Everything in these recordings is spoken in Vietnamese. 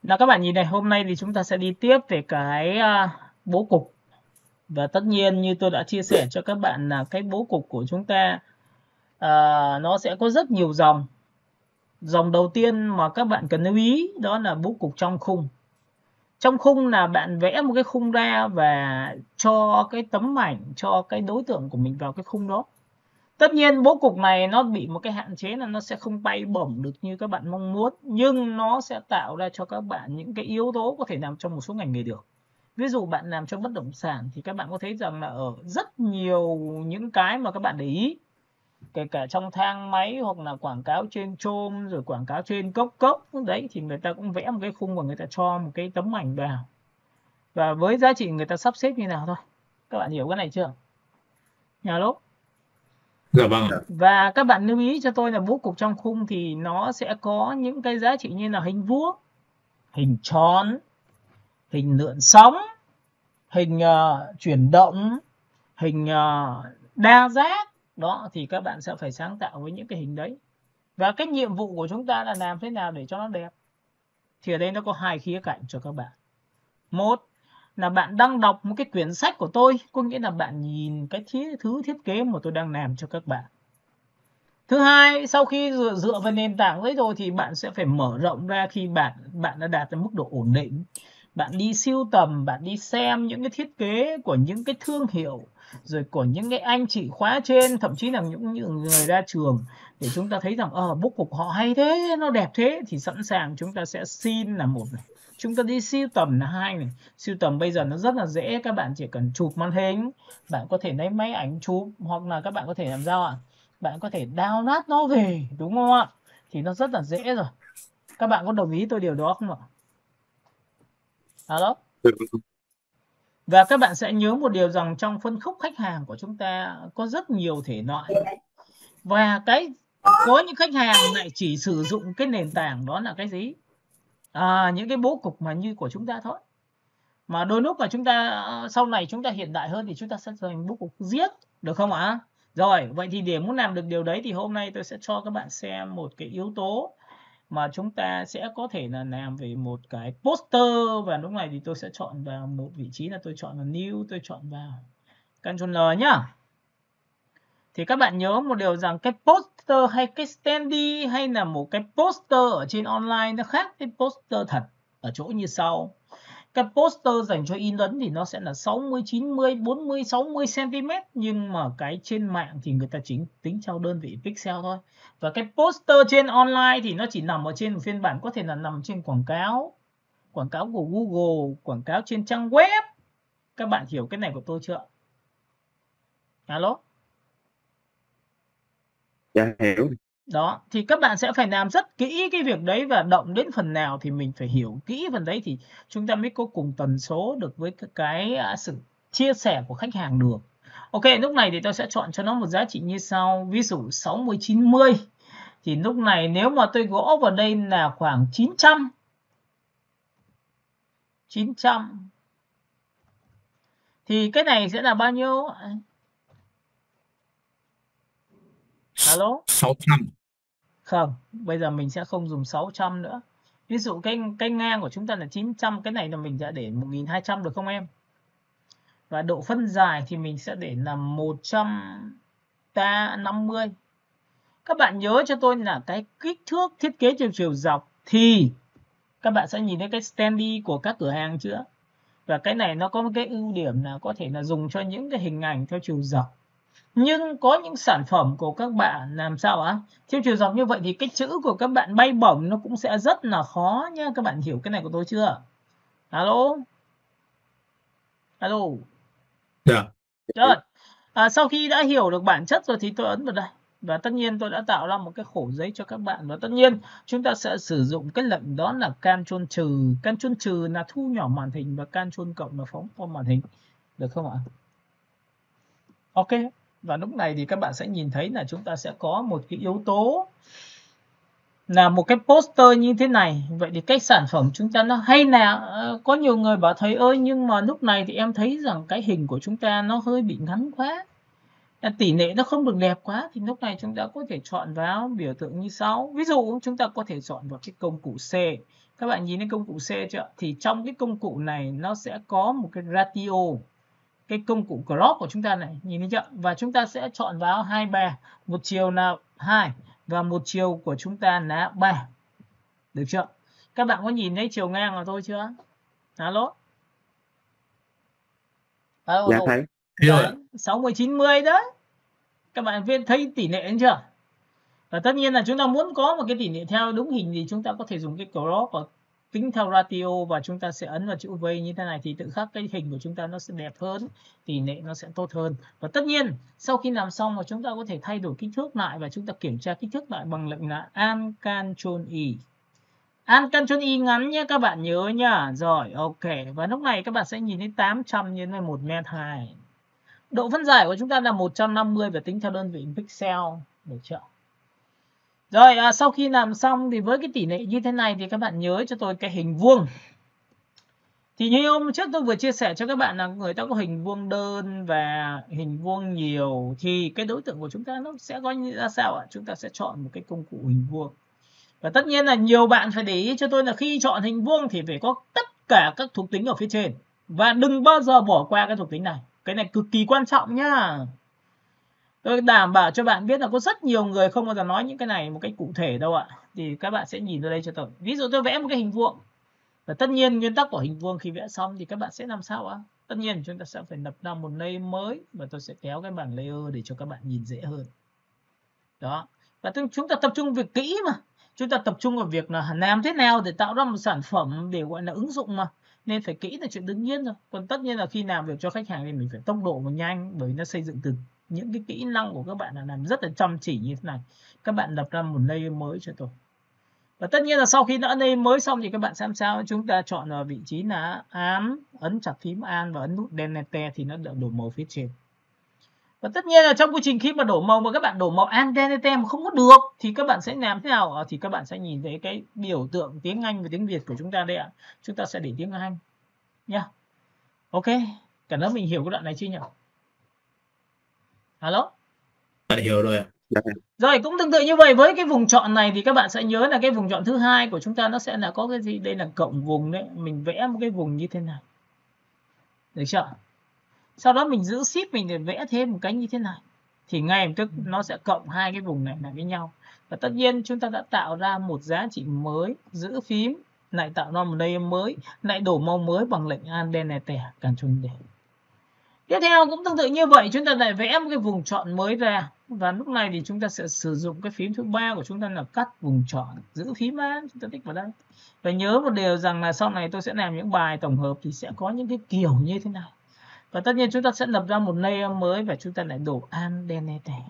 Nào các bạn nhìn này, hôm nay thì chúng ta sẽ đi tiếp về cái bố cục. Và tất nhiên như tôi đã chia sẻ cho các bạn là cái bố cục của chúng ta nó sẽ có rất nhiều dòng. Dòng đầu tiên mà các bạn cần lưu ý đó là bố cục trong khung. Trong khung là bạn vẽ một cái khung ra và cho cái tấm ảnh, cho cái đối tượng của mình vào cái khung đó. Tất nhiên bố cục này nó bị một cái hạn chế là nó sẽ không bay bổng được như các bạn mong muốn, nhưng nó sẽ tạo ra cho các bạn những cái yếu tố có thể làm trong một số ngành nghề được. Ví dụ bạn làm trong bất động sản thì các bạn có thấy rằng là ở rất nhiều những cái mà các bạn để ý, kể cả trong thang máy hoặc là quảng cáo trên chôm rồi quảng cáo trên cốc cốc đấy, thì người ta cũng vẽ một cái khung và người ta cho một cái tấm ảnh vào, và với giá trị người ta sắp xếp như nào thôi. Các bạn hiểu cái này chưa? Nhà lốt. Dạ vâng ạ. Và các bạn lưu ý cho tôi là bố cục trong khung thì nó sẽ có những cái giá trị như là hình vuông, hình tròn, hình lượn sóng, hình chuyển động, hình đa giác. Đó thì các bạn sẽ phải sáng tạo với những cái hình đấy. Và cái nhiệm vụ của chúng ta là làm thế nào để cho nó đẹp. Thì ở đây nó có hai khía cạnh cho các bạn. Một là bạn đang đọc một cái quyển sách của tôi, có nghĩa là bạn nhìn cái thứ thiết kế mà tôi đang làm cho các bạn. Thứ hai, sau khi dựa vào nền tảng đấy rồi thì bạn sẽ phải mở rộng ra khi bạn đã đạt đến mức độ ổn định. Bạn đi sưu tầm, bạn đi xem những cái thiết kế của những cái thương hiệu, rồi của những cái anh chị khóa trên, thậm chí là những người ra trường, để chúng ta thấy rằng bố cục họ hay thế, nó đẹp thế, thì sẵn sàng chúng ta sẽ xin là một này. Chúng ta đi sưu tầm là hai này. Sưu tầm bây giờ nó rất là dễ, các bạn chỉ cần chụp màn hình, bạn có thể lấy máy ảnh chụp, hoặc là các bạn có thể làm sao ạ? Bạn có thể download nó về, đúng không ạ? Thì nó rất là dễ rồi. Các bạn có đồng ý tôi điều đó không ạ? Alo? Dạ Và các bạn sẽ nhớ một điều rằng trong phân khúc khách hàng của chúng ta có rất nhiều thể loại. Và có những khách hàng lại chỉ sử dụng cái nền tảng đó là cái gì? Những cái bố cục mà như của chúng ta thôi. Mà đôi lúc mà chúng ta sau này chúng ta hiện đại hơn thì chúng ta sẽ thành bố cục riết, được không ạ? Rồi, vậy thì để muốn làm được điều đấy thì hôm nay tôi sẽ cho các bạn xem một cái yếu tố mà chúng ta sẽ có thể là làm về một cái poster, và lúc này thì tôi sẽ chọn vào một vị trí là tôi chọn vào new, tôi chọn vào Ctrl L nhá. Thì các bạn nhớ một điều rằng cái poster hay cái standee hay là một cái poster ở trên online nó khác với poster thật ở chỗ như sau. Cái poster dành cho in ấn thì nó sẽ là 60, 90, 40, 60 cm, nhưng mà cái trên mạng thì người ta chỉ tính theo đơn vị pixel thôi. Và cái poster trên online thì nó chỉ nằm ở trên một phiên bản, có thể là nằm trên quảng cáo của Google, quảng cáo trên trang web. Các bạn hiểu cái này của tôi chưa? Alo? dạ, hiểu. Đó, thì các bạn sẽ phải làm rất kỹ cái việc đấy, và động đến phần nào thì mình phải hiểu kỹ phần đấy thì chúng ta mới có cùng tần số được với cái sự chia sẻ của khách hàng được. Ok, lúc này thì tôi sẽ chọn cho nó một giá trị như sau. Ví dụ 60, 90. Thì lúc này nếu mà tôi gõ vào đây là khoảng 900. 900. Thì cái này sẽ là bao nhiêu? Alo? 600. Không, bây giờ mình sẽ không dùng 600 nữa. Ví dụ cái ngang của chúng ta là 900, cái này là mình sẽ để 1200 được không em? Và độ phân dài thì mình sẽ để là 150. Các bạn nhớ cho tôi là cái kích thước thiết kế theo chiều dọc thì các bạn sẽ nhìn thấy cái standee của các cửa hàng chưa? Và cái này nó có một cái ưu điểm là có thể là dùng cho những cái hình ảnh theo chiều dọc. Nhưng có những sản phẩm của các bạn làm sao ạ? Theo chiều dọc như vậy thì cái chữ của các bạn bay bổng nó cũng sẽ rất là khó nhá. Các bạn hiểu cái này của tôi chưa? Alo? Alo? Dạ. Rồi. Sau khi đã hiểu được bản chất rồi thì tôi ấn vào đây. Và tất nhiên tôi đã tạo ra một cái khổ giấy cho các bạn. Và tất nhiên chúng ta sẽ sử dụng cái lệnh đó là Ctrl trừ. Ctrl trừ là thu nhỏ màn hình và Ctrl cộng là phóng to màn hình. Được không ạ? Ok. Và lúc này thì các bạn sẽ nhìn thấy là chúng ta sẽ có một cái yếu tố là một cái poster như thế này. Vậy thì cái sản phẩm chúng ta nó hay là có nhiều người bảo thầy ơi, nhưng mà lúc này thì em thấy rằng cái hình của chúng ta nó hơi bị ngắn quá, tỷ lệ nó không được đẹp quá, thì lúc này chúng ta có thể chọn vào biểu tượng như sau. Ví dụ chúng ta có thể chọn vào cái công cụ C, Các bạn nhìn thấy công cụ C chưa? Thì trong cái công cụ này nó sẽ có một cái ratio, cái công cụ crop của chúng ta này, nhìn thấy chưa? Và chúng ta sẽ chọn vào hai bè, một chiều là 2 và một chiều của chúng ta là 3. Được chưa? Các bạn có nhìn thấy chiều ngang của tôi chưa? Alo? Dạ thấy. Đấy, 60 90 đấy. Các bạn thấy tỷ lệ chưa? Và tất nhiên là chúng ta muốn có một cái tỷ lệ theo đúng hình thì chúng ta có thể dùng cái crop và tính theo ratio, và chúng ta sẽ ấn vào chữ V như thế này thì tự khắc cái hình của chúng ta nó sẽ đẹp hơn, tỷ lệ nó sẽ tốt hơn. Và tất nhiên sau khi làm xong mà chúng ta có thể thay đổi kích thước lại và chúng ta kiểm tra kích thước lại bằng lệnh là Alt Ctrl Y. Alt Ctrl Y ngắn nhé, các bạn nhớ nhá. Rồi, ok. Và lúc này các bạn sẽ nhìn thấy 800 nhân với 1m2. Độ phân giải của chúng ta là 150 và tính theo đơn vị pixel. Được chưa? Rồi, sau khi làm xong thì với cái tỷ lệ như thế này thì các bạn nhớ cho tôi cái hình vuông. Thì như hôm trước tôi vừa chia sẻ cho các bạn là người ta có hình vuông đơn và hình vuông nhiều, thì cái đối tượng của chúng ta nó sẽ có như ra sao ạ? Chúng ta sẽ chọn một cái công cụ hình vuông. Và tất nhiên là nhiều bạn phải để ý cho tôi là khi chọn hình vuông thì phải có tất cả các thuộc tính ở phía trên. Và đừng bao giờ bỏ qua cái thuộc tính này. Cái này cực kỳ quan trọng nhá. Tôi đảm bảo cho bạn biết là có rất nhiều người không bao giờ nói những cái này một cách cụ thể đâu ạ. Thì các bạn sẽ nhìn vào đây cho tôi. Ví dụ tôi vẽ một cái hình vuông. Và tất nhiên nguyên tắc của hình vuông khi vẽ xong thì các bạn sẽ làm sao ạ? Tất nhiên chúng ta sẽ phải lập ra một layer mới và tôi sẽ kéo cái bảng layer để cho các bạn nhìn dễ hơn. Đó. Và chúng ta tập trung việc kỹ mà. Chúng ta tập trung vào việc là làm thế nào để tạo ra một sản phẩm để gọi là ứng dụng mà. Nên phải kỹ là chuyện đương nhiên rồi. Còn tất nhiên là khi làm việc cho khách hàng thì mình phải tốc độ và nhanh, bởi vì nó xây dựng từ những cái kỹ năng của các bạn là làm rất là chăm chỉ như thế này. Các bạn lập ra một layer mới cho tôi. Và tất nhiên là sau khi đã layer mới xong thì các bạn xem sao, chúng ta chọn vào vị trí là Alt, ấn chặt phím Alt và ấn nút Delete thì nó đổ màu phía trên. Và tất nhiên là trong quá trình khi mà đổ màu mà các bạn đổ màu Alt Delete mà không có được thì các bạn sẽ làm thế nào? Thì các bạn sẽ nhìn thấy cái biểu tượng tiếng Anh và tiếng Việt của chúng ta đây ạ. Chúng ta sẽ để tiếng Anh nha. Ok, cả lớp mình hiểu cái đoạn này chưa nhỉ? Alo? Dạ hiểu rồi ạ. Rồi, cũng tương tự như vậy với cái vùng chọn này thì các bạn sẽ nhớ là cái vùng chọn thứ hai của chúng ta nó sẽ là có cái gì? Đây là cộng vùng đấy, mình vẽ một cái vùng như thế này. Được chưa? Sau đó mình giữ shift mình để vẽ thêm một cái như thế này. Thì ngay lập tức nó sẽ cộng hai cái vùng này lại với nhau. Và tất nhiên chúng ta đã tạo ra một giá trị mới, giữ phím, lại tạo ra một layer mới, lại đổ màu mới bằng lệnh Alt Delete, Ctrl D. Tiếp theo cũng tương tự như vậy, chúng ta lại vẽ một cái vùng chọn mới ra. Và lúc này thì chúng ta sẽ sử dụng cái phím thứ ba của chúng ta là cắt vùng chọn, giữ phím Alt, chúng ta tích vào đây. Và nhớ một điều rằng là sau này tôi sẽ làm những bài tổng hợp thì sẽ có những cái kiểu như thế này. Và tất nhiên chúng ta sẽ lập ra một layer mới và chúng ta lại đổ Alt Delete.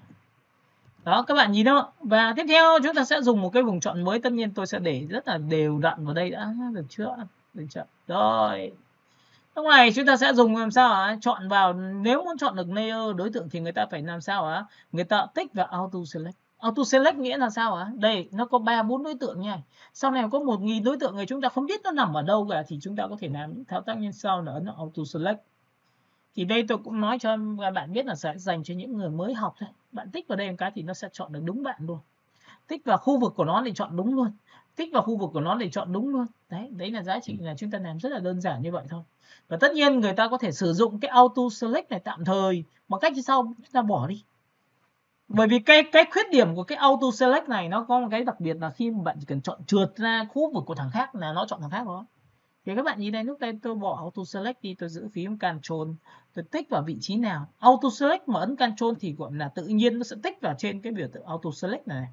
Đó, các bạn nhìn không? Và tiếp theo chúng ta sẽ dùng một cái vùng chọn mới. Tất nhiên tôi sẽ để rất là đều đặn vào đây đã. Được chưa? Được chưa? Rồi. Lúc này chúng ta sẽ dùng làm sao hả? Chọn vào, nếu muốn chọn được layer đối tượng thì người ta phải làm sao hả? Người ta tích vào Auto Select. Auto Select nghĩa là sao hả? Đây, nó có 3-4 đối tượng nha. Sau này có 1000 đối tượng người chúng ta không biết nó nằm ở đâu cả thì chúng ta có thể làm những thao tác như sau là ấn Auto Select. Thì đây tôi cũng nói cho bạn biết là sẽ dành cho những người mới học thôi. Bạn tích vào đây một cái thì nó sẽ chọn được đúng bạn luôn. Tích vào khu vực của nó thì chọn đúng luôn. Tích vào khu vực của nó thì chọn đúng luôn. Đấy là giá trị là chúng ta làm rất là đơn giản như vậy thôi. Và tất nhiên người ta có thể sử dụng cái Auto Select này tạm thời bằng cách như sau, chúng ta bỏ đi. Bởi vì cái khuyết điểm của cái Auto Select này nó có một cái đặc biệt là khi mà bạn chỉ cần chọn trượt ra khu vực của thằng khác là nó chọn thằng khác đó. Thì các bạn nhìn đây, lúc đây tôi bỏ Auto Select đi, tôi giữ phím Ctrl, tôi tích vào vị trí nào. Auto Select mà ấn Ctrl thì gọi là tự nhiên nó sẽ tích vào trên cái biểu tượng Auto Select này.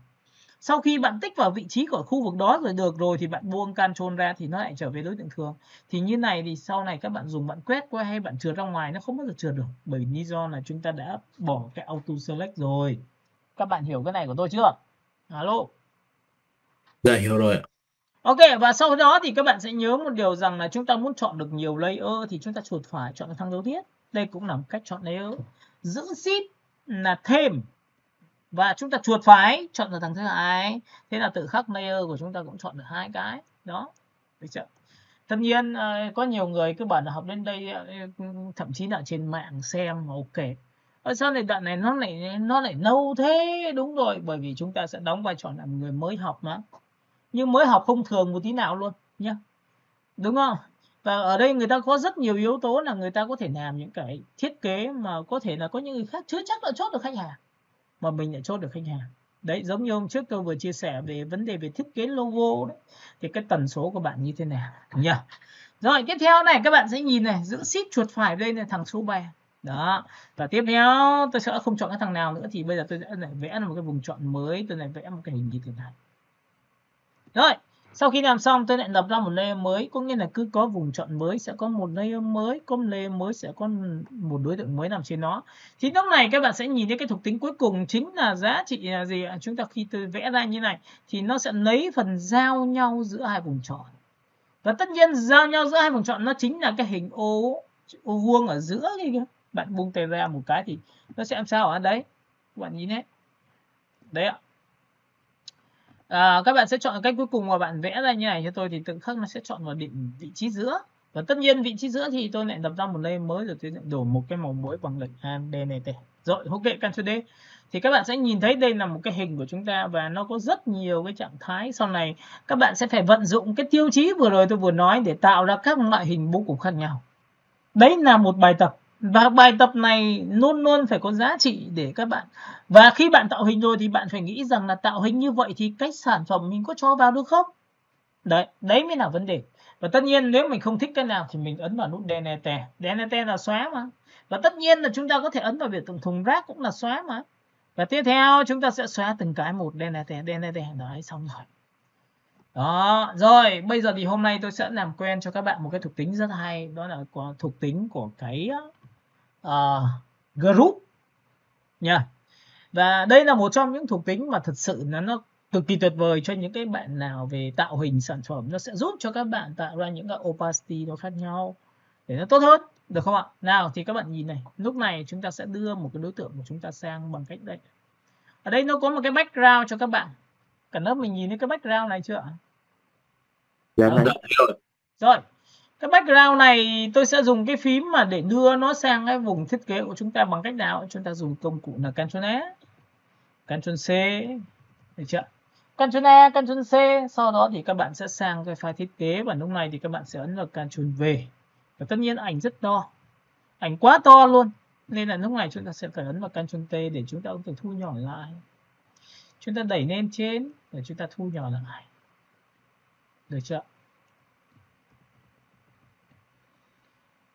Sau khi bạn tích vào vị trí của khu vực đó rồi được rồi thì bạn buông Ctrl ra thì nó lại trở về đối tượng thường. Thì như này thì sau này các bạn dùng bạn quét qua hay bạn trượt ra ngoài nó không bao giờ trượt được, bởi vì lý do là chúng ta đã bỏ cái Auto Select rồi. Các bạn hiểu cái này của tôi chưa? Alo. Dạ hiểu rồi ạ. Ok, và sau đó thì các bạn sẽ nhớ một điều rằng là chúng ta muốn chọn được nhiều layer thì chúng ta chuột phải chọn thang dấu thiết. Đây cũng là một cách chọn layer. Giữ shift là thêm. Và chúng ta chuột phải chọn được thằng thứ hai. Thế là tự khắc layer của chúng ta cũng chọn được hai cái. Đó. Được chưa? Tất nhiên có nhiều người cứ bảo là học đến đây thậm chí là trên mạng xem ok. Sao này đoạn này nó lại lâu thế? Đúng rồi, bởi vì chúng ta sẽ đóng vai trò là người mới học mà. Nhưng mới học không thường một tí nào luôn. nhá, đúng không? Và ở đây người ta có rất nhiều yếu tố là người ta có thể làm những cái thiết kế mà có thể là có những người khác chưa chắc đã chốt được khách hàng, mà mình lại chốt được khách hàng. Đấy, giống như hôm trước tôi vừa chia sẻ về vấn đề về thiết kế logo đấy, thì cái tần số của bạn như thế nào nhỉ? Rồi tiếp theo này các bạn sẽ nhìn này, giữ shift chuột phải đây là thằng số 3 đó. Và tiếp theo tôi sẽ không chọn cái thằng nào nữa, thì bây giờ tôi sẽ lại vẽ một cái vùng chọn mới, tôi lại vẽ một cái hình như thế này. Rồi sau khi làm xong tôi lại lập ra một layer mới, có nghĩa là cứ có vùng chọn mới sẽ có một layer mới, có một layer mới sẽ có một đối tượng mới nằm trên nó. Thì lúc này các bạn sẽ nhìn thấy cái thuộc tính cuối cùng chính là giá trị là gì ạ? Chúng ta khi tôi vẽ ra như này thì nó sẽ lấy phần giao nhau giữa hai vùng chọn. Và tất nhiên giao nhau giữa hai vùng chọn nó chính là cái hình ô vuông ở giữa kia. Bạn buông tay ra một cái thì nó sẽ làm sao ở đấy? Các bạn nhìn đấy. Đấy ạ. Các bạn sẽ chọn cách cuối cùng mà bạn vẽ ra như này cho tôi, thì tự khắc nó sẽ chọn vào định vị trí giữa. Và tất nhiên vị trí giữa thì tôi lại lập ra một layer mới, rồi tôi lại đổ một cái màu mới bằng lệnh ADNT. Rồi ok, Ctrl D. Thì các bạn sẽ nhìn thấy đây là một cái hình của chúng ta, và nó có rất nhiều cái trạng thái. Sau này các bạn sẽ phải vận dụng cái tiêu chí vừa rồi tôi vừa nói để tạo ra các loại hình bố cục khác nhau. Đấy là một bài tập, và bài tập này luôn luôn phải có giá trị để các bạn. Và khi bạn tạo hình rồi thì bạn phải nghĩ rằng là tạo hình như vậy thì cách sản phẩm mình có cho vào được không? Đấy mới là vấn đề. Và tất nhiên nếu mình không thích cái nào thì mình ấn vào nút Delete. Delete là xóa mà. Và tất nhiên là chúng ta có thể ấn vào biểu tượng thùng rác cũng là xóa mà. Và tiếp theo chúng ta sẽ xóa từng cái một. Delete. Đấy, xong rồi. Đó, rồi bây giờ thì hôm nay tôi sẽ làm quen cho các bạn một cái thuộc tính rất hay, đó là thuộc tính của cái group nha. Và đây là một trong những thuộc tính mà thật sự là nó cực kỳ tuyệt vời cho những cái bạn nào về tạo hình sản phẩm. Nó sẽ giúp cho các bạn tạo ra những cái opacity nó khác nhau để nó tốt hơn, được không ạ? Nào thì các bạn nhìn này, lúc này chúng ta sẽ đưa một cái đối tượng của chúng ta sang bằng cách đây. Ở đây nó có một cái background cho các bạn. Cả lớp mình nhìn thấy cái background này chưa ạ? Dạ thầy. Rồi, cái background này tôi sẽ dùng cái phím mà để đưa nó sang cái vùng thiết kế của chúng ta bằng cách nào? Chúng ta dùng công cụ là Ctrl S, Ctrl C, được chưa? Ctrl A, Ctrl C, sau đó thì các bạn sẽ sang cái file thiết kế, và lúc này thì các bạn sẽ ấn vào Ctrl V. Và tất nhiên ảnh rất to, ảnh quá to luôn, nên là lúc này chúng ta sẽ phải ấn vào Ctrl T để chúng ta có thể thu nhỏ lại. Chúng ta đẩy lên trên để chúng ta thu nhỏ lại, được chưa?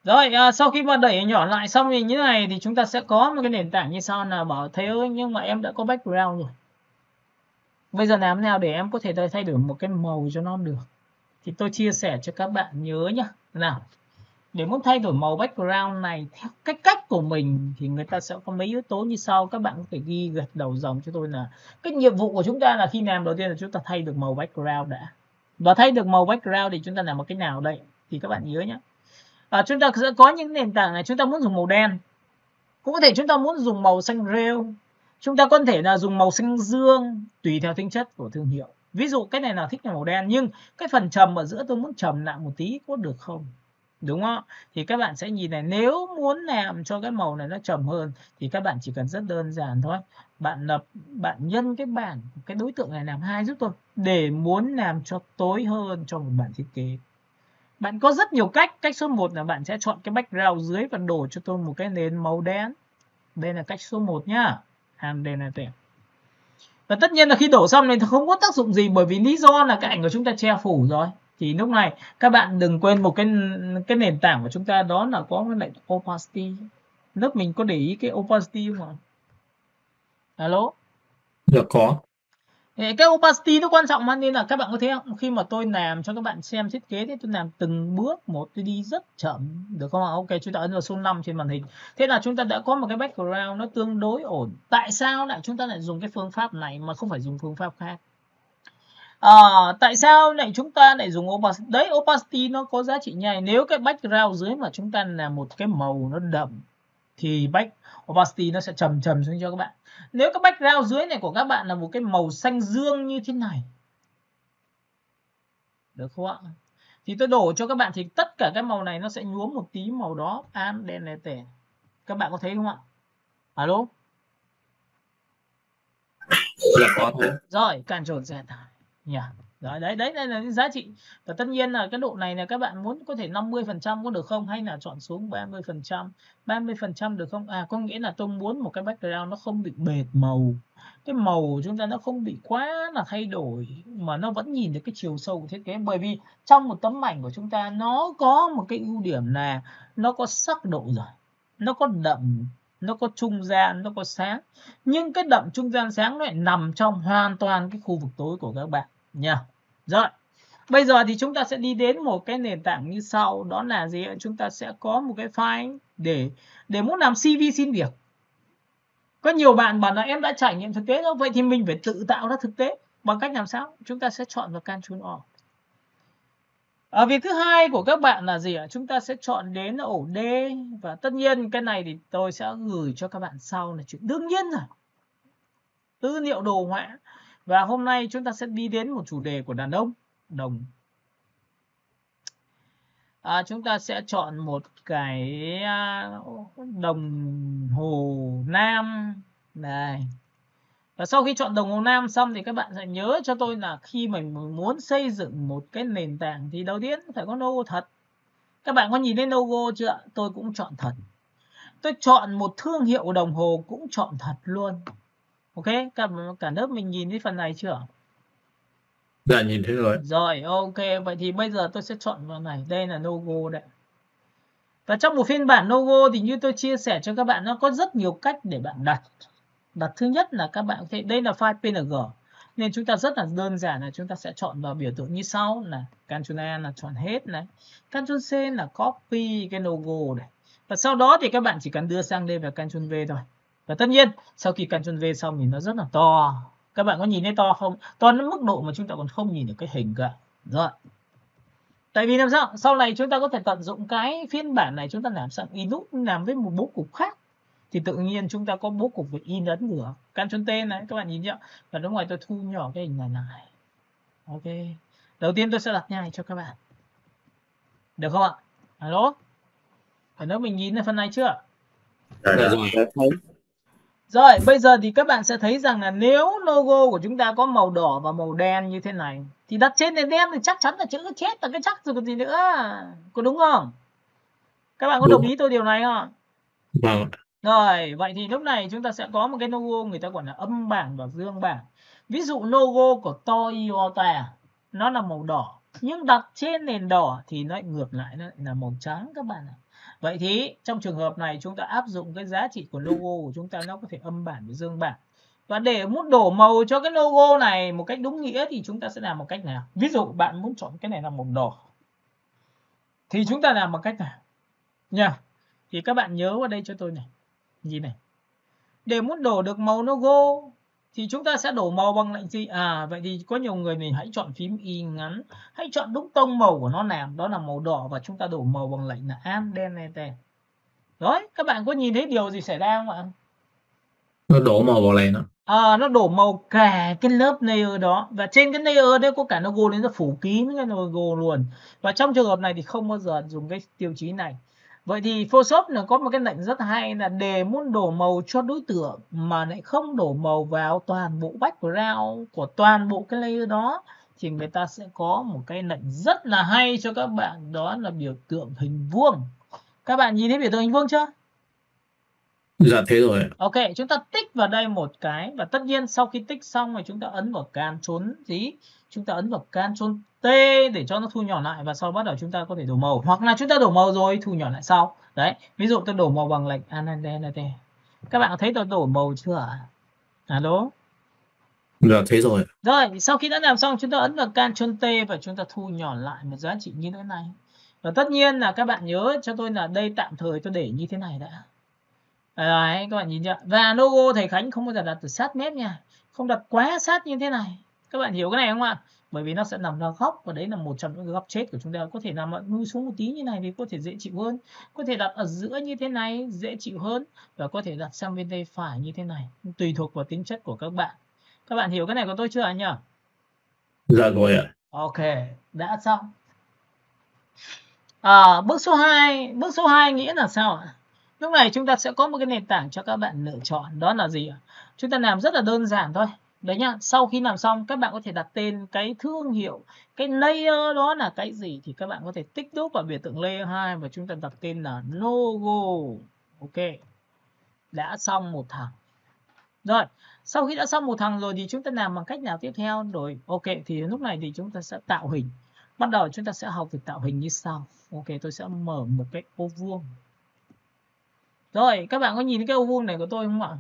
Rồi, sau khi mà đẩy nhỏ lại xong thì như này thì chúng ta sẽ có một cái nền tảng như sau, là bảo thầy ơi nhưng mà em đã có background rồi. Bây giờ làm thế nào để em có thể thay đổi một cái màu cho nó được? Thì tôi chia sẻ cho các bạn nhớ nhá. Nào, để muốn thay đổi màu background này theo cách của mình thì người ta sẽ có mấy yếu tố như sau. Các bạn có thể ghi gạch đầu dòng cho tôi là cái nhiệm vụ của chúng ta là khi làm đầu tiên là chúng ta thay được màu background đã. Và thay được màu background thì chúng ta làm một cái nào đây? Thì các bạn nhớ nhé. Chúng ta sẽ có những nền tảng này, chúng ta muốn dùng màu đen, cũng có thể chúng ta muốn dùng màu xanh rêu, chúng ta có thể là dùng màu xanh dương, tùy theo tính chất của thương hiệu. Ví dụ cái này là thích là màu đen, nhưng cái phần trầm ở giữa tôi muốn trầm lại một tí, có được không? Đúng không? Thì các bạn sẽ nhìn này, nếu muốn làm cho cái màu này nó trầm hơn thì các bạn chỉ cần rất đơn giản thôi. Bạn nhân cái đối tượng này làm 2 giúp tôi, để muốn làm cho tối hơn cho một bản thiết kế. Bạn có rất nhiều cách. Cách số 1 là bạn sẽ chọn cái background dưới và đổ cho tôi một cái nền màu đen. Đây là cách số 1 nhá. Đây là tiền. Và tất nhiên là khi đổ xong này thì không có tác dụng gì, bởi vì lý do là cái ảnh của chúng ta che phủ rồi. Thì lúc này các bạn đừng quên một cái nền tảng của chúng ta, đó là có cái lệnh opacity. Lớp mình có để ý cái opacity không ạ? Alo? Dạ có. Cái opacity nó quan trọng mà, nên là các bạn có thấy không? Khi mà tôi làm cho các bạn xem thiết kế thì tôi làm từng bước một, tôi đi rất chậm, được không ạ? Ok, chúng ta ấn vào số 5 trên màn hình. Thế là chúng ta đã có một cái background nó tương đối ổn. Tại sao lại chúng ta lại dùng cái phương pháp này mà không phải dùng phương pháp khác? Tại sao lại chúng ta lại dùng opacity? Đấy, opacity nó có giá trị nhảy. Nếu cái background dưới mà chúng ta là một cái màu nó đậm thì opacity nó sẽ trầm xuống cho các bạn. Nếu cái background dưới này của các bạn là một cái màu xanh dương như thế này, được không ạ? Thì tôi đổ cho các bạn thì tất cả cái màu này nó sẽ nhuốm một tí màu đó, đen này tẻ. Các bạn có thấy không ạ? Alo? Dạ có thế. Rồi, Ctrl Z nhỉ. Đấy, đây là cái giá trị. Và tất nhiên là cái độ này là các bạn muốn có thể 50% có được không, hay là chọn xuống 30%. 30% được không? Có nghĩa là tôi muốn một cái background nó không bị bệt màu. Cái màu của chúng ta nó không bị quá là thay đổi mà nó vẫn nhìn được cái chiều sâu của thiết kế. Bởi vì trong một tấm ảnh của chúng ta nó có một cái ưu điểm là nó có sắc độ rồi. Nó có đậm, nó có trung gian, nó có sáng. Nhưng cái đậm trung gian sáng nó lại nằm trong hoàn toàn cái khu vực tối của các bạn nha. Rồi, bây giờ thì chúng ta sẽ đi đến một cái nền tảng như sau, đó là gì ạ? Chúng ta sẽ có một cái file để muốn làm CV xin việc. Có nhiều bạn bảo là em đã trải nghiệm thực tế rồi, vậy thì mình phải tự tạo ra thực tế bằng cách làm sao? Chúng ta sẽ chọn vào Ctrl-O. Việc thứ hai của các bạn là gì ạ? Chúng ta sẽ chọn đến ổ D, và tất nhiên cái này thì tôi sẽ gửi cho các bạn sau, là chuyện đương nhiên rồi. Tư liệu đồ họa. Và hôm nay chúng ta sẽ đi đến một chủ đề của đàn ông, đồng. Chúng ta sẽ chọn một cái đồng hồ nam này. Và sau khi chọn đồng hồ nam xong thì các bạn sẽ nhớ cho tôi là khi mình muốn xây dựng một cái nền tảng thì đầu tiên phải có logo thật. Các bạn có nhìn thấy logo chưa? Tôi cũng chọn thật. Tôi chọn một thương hiệu đồng hồ cũng chọn thật luôn. Ok, cả lớp mình nhìn thấy phần này chưa? Dạ nhìn thấy rồi. Rồi, ok, vậy thì bây giờ tôi sẽ chọn vào này, đây là logo đấy. Và trong một phiên bản logo thì như tôi chia sẻ cho các bạn, nó có rất nhiều cách để bạn đặt. Đặt thứ nhất là các bạn có thể, đây là file PNG, nên chúng ta rất là đơn giản là chúng ta sẽ chọn vào biểu tượng như sau, là Ctrl-A là chọn hết này, Ctrl-C là copy cái logo này. Và sau đó thì các bạn chỉ cần đưa sang đây và Ctrl-V thôi. Và tất nhiên sau khi Ctrl-V xong thì nó rất là to. Các bạn có nhìn thấy to không? To đến mức độ mà chúng ta còn không nhìn được cái hình cả. Rồi. Tại vì làm sao? Sau này chúng ta có thể tận dụng cái phiên bản này, chúng ta làm sang Inox, làm với một bố cục khác. Thì tự nhiên chúng ta có bố cục về in ấn được. Ctrl-T này, các bạn nhìn chưa? Và đúng rồi, tôi thu nhỏ cái hình này. Ok. Đầu tiên tôi sẽ đặt nhai cho các bạn. Được không ạ? Alo? Phải nói mình nhìn thấy phần này chưa? Dạ rồi. Rồi, bây giờ thì các bạn sẽ thấy rằng là nếu logo của chúng ta có màu đỏ và màu đen như thế này, thì đặt trên nền đen thì chắc chắn là chữ chết là cái chắc rồi còn gì nữa. Có đúng không? Các bạn có đồng ý tôi điều này không? Vâng. Rồi, vậy thì lúc này chúng ta sẽ có một cái logo người ta gọi là âm bảng và dương bảng. Ví dụ logo của Toyota nó là màu đỏ, nhưng đặt trên nền đỏ thì nó ngược lại, nó lại là màu trắng các bạn ạ. Vậy thì trong trường hợp này chúng ta áp dụng cái giá trị của logo của chúng ta, nó có thể âm bảng và dương bảng. Và để muốn đổ màu cho cái logo này một cách đúng nghĩa thì chúng ta sẽ làm một cách nào? Ví dụ bạn muốn chọn cái này là màu đỏ thì chúng ta làm một cách nào nha. Thì các bạn nhớ vào đây cho tôi này. Nhìn này. Để muốn đổ được màu logo thì chúng ta sẽ đổ màu bằng lệnh gì? Vậy thì có nhiều người này hãy chọn phím Y ngắn, hãy chọn đúng tông màu của nó làm, đó là màu đỏ, và chúng ta đổ màu bằng lệnh là Alt-Delete. Đấy, các bạn có nhìn thấy điều gì xảy ra không ạ? Nó đổ màu vào này nữa. Nó đổ màu cả cái lớp layer đó, và trên cái layer đấy có cả logo đến, nó phủ kín cái logo luôn. Và trong trường hợp này thì không bao giờ dùng cái tiêu chí này. Vậy thì Photoshop là có một cái lệnh rất hay là để muốn đổ màu cho đối tượng mà lại không đổ màu vào toàn bộ background của toàn bộ cái layer đó, thì người ta sẽ có một cái lệnh rất là hay cho các bạn, đó là biểu tượng hình vuông. Các bạn nhìn thấy biểu tượng hình vuông chưa? Dạ thế rồi. Ok, chúng ta tích vào đây một cái, và tất nhiên sau khi tích xong thì chúng ta ấn vào Ctrl gì? Chúng ta ấn vào Ctrl T để cho nó thu nhỏ lại, và sau bắt đầu chúng ta có thể đổ màu, hoặc là chúng ta đổ màu rồi thu nhỏ lại sau. Đấy, ví dụ tôi đổ màu bằng lệnh Alt-Delete. Các bạn có thấy tôi đổ màu chưa ạ? Alo? Dạ thế rồi. Rồi, sau khi đã làm xong chúng ta ấn vào Ctrl T và chúng ta thu nhỏ lại một giá trị như thế này. Và tất nhiên là các bạn nhớ cho tôi là đây tạm thời tôi để như thế này đã. Đấy, các bạn nhìn chưa? Và logo thầy Khánh không bao giờ đặt từ sát mép nha, không đặt quá sát như thế này. Các bạn hiểu cái này không ạ? Bởi vì nó sẽ nằm ra góc, và đấy là một trong những góc chết của chúng ta. Có thể nằm nuôi xuống một tí như này thì có thể dễ chịu hơn, có thể đặt ở giữa như thế này dễ chịu hơn, và có thể đặt sang bên tay phải như thế này, tùy thuộc vào tính chất của các bạn. Các bạn hiểu cái này của tôi chưa anh nhỉ? Dạ rồi ạ. Ok, đã xong. Bước số 2 nghĩa là sao ạ? Lúc này chúng ta sẽ có một cái nền tảng cho các bạn lựa chọn, đó là gì ạ? Chúng ta làm rất là đơn giản thôi. Đấy nhá, sau khi làm xong các bạn có thể đặt tên cái thương hiệu, cái layer đó là cái gì thì các bạn có thể tích đúp vào biểu tượng layer 2 và chúng ta đặt tên là logo. Ok. Đã xong một thằng. Rồi, sau khi đã xong một thằng rồi thì chúng ta làm bằng cách nào tiếp theo rồi? Ok, thì lúc này thì chúng ta sẽ tạo hình. Bắt đầu chúng ta sẽ học việc tạo hình như sau. Ok, tôi sẽ mở một cái ô vuông. Rồi, các bạn có nhìn thấy cái ô vuông này của tôi không ạ?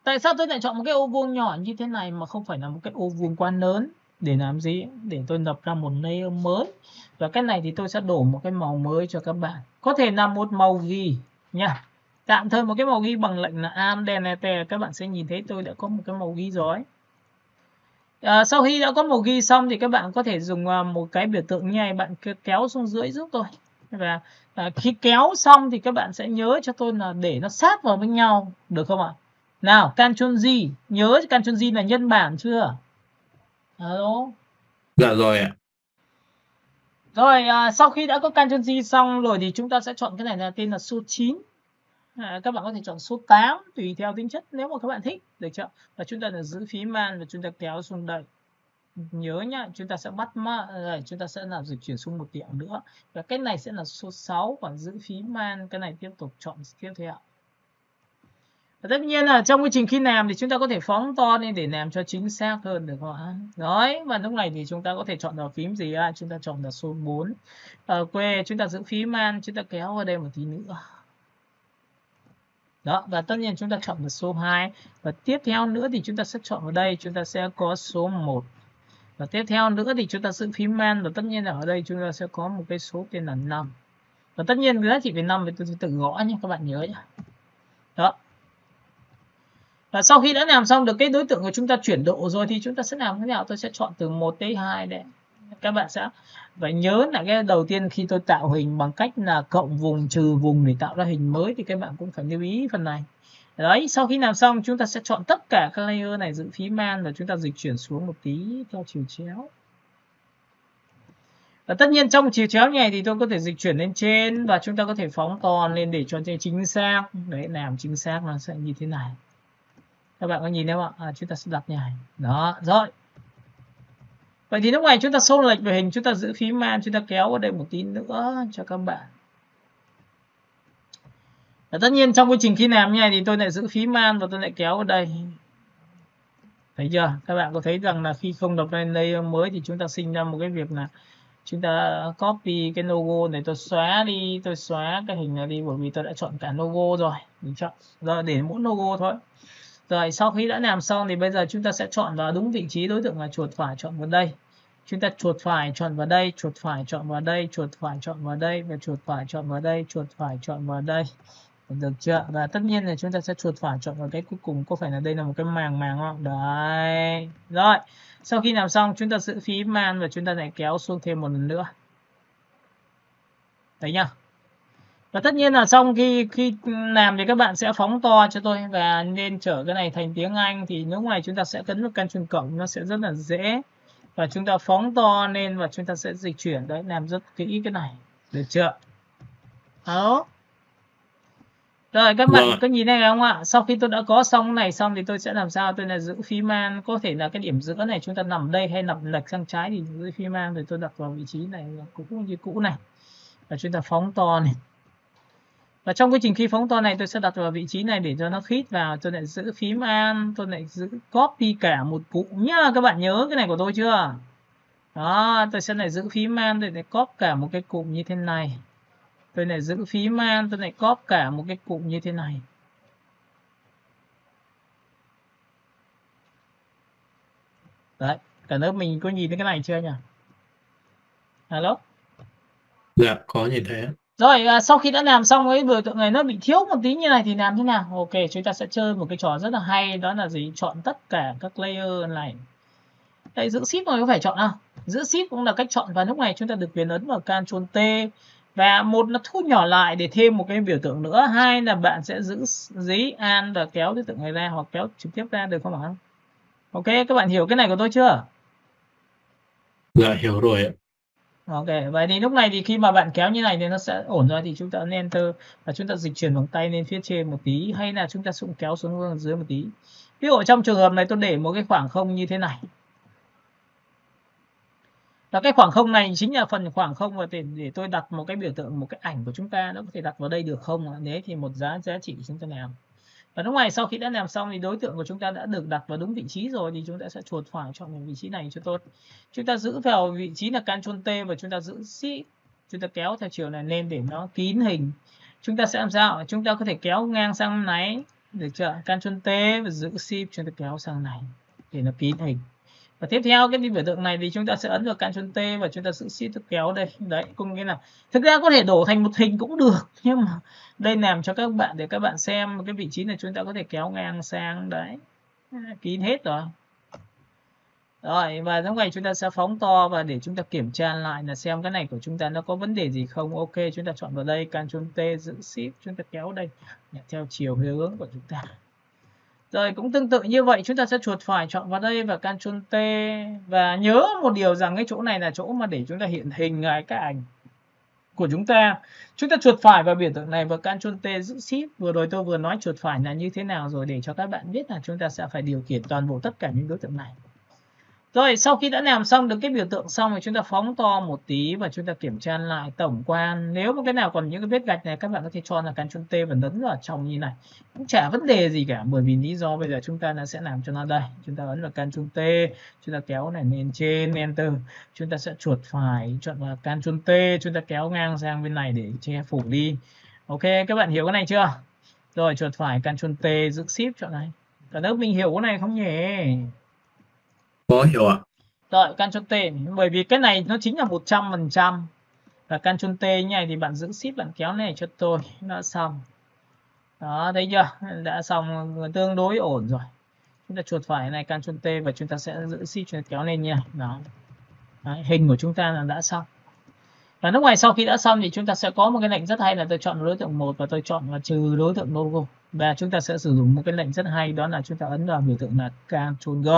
Tại sao tôi lại chọn một cái ô vuông nhỏ như thế này mà không phải là một cái ô vuông quá lớn? Để làm gì? Để tôi lập ra một layer mới. Và cái này thì tôi sẽ đổ một cái màu mới cho các bạn. Có thể là một màu ghi nha. Tạm thời một cái màu ghi bằng lệnh là amdenete. Các bạn sẽ nhìn thấy tôi đã có một cái màu ghi rồi. Sau khi đã có màu ghi xong thì các bạn có thể dùng một cái biểu tượng như này, bạn kéo xuống dưới giúp tôi. Và khi kéo xong thì các bạn sẽ nhớ cho tôi là để nó sát vào với nhau, được không ạ? Nào, Ctrl G, nhớ Ctrl G là nhân bản chưa? Alo. Dạ rồi ạ. Rồi, sau khi đã có Ctrl G xong rồi thì chúng ta sẽ chọn cái này là tên là số 9. Các bạn có thể chọn số 8 tùy theo tính chất nếu mà các bạn thích, được chưa? Và chúng ta là giữ phím Man và chúng ta kéo xuống đây. Nhớ nhá, chúng ta sẽ bắt rồi chúng ta sẽ làm dịch chuyển xuống một điểm nữa. Và cái này sẽ là số 6, còn giữ phím Man cái này tiếp tục chọn tiếp theo. Và tất nhiên là trong quá trình khi làm thì chúng ta có thể phóng to lên để làm cho chính xác hơn, được không ạ? Đấy, và lúc này thì chúng ta có thể chọn vào phím gì ạ? Chúng ta chọn là số 4. Ở quê chúng ta giữ phím Man, chúng ta kéo vào đây một tí nữa. Đó, và tất nhiên chúng ta chọn là số 2. Và tiếp theo nữa thì chúng ta sẽ chọn vào đây, chúng ta sẽ có số 1. Và tiếp theo nữa thì chúng ta giữ phím Man, và tất nhiên là ở đây chúng ta sẽ có một cái số tên là 5. Và tất nhiên giá trị về 5 thì tôi sẽ tự gõ nhé, các bạn nhớ nhé. Đó. Và sau khi đã làm xong được cái đối tượng của chúng ta chuyển độ rồi thì chúng ta sẽ làm thế nào? Tôi sẽ chọn từ 1 tới 2 đấy. Các bạn sẽ phải nhớ là cái đầu tiên khi tôi tạo hình bằng cách là cộng vùng trừ vùng để tạo ra hình mới thì các bạn cũng phải lưu ý phần này. Đấy, sau khi làm xong chúng ta sẽ chọn tất cả các layer này, giữ phím Man và chúng ta dịch chuyển xuống một tí theo chiều chéo. Và tất nhiên trong chiều chéo này thì tôi có thể dịch chuyển lên trên và chúng ta có thể phóng to lên để cho chính xác. Đấy, làm chính xác nó sẽ như thế này. Các bạn có nhìn thấy không ạ? Chúng ta sẽ đặt như này. Đó, rồi. Vậy thì lúc này chúng ta xô lệch về hình, chúng ta giữ phím Man, chúng ta kéo vào đây một tí nữa cho các bạn. Và tất nhiên trong quá trình khi làm như này thì tôi lại giữ phím Man và tôi lại kéo vào đây. Thấy chưa? Các bạn có thấy rằng là khi không đọc lên layer mới thì chúng ta sinh ra một cái việc là chúng ta copy cái logo này, tôi xóa đi, tôi xóa cái hình này đi bởi vì tôi đã chọn cả logo rồi. Mình chọn rồi để mỗi logo thôi. Rồi sau khi đã làm xong thì bây giờ chúng ta sẽ chọn vào đúng vị trí đối tượng là chuột phải chọn vào đây. Chúng ta chuột phải chọn vào đây, chuột phải chọn vào đây, chuột phải chọn vào đây và chuột phải chọn vào đây, chuột phải chọn vào đây. Được chưa? Và tất nhiên là chúng ta sẽ chuột phải chọn vào cái cuối cùng, có phải là đây là một cái màng không? Đấy. Rồi, sau khi làm xong chúng ta giữ phím Man và chúng ta lại kéo xuống thêm một lần nữa. Đấy nhá. Và tất nhiên là xong khi làm thì các bạn sẽ phóng to cho tôi và nên trở cái này thành tiếng Anh thì lúc này chúng ta sẽ ấn vào Ctrl cộng, nó sẽ rất là dễ. Và chúng ta phóng to lên và chúng ta sẽ dịch chuyển, đấy, làm rất kỹ cái này. Được chưa? Đó. Rồi các bạn có nhìn thấy không ạ? Sau khi tôi đã có xong cái này xong thì tôi sẽ làm sao? Tôi là giữ phím Man, có thể là cái điểm giữa này chúng ta nằm đây hay nằm lệch sang trái thì giữ phím Man rồi tôi đặt vào vị trí này cũng như cũ này. Và chúng ta phóng to này. Và trong quá trình khi phóng to này tôi sẽ đặt vào vị trí này để cho nó khít vào, tôi lại giữ phím Alt, tôi lại giữ copy cả một cụm nhá. Các bạn nhớ cái này của tôi chưa? Đó, tôi sẽ lại giữ phím Alt, tôi lại copy cả một cái cụm như thế này. Tôi lại giữ phím Alt, tôi lại copy cả một cái cụm như thế này. Đấy, cả lớp mình có nhìn thấy cái này chưa nhỉ? Alo? Dạ, có nhìn thấy. Rồi, sau khi đã làm xong cái biểu tượng này nó bị thiếu một tí như này thì làm thế nào? Ok, chúng ta sẽ chơi một cái trò rất là hay, đó là gì? Chọn tất cả các layer này. Đây, giữ shift mà có phải chọn không? Giữ shift cũng là cách chọn, và lúc này chúng ta được quyền ấn vào Ctrl T. Và một là thu nhỏ lại để thêm một cái biểu tượng nữa, hai là bạn sẽ giữ dí Alt và kéo biểu tượng này ra hoặc kéo trực tiếp ra, được không ạ? Ok, các bạn hiểu cái này của tôi chưa? Dạ, hiểu rồi ạ. Ok, vậy thì lúc này thì khi mà bạn kéo như này thì nó sẽ ổn rồi, thì chúng ta ấn Enter và chúng ta dịch chuyển bằng tay lên phía trên một tí, hay là chúng ta cũng kéo xuống dưới một tí. Ví dụ trong trường hợp này tôi để một cái khoảng không như thế này. Và cái khoảng không này chính là phần khoảng không và để tôi đặt một cái biểu tượng, một cái ảnh của chúng ta, nó có thể đặt vào đây được không? Đấy thì một giá trị chúng ta làm. Và lúc này sau khi đã làm xong thì đối tượng của chúng ta đã được đặt vào đúng vị trí rồi, thì chúng ta sẽ chuột phải chọn một vị trí này cho tốt. Chúng ta giữ vào vị trí là Ctrl T và chúng ta giữ Shift, chúng ta kéo theo chiều này lên để nó kín hình. Chúng ta sẽ làm sao? Chúng ta có thể kéo ngang sang này, được chưa? Ctrl T và giữ Shift, chúng ta kéo sang này để nó kín hình. Và tiếp theo cái biểu tượng này thì chúng ta sẽ ấn vào Ctrl T và chúng ta giữ Shift kéo đây. Đấy, cũng nghĩa là thực ra có thể đổ thành một hình cũng được, nhưng mà đây làm cho các bạn để các bạn xem cái vị trí này chúng ta có thể kéo ngang sang đấy. Kín hết rồi. Rồi, và lúc này chúng ta sẽ phóng to và để chúng ta kiểm tra lại là xem cái này của chúng ta nó có vấn đề gì không. Ok, chúng ta chọn vào đây, Ctrl T giữ Shift, chúng ta kéo đây theo chiều hướng của chúng ta. Rồi cũng tương tự như vậy, chúng ta sẽ chuột phải chọn vào đây và Ctrl T, và nhớ một điều rằng cái chỗ này là chỗ mà để chúng ta hiện hình cái ảnh của chúng ta. Chúng ta chuột phải vào biểu tượng này và Ctrl T giữ Shift. Vừa rồi tôi vừa nói chuột phải là như thế nào rồi để cho các bạn biết là chúng ta sẽ phải điều khiển toàn bộ tất cả những đối tượng này. Rồi sau khi đã làm xong được cái biểu tượng xong thì chúng ta phóng to một tí và chúng ta kiểm tra lại tổng quan. Nếu mà cái nào còn những cái vết gạch này các bạn có thể cho là Ctrl T và nhấn vào trong như này. Cũng chả vấn đề gì cả, bởi vì lý do bây giờ chúng ta sẽ làm cho nó đây. Chúng ta ấn vào Ctrl T, chúng ta kéo này lên trên Enter. Chúng ta sẽ chuột phải chọn vào Ctrl T, chúng ta kéo ngang sang bên này để che phủ đi. Ok, các bạn hiểu cái này chưa? Rồi chuột phải Ctrl T giữ Shift chọn này. Cả lớp mình hiểu cái này không nhỉ? Có hiểu ạ. Rồi Ctrl T, bởi vì cái này nó chính là 100%. Và Ctrl T như này thì bạn giữ Shift, bạn kéo này cho tôi, nó xong. Đó, thấy chưa? Đã xong, tương đối ổn rồi. Chúng ta chuột phải này Ctrl T và chúng ta sẽ giữ Shift, chúng ta kéo lên nha. Đó. Đấy, hình của chúng ta là đã xong. Và lúc này sau khi đã xong thì chúng ta sẽ có một cái lệnh rất hay là tôi chọn đối tượng 1 và tôi chọn và trừ đối tượng logo. Và chúng ta sẽ sử dụng một cái lệnh rất hay, đó là chúng ta ấn vào biểu tượng là Ctrl G.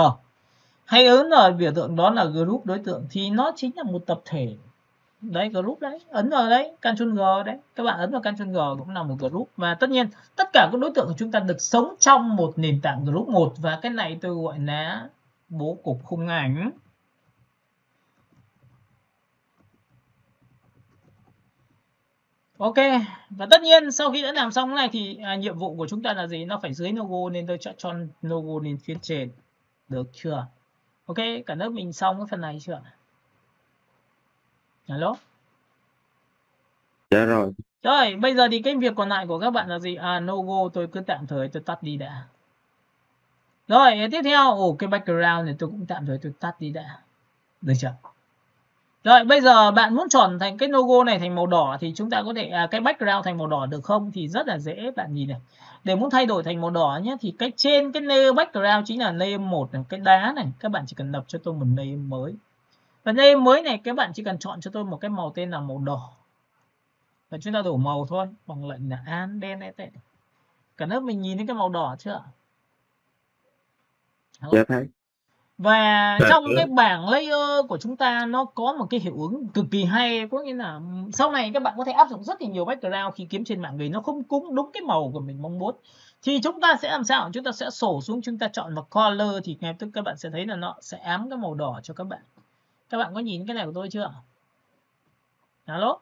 Hay ấn vào biểu tượng đó là group đối tượng thì nó chính là một tập thể. Đấy, group đấy, ấn vào đấy, Ctrl G đấy. Các bạn ấn vào Ctrl G cũng là một group. Và tất nhiên tất cả các đối tượng của chúng ta được sống trong một nền tảng group 1. Và cái này tôi gọi là bố cục khung ảnh. Ok, và tất nhiên sau khi đã làm xong cái này thì nhiệm vụ của chúng ta là gì? Nó phải dưới logo nên tôi cho logo lên phía trên. Được chưa? Ok, cả lớp mình xong cái phần này chưa? Alo? Dạ rồi. Rồi, bây giờ thì cái việc còn lại của các bạn là gì? Logo tôi cứ tạm thời tôi tắt đi đã. Rồi, tiếp theo, cái background này tôi cũng tạm thời tôi tắt đi đã. Được chưa? Rồi, bây giờ bạn muốn chọn thành cái logo này thành màu đỏ thì chúng ta có thể cái background thành màu đỏ được không? Thì rất là dễ, bạn nhìn này. Để muốn thay đổi thành màu đỏ nhé thì cái trên cái layer background chính là layer 1 này, cái đá này, các bạn chỉ cần lập cho tôi một layer mới. Và layer mới này các bạn chỉ cần chọn cho tôi một cái màu tên là màu đỏ. Và chúng ta đổ màu thôi bằng lệnh là Alt đen tệ. Cả lớp mình nhìn thấy cái màu đỏ chưa? Dạ thấy. Và trong cái bảng layer của chúng ta nó có một cái hiệu ứng cực kỳ hay, có nghĩa là sau này các bạn có thể áp dụng rất là nhiều background khi kiếm trên mạng vì nó không cũng đúng cái màu của mình mong muốn. Thì chúng ta sẽ làm sao? Chúng ta sẽ sổ xuống, chúng ta chọn vào color thì ngay tức các bạn sẽ thấy là nó sẽ ám cái màu đỏ cho các bạn. Các bạn có nhìn cái này của tôi chưa? Alo?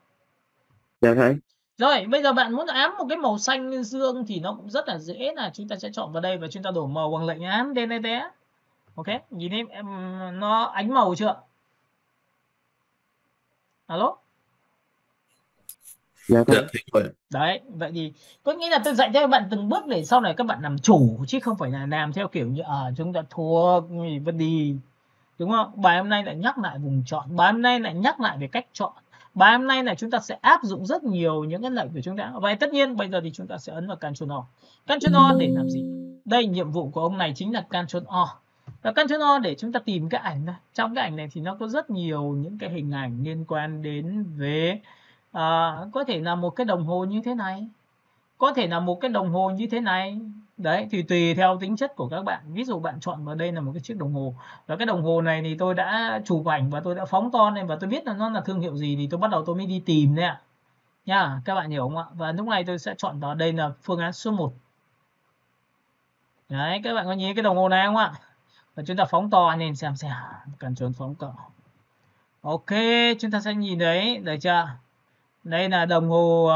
Dạ thấy. Rồi, bây giờ bạn muốn ám một cái màu xanh dương thì nó cũng rất là dễ, là chúng ta sẽ chọn vào đây và chúng ta đổ màu bằng lệnh ám DNT. Ok, nhìn thấy em nó ánh màu chưa? Alo? Dạ thấy. Đấy, vậy thì có nghĩa là tôi dạy cho các bạn từng bước để sau này các bạn làm chủ chứ không phải là làm theo kiểu như chúng ta thua gì vẫn đi. Đúng không? Bài hôm nay lại nhắc lại vùng chọn, bài hôm nay lại nhắc lại về cách chọn. Bài hôm nay là chúng ta sẽ áp dụng rất nhiều những cái lệnh của chúng ta. Và tất nhiên bây giờ thì chúng ta sẽ ấn vào Ctrl O. Ctrl O để làm gì? Đây, nhiệm vụ của ông này chính là Ctrl O. Và Ctrl O để chúng ta tìm cái ảnh này. Trong cái ảnh này thì nó có rất nhiều những cái hình ảnh liên quan đến về có thể là một cái đồng hồ như thế này, có thể là một cái đồng hồ như thế này. Đấy, thì tùy theo tính chất của các bạn. Ví dụ bạn chọn vào đây là một cái chiếc đồng hồ, và cái đồng hồ này thì tôi đã chụp ảnh và tôi đã phóng to lên và tôi biết là nó là thương hiệu gì thì tôi bắt đầu tôi mới đi tìm đấy ạ. Nha, các bạn hiểu không ạ? Và lúc này tôi sẽ chọn vào đây là phương án số 1. Đấy, các bạn có nhìn cái đồng hồ này không ạ? Và chúng ta phóng to lên xem, Ctrl phóng to. Ok, chúng ta sẽ nhìn thấy, được chưa? Đây là đồng hồ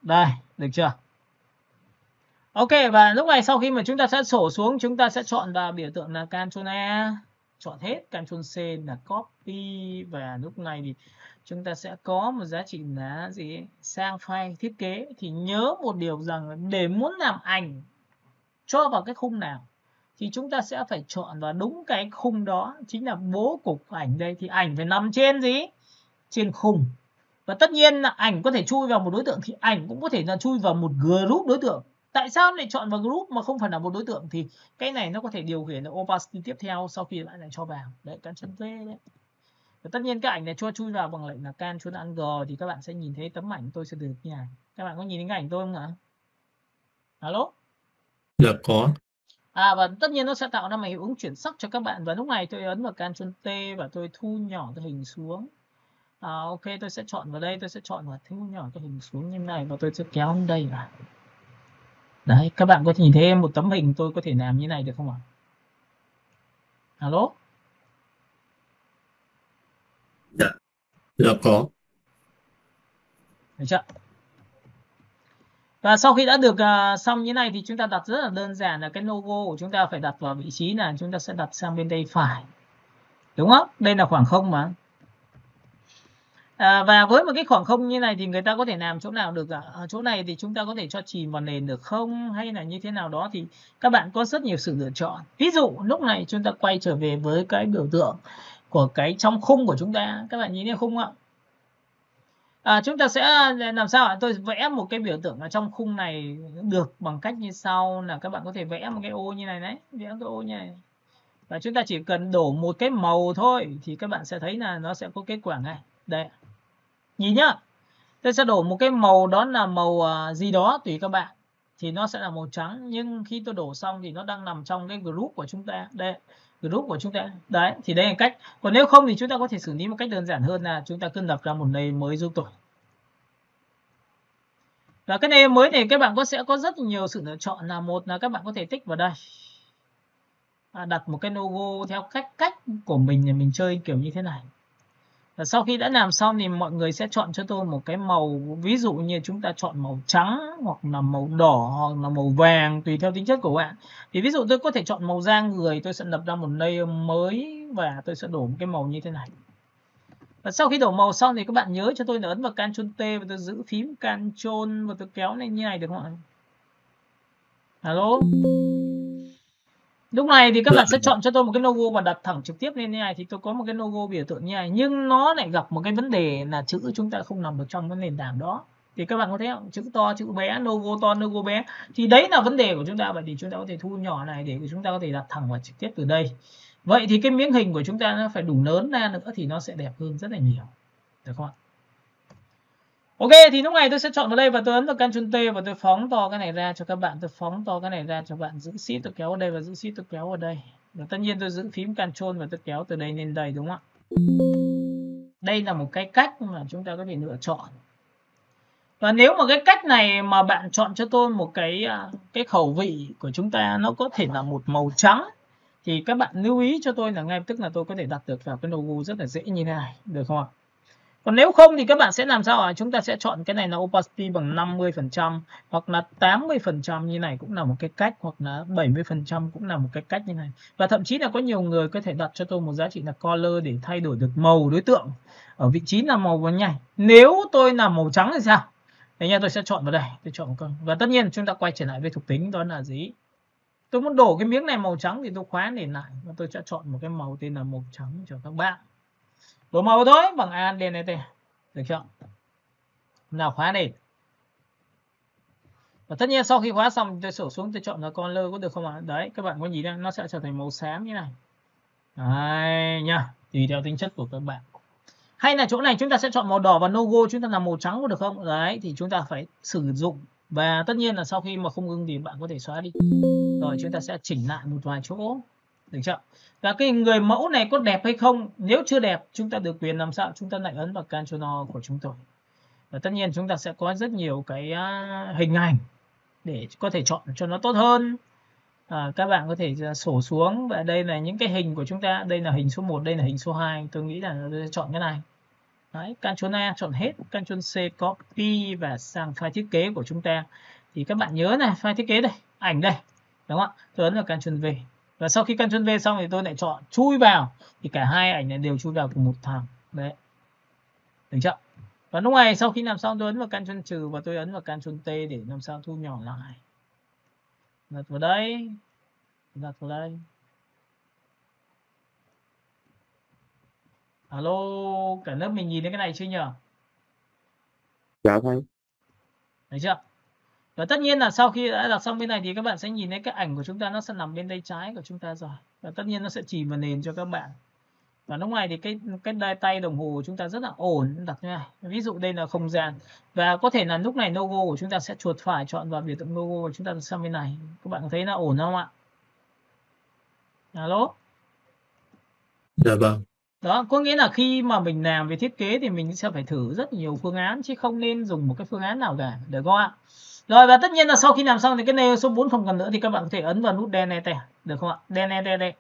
đây, được chưa? Ok, và lúc này sau khi mà chúng ta sẽ sổ xuống, chúng ta sẽ chọn vào biểu tượng là Ctrl A, chọn hết, Ctrl C là copy, và lúc này thì chúng ta sẽ có một giá trị là gì? Sang file thiết kế. Thì nhớ một điều rằng để muốn làm ảnh cho vào cái khung nào thì chúng ta sẽ phải chọn vào đúng cái khung đó, chính là bố cục ảnh đây. Thì ảnh phải nằm trên gì? Trên khung. Và tất nhiên là ảnh có thể chui vào một đối tượng thì ảnh cũng có thể là chui vào một group đối tượng. Tại sao lại chọn vào group mà không phải là một đối tượng? Thì cái này nó có thể điều khiển là opacity tiếp theo sau khi bạn lại cho vào. Đấy, Ctrl V đấy. Và tất nhiên cái ảnh này cho chui vào bằng lệnh là Ctrl Alt G thì các bạn sẽ nhìn thấy tấm ảnh tôi sẽ được như này. Các bạn có nhìn thấy cái ảnh tôi không ạ? Alo? Dạ có. Và tất nhiên nó sẽ tạo ra một hiệu ứng chuyển sắc cho các bạn. Và lúc này tôi ấn vào Ctrl T và tôi thu nhỏ cái hình xuống. Ok, tôi sẽ chọn vào đây, tôi sẽ chọn và thu nhỏ cái hình xuống như này và tôi sẽ kéo đến đây vào. Đấy, các bạn có thể nhìn thấy một tấm hình tôi có thể làm như này được không ạ? Alo? Dạ có. Được chưa? Và sau khi đã được xong như này thì chúng ta đặt rất là đơn giản là cái logo của chúng ta phải đặt vào vị trí là chúng ta sẽ đặt sang bên đây phải. Đúng không? Đây là khoảng không mà. Và với một cái khoảng không như này thì người ta có thể làm chỗ nào được ạ? Ở chỗ này thì chúng ta có thể cho chìm vào nền được không? Hay là như thế nào đó thì các bạn có rất nhiều sự lựa chọn. Ví dụ lúc này chúng ta quay trở về với cái biểu tượng của cái trong khung của chúng ta. Các bạn nhìn thấy khung ạ? Chúng ta sẽ làm sao ạ? Tôi vẽ một cái biểu tượng ở trong khung này được bằng cách như sau là các bạn có thể vẽ một cái ô như này đấy, vẽ cái ô như này. Và chúng ta chỉ cần đổ một cái màu thôi thì các bạn sẽ thấy là nó sẽ có kết quả ngay. Đây. Nhìn nhá. Tôi sẽ đổ một cái màu đó là màu gì đó tùy các bạn. Thì nó sẽ là màu trắng, nhưng khi tôi đổ xong thì nó đang nằm trong cái group của chúng ta. Đây, group của chúng ta. Đấy, thì đây là cách. Còn nếu không thì chúng ta có thể xử lý một cách đơn giản hơn là chúng ta cứ lập ra một layer mới giúp tôi. Và cái layer mới này các bạn sẽ có rất nhiều sự lựa chọn. Là một là các bạn có thể tích vào đây. Đặt một cái logo theo cách của mình thì mình chơi kiểu như thế này. Và sau khi đã làm xong thì mọi người sẽ chọn cho tôi một cái màu, ví dụ như chúng ta chọn màu trắng hoặc là màu đỏ hoặc là màu vàng tùy theo tính chất của bạn. Thì ví dụ tôi có thể chọn màu da người, tôi sẽ lập ra một layer mới và tôi sẽ đổ một cái màu như thế này. Và sau khi đổ màu xong thì các bạn nhớ cho tôi là ấn vào Ctrl T và tôi giữ phím Ctrl và tôi kéo lên như này được không ạ? Alo? Lúc này thì các bạn sẽ chọn cho tôi một cái logo và đặt thẳng trực tiếp lên như này thì tôi có một cái logo biểu tượng như này, nhưng nó lại gặp một cái vấn đề là chữ chúng ta không nằm được trong cái nền tảng đó. Thì các bạn có thấy không? Chữ to, chữ bé, logo to, logo bé. Thì đấy là vấn đề của chúng ta. Vậy thì chúng ta có thể thu nhỏ này để chúng ta có thể đặt thẳng vào trực tiếp từ đây. Vậy thì cái miếng hình của chúng ta nó phải đủ lớn ra nữa thì nó sẽ đẹp hơn rất là nhiều. Được không ạ? Ok, thì lúc này tôi sẽ chọn vào đây và tôi ấn vào Ctrl T và tôi phóng to cái này ra cho các bạn. Tôi phóng to cái này ra cho bạn, giữ Shift tôi kéo vào đây và giữ Shift tôi kéo vào đây. Và tất nhiên tôi giữ phím Ctrl và tôi kéo từ đây lên đây, đúng không ạ? Đây là một cái cách mà chúng ta có thể lựa chọn. Và nếu mà cái cách này mà bạn chọn cho tôi một cái khẩu vị của chúng ta nó có thể là một màu trắng thì các bạn lưu ý cho tôi là ngay tức là tôi có thể đặt được vào cái logo rất là dễ như thế này, được không ạ? Còn nếu không thì các bạn sẽ làm sao ạ? Chúng ta sẽ chọn cái này là opacity bằng 50% hoặc là 80% như này cũng là một cái cách, hoặc là 70% cũng là một cái cách như này. Và thậm chí là có nhiều người có thể đặt cho tôi một giá trị là color để thay đổi được màu đối tượng ở vị trí là màu vào nhảy. Nếu tôi làm màu trắng thì sao? Đấy nha, tôi sẽ chọn vào đây, tôi chọn một con. Và tất nhiên chúng ta quay trở lại với thuộc tính, đó là gì? Tôi muốn đổ cái miếng này màu trắng thì tôi khóa nền lại và tôi sẽ chọn một cái màu tên là màu trắng cho các bạn. Đổ màu thôi bằng Alt lên đây, được chưa? Nào khóa nền. Và tất nhiên sau khi khóa xong tôi sổ xuống tôi chọn là color có được không ạ? Đấy, các bạn có nhìn thấy nó sẽ trở thành màu xám như này. Đấy nha, tùy theo tính chất của các bạn. Hay là chỗ này chúng ta sẽ chọn màu đỏ và logo chúng ta làm màu trắng có được không? Đấy, thì chúng ta phải sử dụng. Và tất nhiên là sau khi mà không ưng thì bạn có thể xóa đi. Rồi chúng ta sẽ chỉnh lại một vài chỗ. Được chưa? Và cái người mẫu này có đẹp hay không? Nếu chưa đẹp, chúng ta được quyền làm sao? Chúng ta lại ấn vào Ctrl của chúng tôi. Và tất nhiên chúng ta sẽ có rất nhiều cái hình ảnh để có thể chọn cho nó tốt hơn. Các bạn có thể sổ xuống, và đây là những cái hình của chúng ta, đây là hình số 1, đây là hình số 2, tôi nghĩ là tôi sẽ chọn cái này. Đấy, Ctrl A chọn hết, Ctrl C copy và sang file thiết kế của chúng ta. Thì các bạn nhớ này, file thiết kế đây, ảnh đây, đúng không ạ? Tôi ấn vào Ctrl V. Và sau khi Ctrl V xong thì tôi lại chọn chui vào, thì cả hai ảnh này đều chui vào cùng một thằng. Đấy. Được chưa? Và lúc này sau khi làm xong tôi ấn vào Ctrl trừ và tôi ấn vào Ctrl T để làm sao thu nhỏ lại. Đặt vào đây. Đặt vào đây. Alo, cả lớp mình nhìn thấy cái này chưa nhỉ? Dạ thầy. Thấy chưa? Và tất nhiên là sau khi đã đặt xong bên này thì các bạn sẽ nhìn thấy cái ảnh của chúng ta nó sẽ nằm bên tay trái của chúng ta rồi. Và tất nhiên nó sẽ chìm vào nền cho các bạn. Và lúc này thì cái tay đồng hồ của chúng ta rất là ổn, đặt như này. Ví dụ đây là không gian. Và có thể là lúc này logo của chúng ta sẽ chuột phải chọn vào biểu tượng logo của chúng ta sang bên này. Các bạn thấy là ổn không ạ? Alo? Dạ vâng. Đó, có nghĩa là khi mà mình làm về thiết kế thì mình sẽ phải thử rất nhiều phương án, chứ không nên dùng một cái phương án nào cả, được không ạ? Rồi, và tất nhiên là sau khi làm xong thì cái layer số 4 không cần nữa thì các bạn có thể ấn vào nút Delete, được không ạ? Delete đây.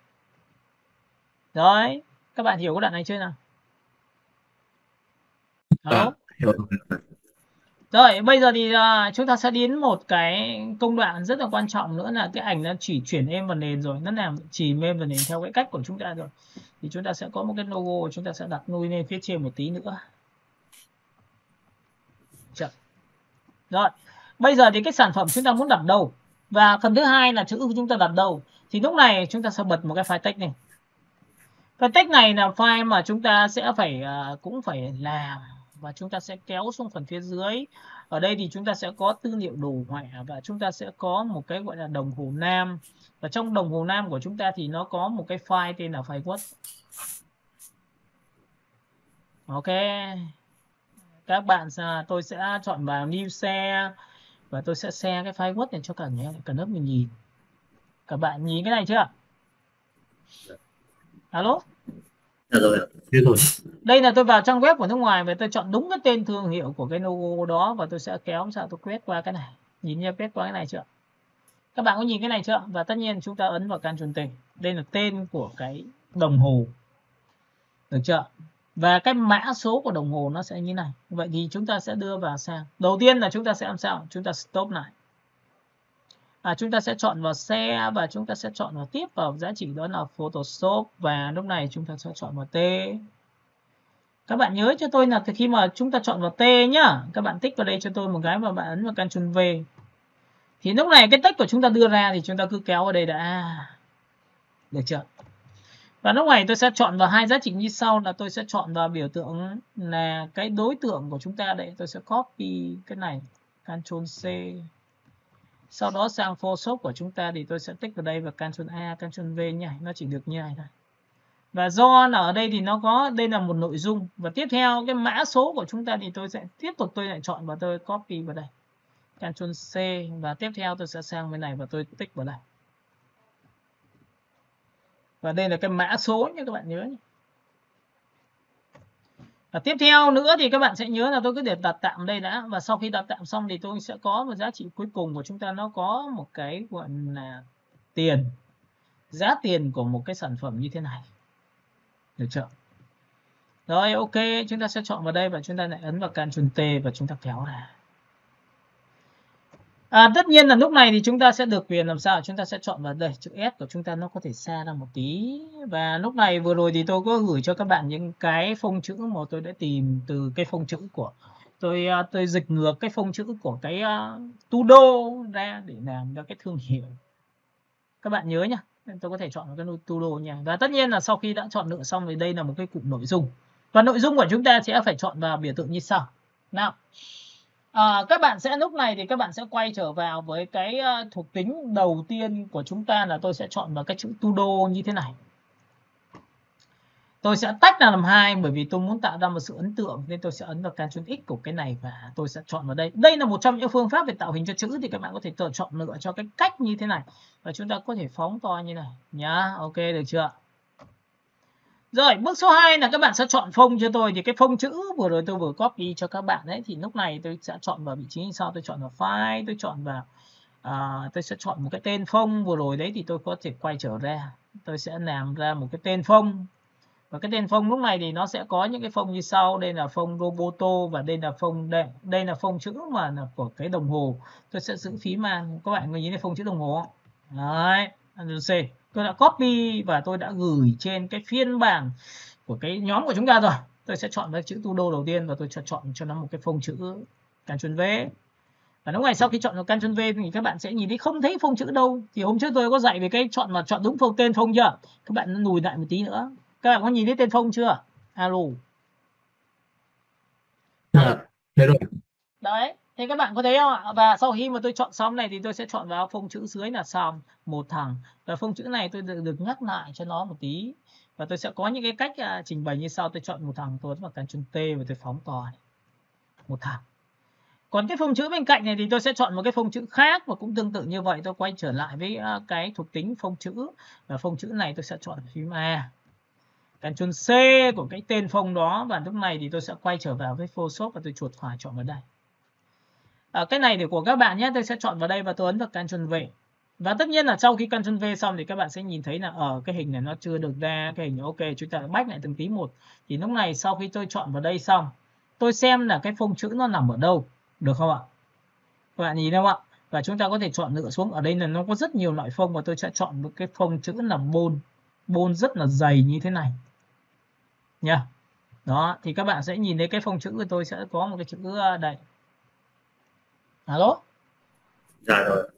Rồi, các bạn hiểu cái đoạn này chưa nào? Alo? Hiểu. Rồi, bây giờ thì chúng ta sẽ đến một cái công đoạn rất là quan trọng nữa là cái ảnh nó chỉ chuyển êm vào nền rồi, nó làm chìm êm vào nền theo cái cách của chúng ta rồi. Thì chúng ta sẽ có một cái logo, chúng ta sẽ đặt nuôi lên phía trên một tí nữa. Chậm. Rồi, bây giờ thì cái sản phẩm chúng ta muốn đặt đâu? Và phần thứ hai là chữ của chúng ta đặt đâu? Thì lúc này chúng ta sẽ bật một cái file text này. File text này là file mà chúng ta sẽ phải cũng phải làm, và chúng ta sẽ kéo xuống phần phía dưới. Ở đây thì chúng ta sẽ có tư liệu đồ họa, và chúng ta sẽ có một cái gọi là đồng hồ nam. Và trong đồng hồ nam của chúng ta thì nó có một cái file tên là file Word. Ok. Các bạn tôi sẽ chọn vào new share và tôi sẽ share cái file Word này cho cả lớp mình nhìn. Các bạn nhìn cái này chưa? Alo? Dạ rồi ạ. Biết rồi. Đây là tôi vào trang web của nước ngoài và tôi chọn đúng cái tên thương hiệu của cái logo đó, và tôi sẽ kéo sao tôi quét qua cái này. Nhìn nha, quét qua cái này chưa? Các bạn có nhìn cái này chưa? Và tất nhiên chúng ta ấn vào Ctrl T. Đây là tên của cái đồng hồ. Được chưa? Và cái mã số của đồng hồ nó sẽ như này. Vậy thì chúng ta sẽ đưa vào sang. Đầu tiên là chúng ta sẽ làm sao? Chúng ta stop lại. Chúng ta sẽ chọn vào xe và chúng ta sẽ chọn vào tiếp vào giá trị đó là Photoshop, và lúc này chúng ta sẽ chọn vào T. Các bạn nhớ cho tôi là từ khi mà chúng ta chọn vào T nhá, các bạn tích vào đây cho tôi một cái và bạn ấn vào Ctrl V. Thì lúc này cái text của chúng ta đưa ra thì chúng ta cứ kéo vào đây đã. Được chưa? Và lúc này tôi sẽ chọn vào hai giá trị như sau, là tôi sẽ chọn vào biểu tượng là cái đối tượng của chúng ta đấy, tôi sẽ copy cái này, Ctrl C. Sau đó sang Photoshop của chúng ta thì tôi sẽ tích vào đây và Ctrl A, Ctrl V nhỉ, nó chỉ được như này thôi. Và do là ở đây thì nó có, đây là một nội dung, và tiếp theo cái mã số của chúng ta thì tôi sẽ tiếp tục tôi lại chọn và tôi copy vào đây. Ctrl C, và tiếp theo tôi sẽ sang bên này và tôi tích vào đây. Và đây là cái mã số nhé, các bạn nhớ nhé. Và tiếp theo nữa thì các bạn sẽ nhớ là tôi cứ để đặt tạm đây đã, và sau khi đặt tạm xong thì tôi sẽ có một giá trị cuối cùng của chúng ta, nó có một cái gọi là tiền, giá tiền của một cái sản phẩm như thế này. Được chưa? Rồi, ok, chúng ta sẽ chọn vào đây và chúng ta lại ấn vào Ctrl T và chúng ta kéo ra. Tất nhiên là lúc này thì chúng ta sẽ được quyền làm sao? Chúng ta sẽ chọn vào đây, chữ S của chúng ta nó có thể xa ra một tí. Và lúc này vừa rồi thì tôi có gửi cho các bạn những cái phông chữ mà tôi đã tìm từ cái phông chữ của tôi dịch ngược cái phông chữ của cái Tudo ra để làm ra cái thương hiệu. Các bạn nhớ nhá, tôi có thể chọn vào cái Tudo nha. Và tất nhiên là sau khi đã chọn lựa xong thì đây là một cái cụm nội dung. Và nội dung của chúng ta sẽ phải chọn vào biểu tượng như sau. Nào, các bạn sẽ lúc này thì các bạn sẽ quay trở vào với cái thuộc tính đầu tiên của chúng ta, là tôi sẽ chọn vào cái chữ Tudo như thế này. Tôi sẽ tách ra làm hai bởi vì tôi muốn tạo ra một sự ấn tượng, nên tôi sẽ ấn vào Ctrl X của cái này và tôi sẽ chọn vào đây. Đây là một trong những phương pháp về tạo hình cho chữ, thì các bạn có thể chọn lựa cho cái cách như thế này và chúng ta có thể phóng to như này nhá. Ok, được chưa? Rồi, bước số 2 là các bạn sẽ chọn phông cho tôi. Thì cái phông chữ vừa rồi tôi vừa copy cho các bạn đấy, thì lúc này tôi sẽ chọn vào vị trí như sau. Tôi chọn vào file, tôi chọn vào tôi sẽ chọn một cái tên phông vừa rồi đấy, thì tôi có thể quay trở ra, tôi sẽ làm ra một cái tên phông. Và cái tên phông lúc này thì nó sẽ có những cái phông như sau. Đây là phông Roboto và đây là phông đây là phông chữ mà là của cái đồng hồ. Tôi sẽ giữ phím mà các bạn nhìn thấy phông chữ đồng hồ đấy, C. Tôi đã copy và tôi đã gửi trên cái phiên bản của cái nhóm của chúng ta rồi. Tôi sẽ chọn cái chữ Tudo đầu tiên và tôi chọn cho nó một cái phông chữ Ctrl V. Và lúc này sau khi chọn Ctrl V thì các bạn sẽ nhìn thấy không thấy phông chữ đâu. Thì hôm trước tôi có dạy về cái chọn đúng phông tên phông chưa? Các bạn lùi lại một tí nữa. Các bạn có nhìn thấy tên phông chưa? Alo. Thế rồi. Đấy, thế các bạn có thấy không ạ? Và sau khi mà tôi chọn xong này thì tôi sẽ chọn vào phông chữ dưới là xong một thằng. Và phông chữ này tôi được nhắc lại cho nó một tí. Và tôi sẽ có những cái cách trình bày như sau. Tôi chọn một thằng, tôi vào Ctrl T và tôi phóng to này. Một thằng. Còn cái phông chữ bên cạnh này thì tôi sẽ chọn một cái phông chữ khác và cũng tương tự như vậy. Tôi quay trở lại với cái thuộc tính phông chữ. Và phông chữ này tôi sẽ chọn phím A. Ctrl C của cái tên phông đó. Và lúc này thì tôi sẽ quay trở vào với Photoshop và tôi chuột phải chọn vào đây. Cái này thì của các bạn nhé, tôi sẽ chọn vào đây và tôi ấn vào Ctrl V. Và tất nhiên là sau khi Ctrl V xong thì các bạn sẽ nhìn thấy là ở cái hình này nó chưa được ra, cái hình ok, chúng ta back lại từng tí một. Thì lúc này sau khi tôi chọn vào đây xong, tôi xem là cái phông chữ nó nằm ở đâu, được không ạ? Các bạn nhìn không ạ? Và chúng ta có thể chọn nữa xuống. Ở đây là nó có rất nhiều loại phông và tôi sẽ chọn một cái phông chữ là bold rất là dày như thế này nha. Đó, thì các bạn sẽ nhìn thấy cái phông chữ của tôi sẽ có một cái chữ đây. Alo. Dạ rồi.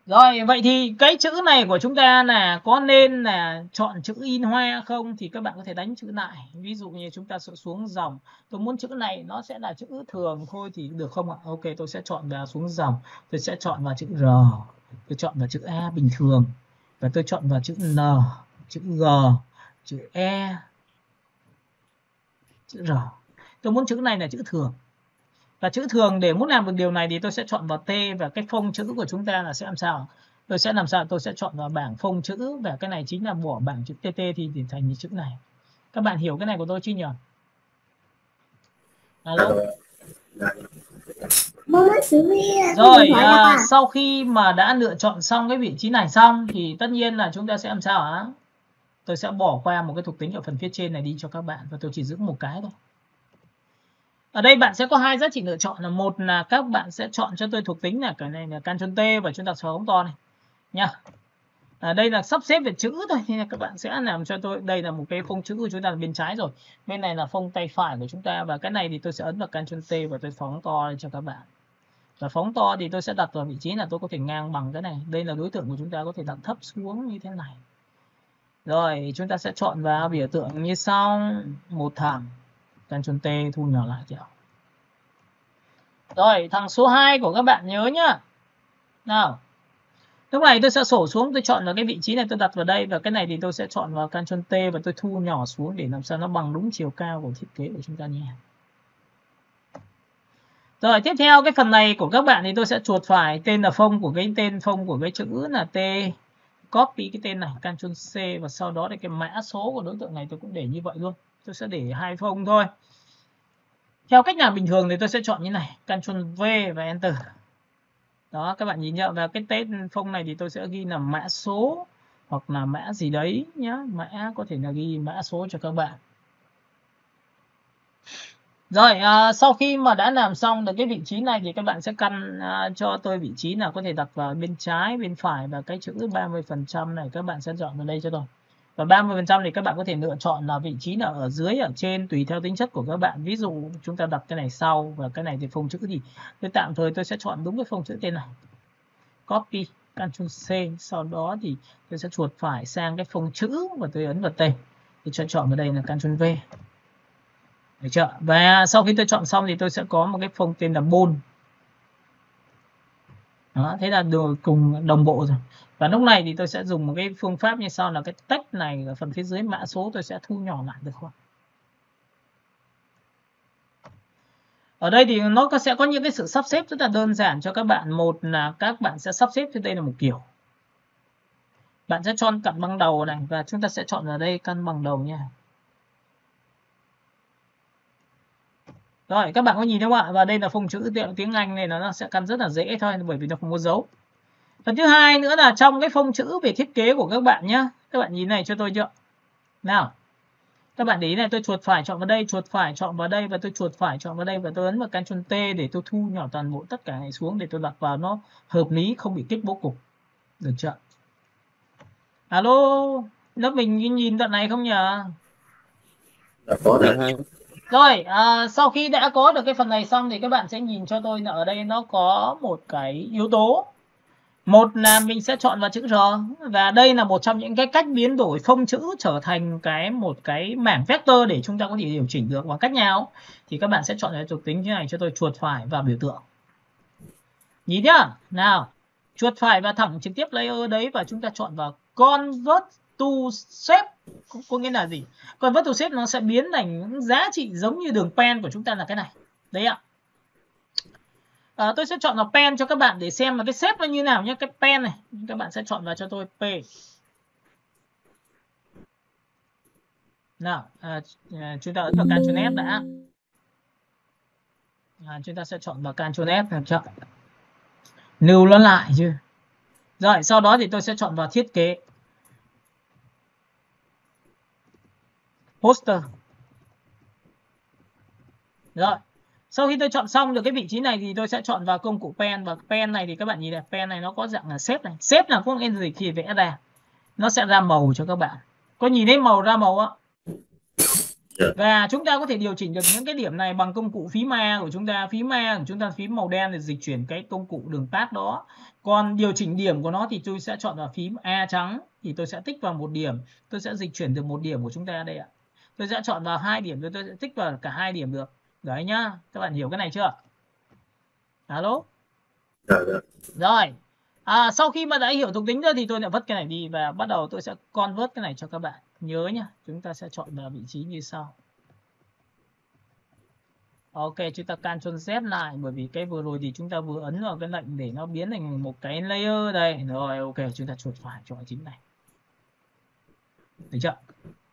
Rồi, vậy thì cái chữ này của chúng ta là có nên là chọn chữ in hoa không? Thì các bạn có thể đánh chữ lại. Ví dụ như chúng ta sẽ xuống dòng. Tôi muốn chữ này nó sẽ là chữ thường thôi thì được không ạ? Ok, tôi sẽ chọn vào xuống dòng. Tôi sẽ chọn vào chữ R. Tôi chọn vào chữ A bình thường. Và tôi chọn vào chữ N, chữ G, chữ E, chữ R. Tôi muốn chữ này là chữ thường. Và chữ thường để muốn làm được điều này thì tôi sẽ chọn vào T và cái phông chữ của chúng ta là sẽ làm sao? Tôi sẽ chọn vào bảng phông chữ và cái này chính là bỏ bảng chữ TT thì thành chữ này. Các bạn hiểu cái này của tôi chưa nhỉ? Alo. Rồi, sau khi mà đã lựa chọn xong cái vị trí này xong thì tất nhiên là chúng ta sẽ làm sao hả? Tôi sẽ bỏ qua một cái thuộc tính ở phần phía trên này đi cho các bạn và tôi chỉ giữ một cái thôi. Ở đây bạn sẽ có hai giá trị lựa chọn, là một là các bạn sẽ chọn cho tôi thuộc tính là cái này là Ctrl T và chúng ta phóng to này nha. Đây là sắp xếp về chữ thôi, nên các bạn sẽ làm cho tôi, đây là một cái phông chữ của chúng ta bên trái rồi, bên này là phông tay phải của chúng ta, và cái này thì tôi sẽ ấn vào Ctrl T và tôi phóng to lên cho các bạn. Và phóng to thì tôi sẽ đặt vào vị trí là tôi có thể ngang bằng cái này, đây là đối tượng của chúng ta, có thể đặt thấp xuống như thế này. Rồi chúng ta sẽ chọn vào biểu tượng như sau, một thằng, Ctrl T thu nhỏ lại kiểu. Rồi, thằng số 2 của các bạn nhớ nhá. Nào. Lúc này tôi sẽ sổ xuống, tôi chọn vào cái vị trí này, tôi đặt vào đây, và cái này thì tôi sẽ chọn vào Ctrl T và tôi thu nhỏ xuống để làm sao nó bằng đúng chiều cao của thiết kế của chúng ta nha. Rồi, tiếp theo cái phần này của các bạn thì tôi sẽ chuột phải tên là phông của cái tên phông của cái chữ là T. Copy cái tên này, Ctrl C, và sau đó thì cái mã số của đối tượng này tôi cũng để như vậy luôn. Tôi sẽ để hai phông thôi. Theo cách làm bình thường thì tôi sẽ chọn như này, Ctrl V và Enter. Đó, các bạn nhìn nhận vào cái tên phông này thì tôi sẽ ghi là mã số hoặc là mã gì đấy nhá, mã có thể là ghi mã số cho các bạn. Rồi, sau khi mà đã làm xong được cái vị trí này thì các bạn sẽ căn cho tôi vị trí nào có thể đặt vào bên trái, bên phải, và cái chữ 30% này các bạn sẽ chọn vào đây cho tôi. Và 30% thì các bạn có thể lựa chọn là vị trí nào ở dưới, ở trên, tùy theo tính chất của các bạn. Ví dụ chúng ta đặt cái này sau và cái này thì phông chữ thì tôi tạm thời tôi sẽ chọn đúng cái phông chữ tên này. Copy, Ctrl C, sau đó thì tôi sẽ chuột phải sang cái phông chữ và tôi ấn vào tên. Tôi sẽ chọn vào đây là Ctrl V. Được chưa? Và sau khi tôi chọn xong thì tôi sẽ có một cái phông tên là bold. Đó, thế là cùng đồng bộ rồi. Và lúc này thì tôi sẽ dùng một cái phương pháp như sau, là cái text này ở phần phía dưới mã số tôi sẽ thu nhỏ lại được không? Ở đây thì nó sẽ có những cái sự sắp xếp rất là đơn giản cho các bạn. Một là các bạn sẽ sắp xếp, trên đây là một kiểu. Bạn sẽ chọn cân bằng đầu này và chúng ta sẽ chọn vào đây cân bằng đầu nha. Rồi các bạn có nhìn thấy không ạ? Và đây là phông chữ tiếng Anh này nó sẽ căn rất là dễ thôi, bởi vì nó không có dấu. Phần thứ hai nữa là trong cái phông chữ về thiết kế của các bạn nhá. Các bạn nhìn này cho tôi chưa? Nào. Các bạn để ý này, tôi chuột phải chọn vào đây, chuột phải chọn vào đây và tôi chuột phải chọn vào đây và tôi ấn vào Ctrl T để tôi thu nhỏ toàn bộ tất cả này xuống để tôi đặt vào nó hợp lý, không bị kích bố cục. Được chưa? Alo, lớp mình nhìn đoạn này không nhỉ? Có Dạ rồi. hai. Rồi, sau khi đã có được cái phần này xong thì các bạn sẽ nhìn cho tôi là ở đây nó có một cái yếu tố. Một là mình sẽ chọn vào chữ R, và đây là một trong những cái cách biến đổi phông chữ trở thành một cái mảng vector để chúng ta có thể điều chỉnh được. Bằng cách nào? Thì các bạn sẽ chọn cái thuộc tính như này cho tôi, chuột phải vào biểu tượng. Nhìn nhá, nào, chuột phải và thẳng trực tiếp layer đấy và chúng ta chọn vào convert to shape. Có nghĩa là gì? Convert to shape nó sẽ biến thành những giá trị giống như đường pen của chúng ta là cái này. Đấy ạ. Tôi sẽ chọn vào pen cho các bạn để xem là cái shape nó như nào nhé. Cái pen này các bạn sẽ chọn vào cho tôi P. Nào, chúng ta ấn vào Ctrl S đã. Chúng ta sẽ chọn vào Ctrl S, được chưa? Lưu nó lại chứ. Rồi, sau đó thì tôi sẽ chọn vào thiết kế. Poster. Rồi. Sau khi tôi chọn xong được cái vị trí này thì tôi sẽ chọn vào công cụ pen, và pen này thì các bạn nhìn này, pen này nó có dạng là shape này. Shape là có nghĩa gì thì vẽ ra. Nó sẽ ra màu cho các bạn. Có nhìn thấy màu ra màu á? Và chúng ta có thể điều chỉnh được những cái điểm này bằng công cụ phím A của chúng ta. Phím A của chúng ta phím màu đen để dịch chuyển cái công cụ đường tab đó. Còn điều chỉnh điểm của nó thì tôi sẽ chọn vào phím A trắng, thì tôi sẽ tích vào một điểm, tôi sẽ dịch chuyển được một điểm của chúng ta đây ạ. Tôi sẽ chọn vào 2 điểm, tôi sẽ tích vào cả 2 điểm được. Đấy nhá, các bạn hiểu cái này chưa? Alo? Rồi. Sau khi mà đã hiểu thuộc tính rồi thì tôi lại vứt cái này đi và bắt đầu tôi sẽ convert cái này cho các bạn. Nhớ nhá, chúng ta sẽ chọn vào vị trí như sau. Ok, chúng ta Ctrl Z lại, bởi vì cái vừa rồi thì chúng ta vừa ấn vào cái lệnh để nó biến thành một cái layer đây. Rồi, ok, chúng ta chuột phải chọn chính này. Được chưa?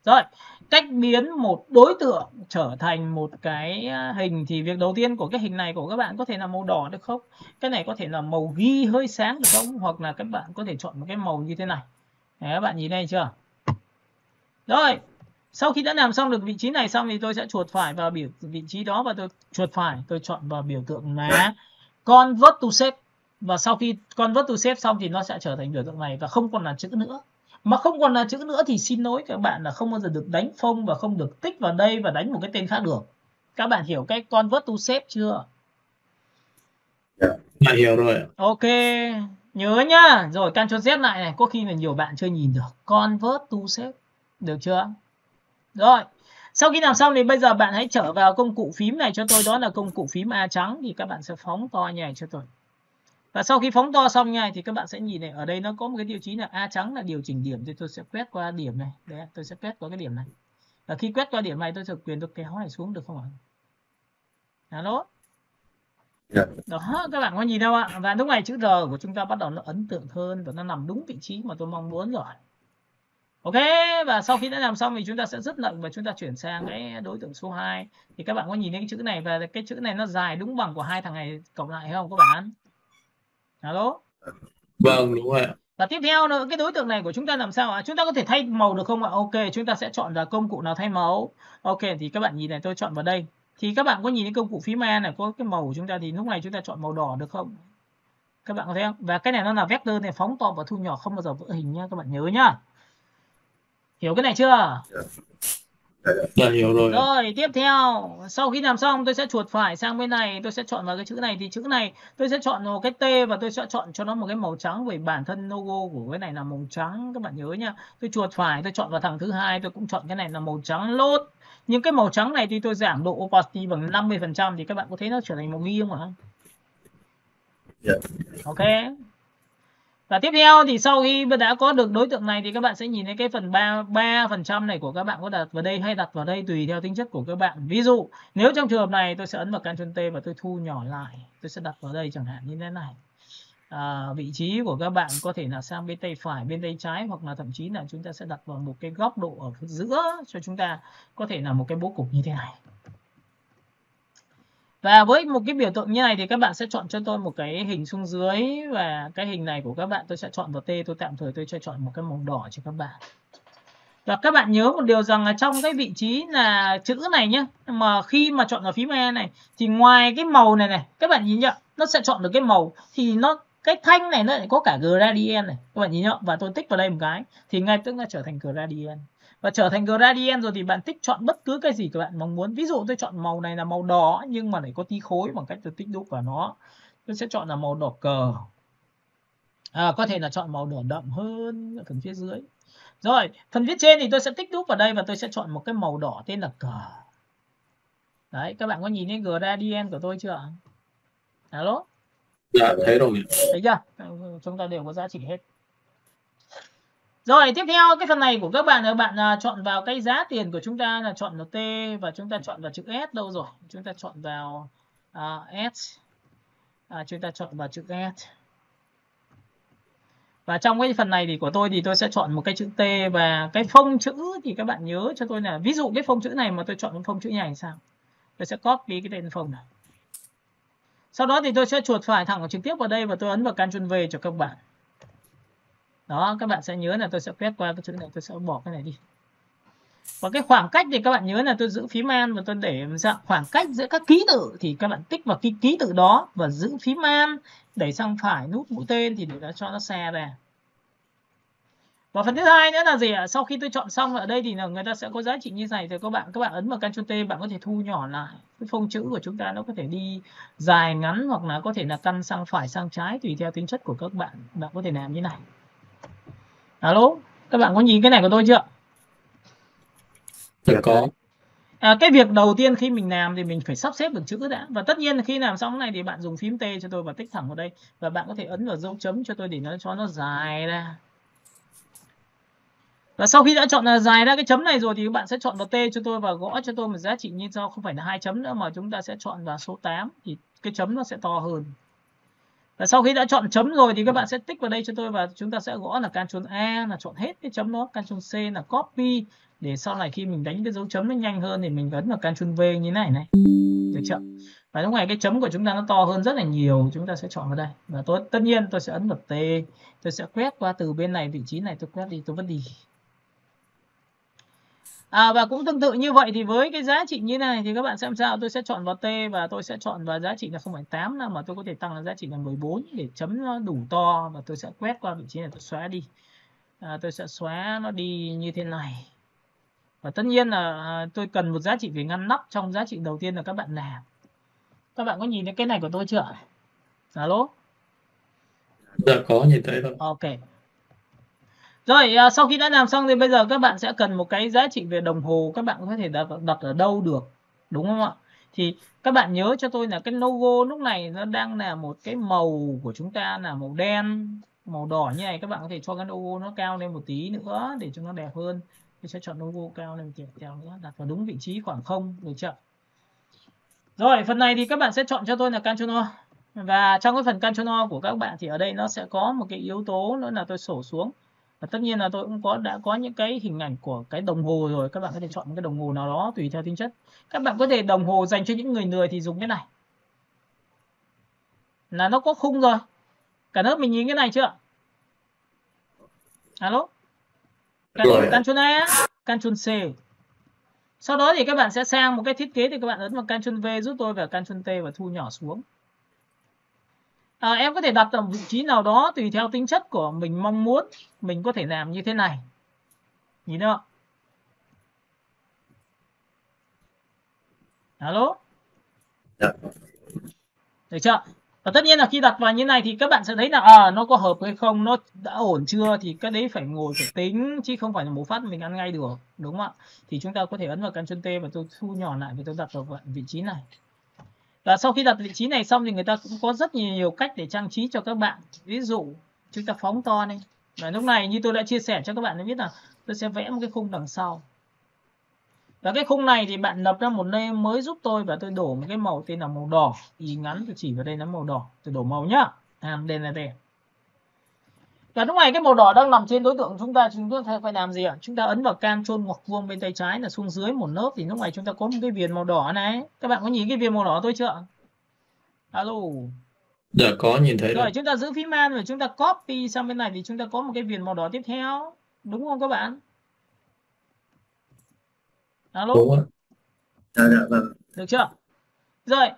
Rồi, cách biến một đối tượng trở thành một cái hình thì việc đầu tiên của cái hình này của các bạn có thể là màu đỏ được không? Cái này có thể là màu ghi hơi sáng được không? Hoặc là các bạn có thể chọn một cái màu như thế này. Đấy, các bạn nhìn đây chưa? Rồi, sau khi đã làm xong được vị trí này xong thì tôi sẽ chuột phải vào vị trí đó và tôi chuột phải, tôi chọn vào biểu tượng là Convert to Shape. Và sau khi Convert to Shape xong thì nó sẽ trở thành biểu tượng này và không còn là chữ nữa. Mà không còn là chữ nữa thì xin lỗi các bạn là không bao giờ được đánh phông và không được tích vào đây và đánh một cái tên khác được. Các bạn hiểu cái Convert to Shape chưa? Dạ, hiểu rồi. Ok, nhớ nhá. Rồi Ctrl Z lại này, có khi là nhiều bạn chưa nhìn được. Convert to Shape, được chưa? Rồi, sau khi làm xong thì bây giờ bạn hãy trở vào công cụ phím này cho tôi, đó là công cụ phím A trắng, thì các bạn sẽ phóng to như này cho tôi. Và sau khi phóng to xong nha thì các bạn sẽ nhìn này, ở đây nó có một cái tiêu chí là A trắng là điều chỉnh điểm, thì tôi sẽ quét qua điểm này. Đấy, tôi sẽ quét qua cái điểm này. Và khi quét qua điểm này tôi thực quyền tôi kéo này xuống được không ạ? Alo? Đó, các bạn có nhìn đâu ạ? Và lúc này chữ R của chúng ta bắt đầu nó ấn tượng hơn và nó nằm đúng vị trí mà tôi mong muốn rồi. Ok, và sau khi đã làm xong thì chúng ta sẽ dứt lệnh và chúng ta chuyển sang cái đối tượng số 2. Thì các bạn có nhìn thấy cái chữ này và cái chữ này nó dài đúng bằng của hai thằng này cộng lại không các bạn? Alo? Vâng, đúng rồi. Và tiếp theo nữa, cái đối tượng này của chúng ta làm sao ạ? Chúng ta có thể thay màu được không ạ? Ok, chúng ta sẽ chọn vào công cụ nào thay màu. Ok, thì các bạn nhìn này, tôi chọn vào đây. Thì các bạn có nhìn thấy công cụ phím A này có cái màu của chúng ta, thì lúc này chúng ta chọn màu đỏ được không? Các bạn có thấy không? Và cái này nó là vector này, phóng to và thu nhỏ không bao giờ vỡ hình nhá, các bạn nhớ nhá. Hiểu cái này chưa? Dạ, hiểu rồi. Rồi, tiếp theo, sau khi làm xong tôi sẽ chuột phải sang bên này, tôi sẽ chọn vào cái chữ này, thì chữ này tôi sẽ chọn một cái T và tôi sẽ chọn cho nó một cái màu trắng, vì bản thân logo của cái này là màu trắng, các bạn nhớ nhá. Tôi chuột phải, tôi chọn vào thằng thứ hai, tôi cũng chọn cái này là màu trắng lốt. Nhưng cái màu trắng này thì tôi giảm độ opacity bằng 50% thì các bạn có thấy nó trở thành màu ghi không ạ? Ok. Và tiếp theo thì sau khi đã có được đối tượng này thì các bạn sẽ nhìn thấy cái phần 3% này của các bạn có đặt vào đây hay đặt vào đây tùy theo tính chất của các bạn. Ví dụ nếu trong trường hợp này tôi sẽ ấn vào Ctrl T và tôi thu nhỏ lại, tôi sẽ đặt vào đây chẳng hạn như thế này. Vị trí của các bạn có thể là sang bên tay phải, bên tay trái, hoặc là thậm chí là chúng ta sẽ đặt vào một cái góc độ ở giữa cho chúng ta có thể là một cái bố cục như thế này. Và với một cái biểu tượng như này thì các bạn sẽ chọn cho tôi một cái hình xuống dưới, và cái hình này của các bạn tôi sẽ chọn vào T, tôi tạm thời tôi sẽ chọn một cái màu đỏ cho các bạn. Và các bạn nhớ một điều rằng là trong cái vị trí là chữ này nhé, mà khi mà chọn ở phím E này thì ngoài cái màu này này, các bạn nhìn nhá, nó sẽ chọn được cái màu thì nó cái thanh này nó lại có cả gradient này, các bạn nhìn nhá, và tôi tích vào đây một cái thì ngay tức là trở thành gradient. Và trở thành gradient rồi thì bạn tích chọn bất cứ cái gì các bạn mong muốn. Ví dụ tôi chọn màu này là màu đỏ nhưng mà lại có tí khối, bằng cách tôi tích đúc vào nó, tôi sẽ chọn là màu đỏ cờ. Có thể là chọn màu đỏ đậm hơn ở phần phía dưới. Rồi, phần viết trên thì tôi sẽ tích đúc vào đây và tôi sẽ chọn một cái màu đỏ tên là cờ. Đấy, các bạn có nhìn thấy gradient của tôi chưa? Alo? Dạ, thấy rồi. Thấy chưa? Chúng ta đều có giá trị hết. Rồi, tiếp theo cái phần này của các bạn là bạn chọn vào cái giá tiền của chúng ta là chọn vào T, và chúng ta chọn vào chữ S đâu rồi? Chúng ta chọn vào S. Chúng ta chọn vào chữ S. Và trong cái phần này thì của tôi thì tôi sẽ chọn một cái chữ T, và cái phông chữ thì các bạn nhớ cho tôi là ví dụ cái phông chữ này mà tôi chọn một phông chữ này sao? Tôi sẽ copy cái tên phông này. Sau đó thì tôi sẽ chuột phải thẳng trực tiếp vào đây và tôi ấn vào Ctrl V cho các bạn. Đó, các bạn sẽ nhớ là tôi sẽ quét qua cái chữ này, tôi sẽ bỏ cái này đi. Và cái khoảng cách thì các bạn nhớ là tôi giữ phím Alt và tôi để dạng khoảng cách giữa các ký tự thì các bạn tích vào cái ký tự đó và giữ phím Alt đẩy sang phải nút mũi tên thì để nó cho nó xe ra. Và phần thứ hai nữa là gì ạ? Sau khi tôi chọn xong ở đây thì là người ta sẽ có giá trị như này thì các bạn ấn vào Ctrl T, bạn có thể thu nhỏ lại cái phông chữ của chúng ta, nó có thể đi dài ngắn hoặc là có thể là căn sang phải sang trái tùy theo tính chất của các bạn. Bạn có thể làm như này. Alo, các bạn có nhìn cái này của tôi chưa? Dạ có. Cái việc đầu tiên khi mình làm thì mình phải sắp xếp được chữ đã. Và tất nhiên khi làm xong cái này thì bạn dùng phím T cho tôi và tích thẳng vào đây. Và bạn có thể ấn vào dấu chấm cho tôi để nó cho nó dài ra. Và sau khi đã chọn là dài ra cái chấm này rồi thì các bạn sẽ chọn vào T cho tôi và gõ cho tôi một giá trị như sau, không phải là 2 chấm nữa mà chúng ta sẽ chọn vào số 8 thì cái chấm nó sẽ to hơn. Và sau khi đã chọn chấm rồi thì các bạn sẽ tích vào đây cho tôi và chúng ta sẽ gõ là Ctrl A là chọn hết cái chấm đó, Ctrl C là copy để sau này khi mình đánh cái dấu chấm nó nhanh hơn thì mình ấn vào Ctrl V như thế này này. Được chưa? Và lúc này cái chấm của chúng ta nó to hơn rất là nhiều, chúng ta sẽ chọn vào đây. Và tất nhiên tôi sẽ ấn vào T, tôi sẽ quét qua từ bên này, vị trí này tôi quét đi, tôi vứt đi. Và cũng tương tự như vậy thì với cái giá trị như này thì các bạn xem sao, tôi sẽ chọn vào T và tôi sẽ chọn vào giá trị là 0,8 nào mà tôi có thể tăng là giá trị là 14 để chấm nó đủ to, và tôi sẽ quét qua vị trí này, tôi xóa đi. Tôi sẽ xóa nó đi như thế này. Và tất nhiên là tôi cần một giá trị về ngăn nắp trong giá trị đầu tiên là các bạn làm. Các bạn có nhìn thấy cái này của tôi chưa? Alo? Dạ có, nhìn thấy rồi. Ok. Rồi, sau khi đã làm xong thì bây giờ các bạn sẽ cần một cái giá trị về đồng hồ, các bạn có thể đặt ở đâu được, đúng không ạ? Thì các bạn nhớ cho tôi là cái logo lúc này nó đang là một cái màu của chúng ta là màu đen, màu đỏ như này, các bạn có thể cho cái logo nó cao lên một tí nữa để cho nó đẹp hơn. Tôi sẽ chọn logo cao lên một tí nữa, đặt vào đúng vị trí khoảng 0, được chưa? Rồi, phần này thì các bạn sẽ chọn cho tôi là Ctrl O. Và trong cái phần Ctrl O của các bạn thì ở đây nó sẽ có một cái yếu tố nữa là tôi sổ xuống. Và tất nhiên là tôi cũng đã có những cái hình ảnh của cái đồng hồ rồi, các bạn có thể chọn một cái đồng hồ nào đó tùy theo tính chất. Các bạn có thể đồng hồ dành cho những người lười thì dùng cái này. Là nó có khung rồi. Cả lớp mình nhìn cái này chưa? Alo? Ctrl A, Ctrl C. Sau đó thì các bạn sẽ sang một cái thiết kế thì các bạn ấn vào Ctrl V giúp tôi và Ctrl T và thu nhỏ xuống. Em có thể đặt ở vị trí nào đó tùy theo tính chất của mình mong muốn. Mình có thể làm như thế này. Nhìn thấy không? Alo? Dạ. Được chưa? Và tất nhiên là khi đặt vào như này thì các bạn sẽ thấy là nó có hợp hay không, nó đã ổn chưa, thì cái đấy phải ngồi phải tính chứ không phải là một phát mình ăn ngay được, đúng không ạ? Thì chúng ta có thể ấn vào Ctrl T và tôi thu nhỏ lại và tôi đặt vào vị trí này. Và sau khi đặt vị trí này xong thì người ta cũng có rất nhiều cách để trang trí cho các bạn. Ví dụ chúng ta phóng to lên. Và lúc này như tôi đã chia sẻ cho các bạn biết là tôi sẽ vẽ một cái khung đằng sau. Và cái khung này thì bạn lập ra một nơi mới giúp tôi và tôi đổ một cái màu tên là màu đỏ. Ý ngắn tôi chỉ vào đây là màu đỏ. Tôi đổ màu nhá. Đây là đây. Và lúc này cái màu đỏ đang nằm trên đối tượng chúng ta phải làm gì ạ? Chúng ta ấn vào Ctrl ngoặc vuông bên tay trái là xuống dưới một lớp thì lúc này chúng ta có một cái viền màu đỏ này. Các bạn có nhìn cái viền màu đỏ tôi chưa? Alo. Dạ có nhìn thấy Rồi rồi. chúng ta giữ phím Alt và chúng ta copy sang bên này thì chúng ta có một cái viền màu đỏ tiếp theo. Đúng không các bạn? Alo. Đúng ạ. Dạ vâng. Được chưa? Rồi,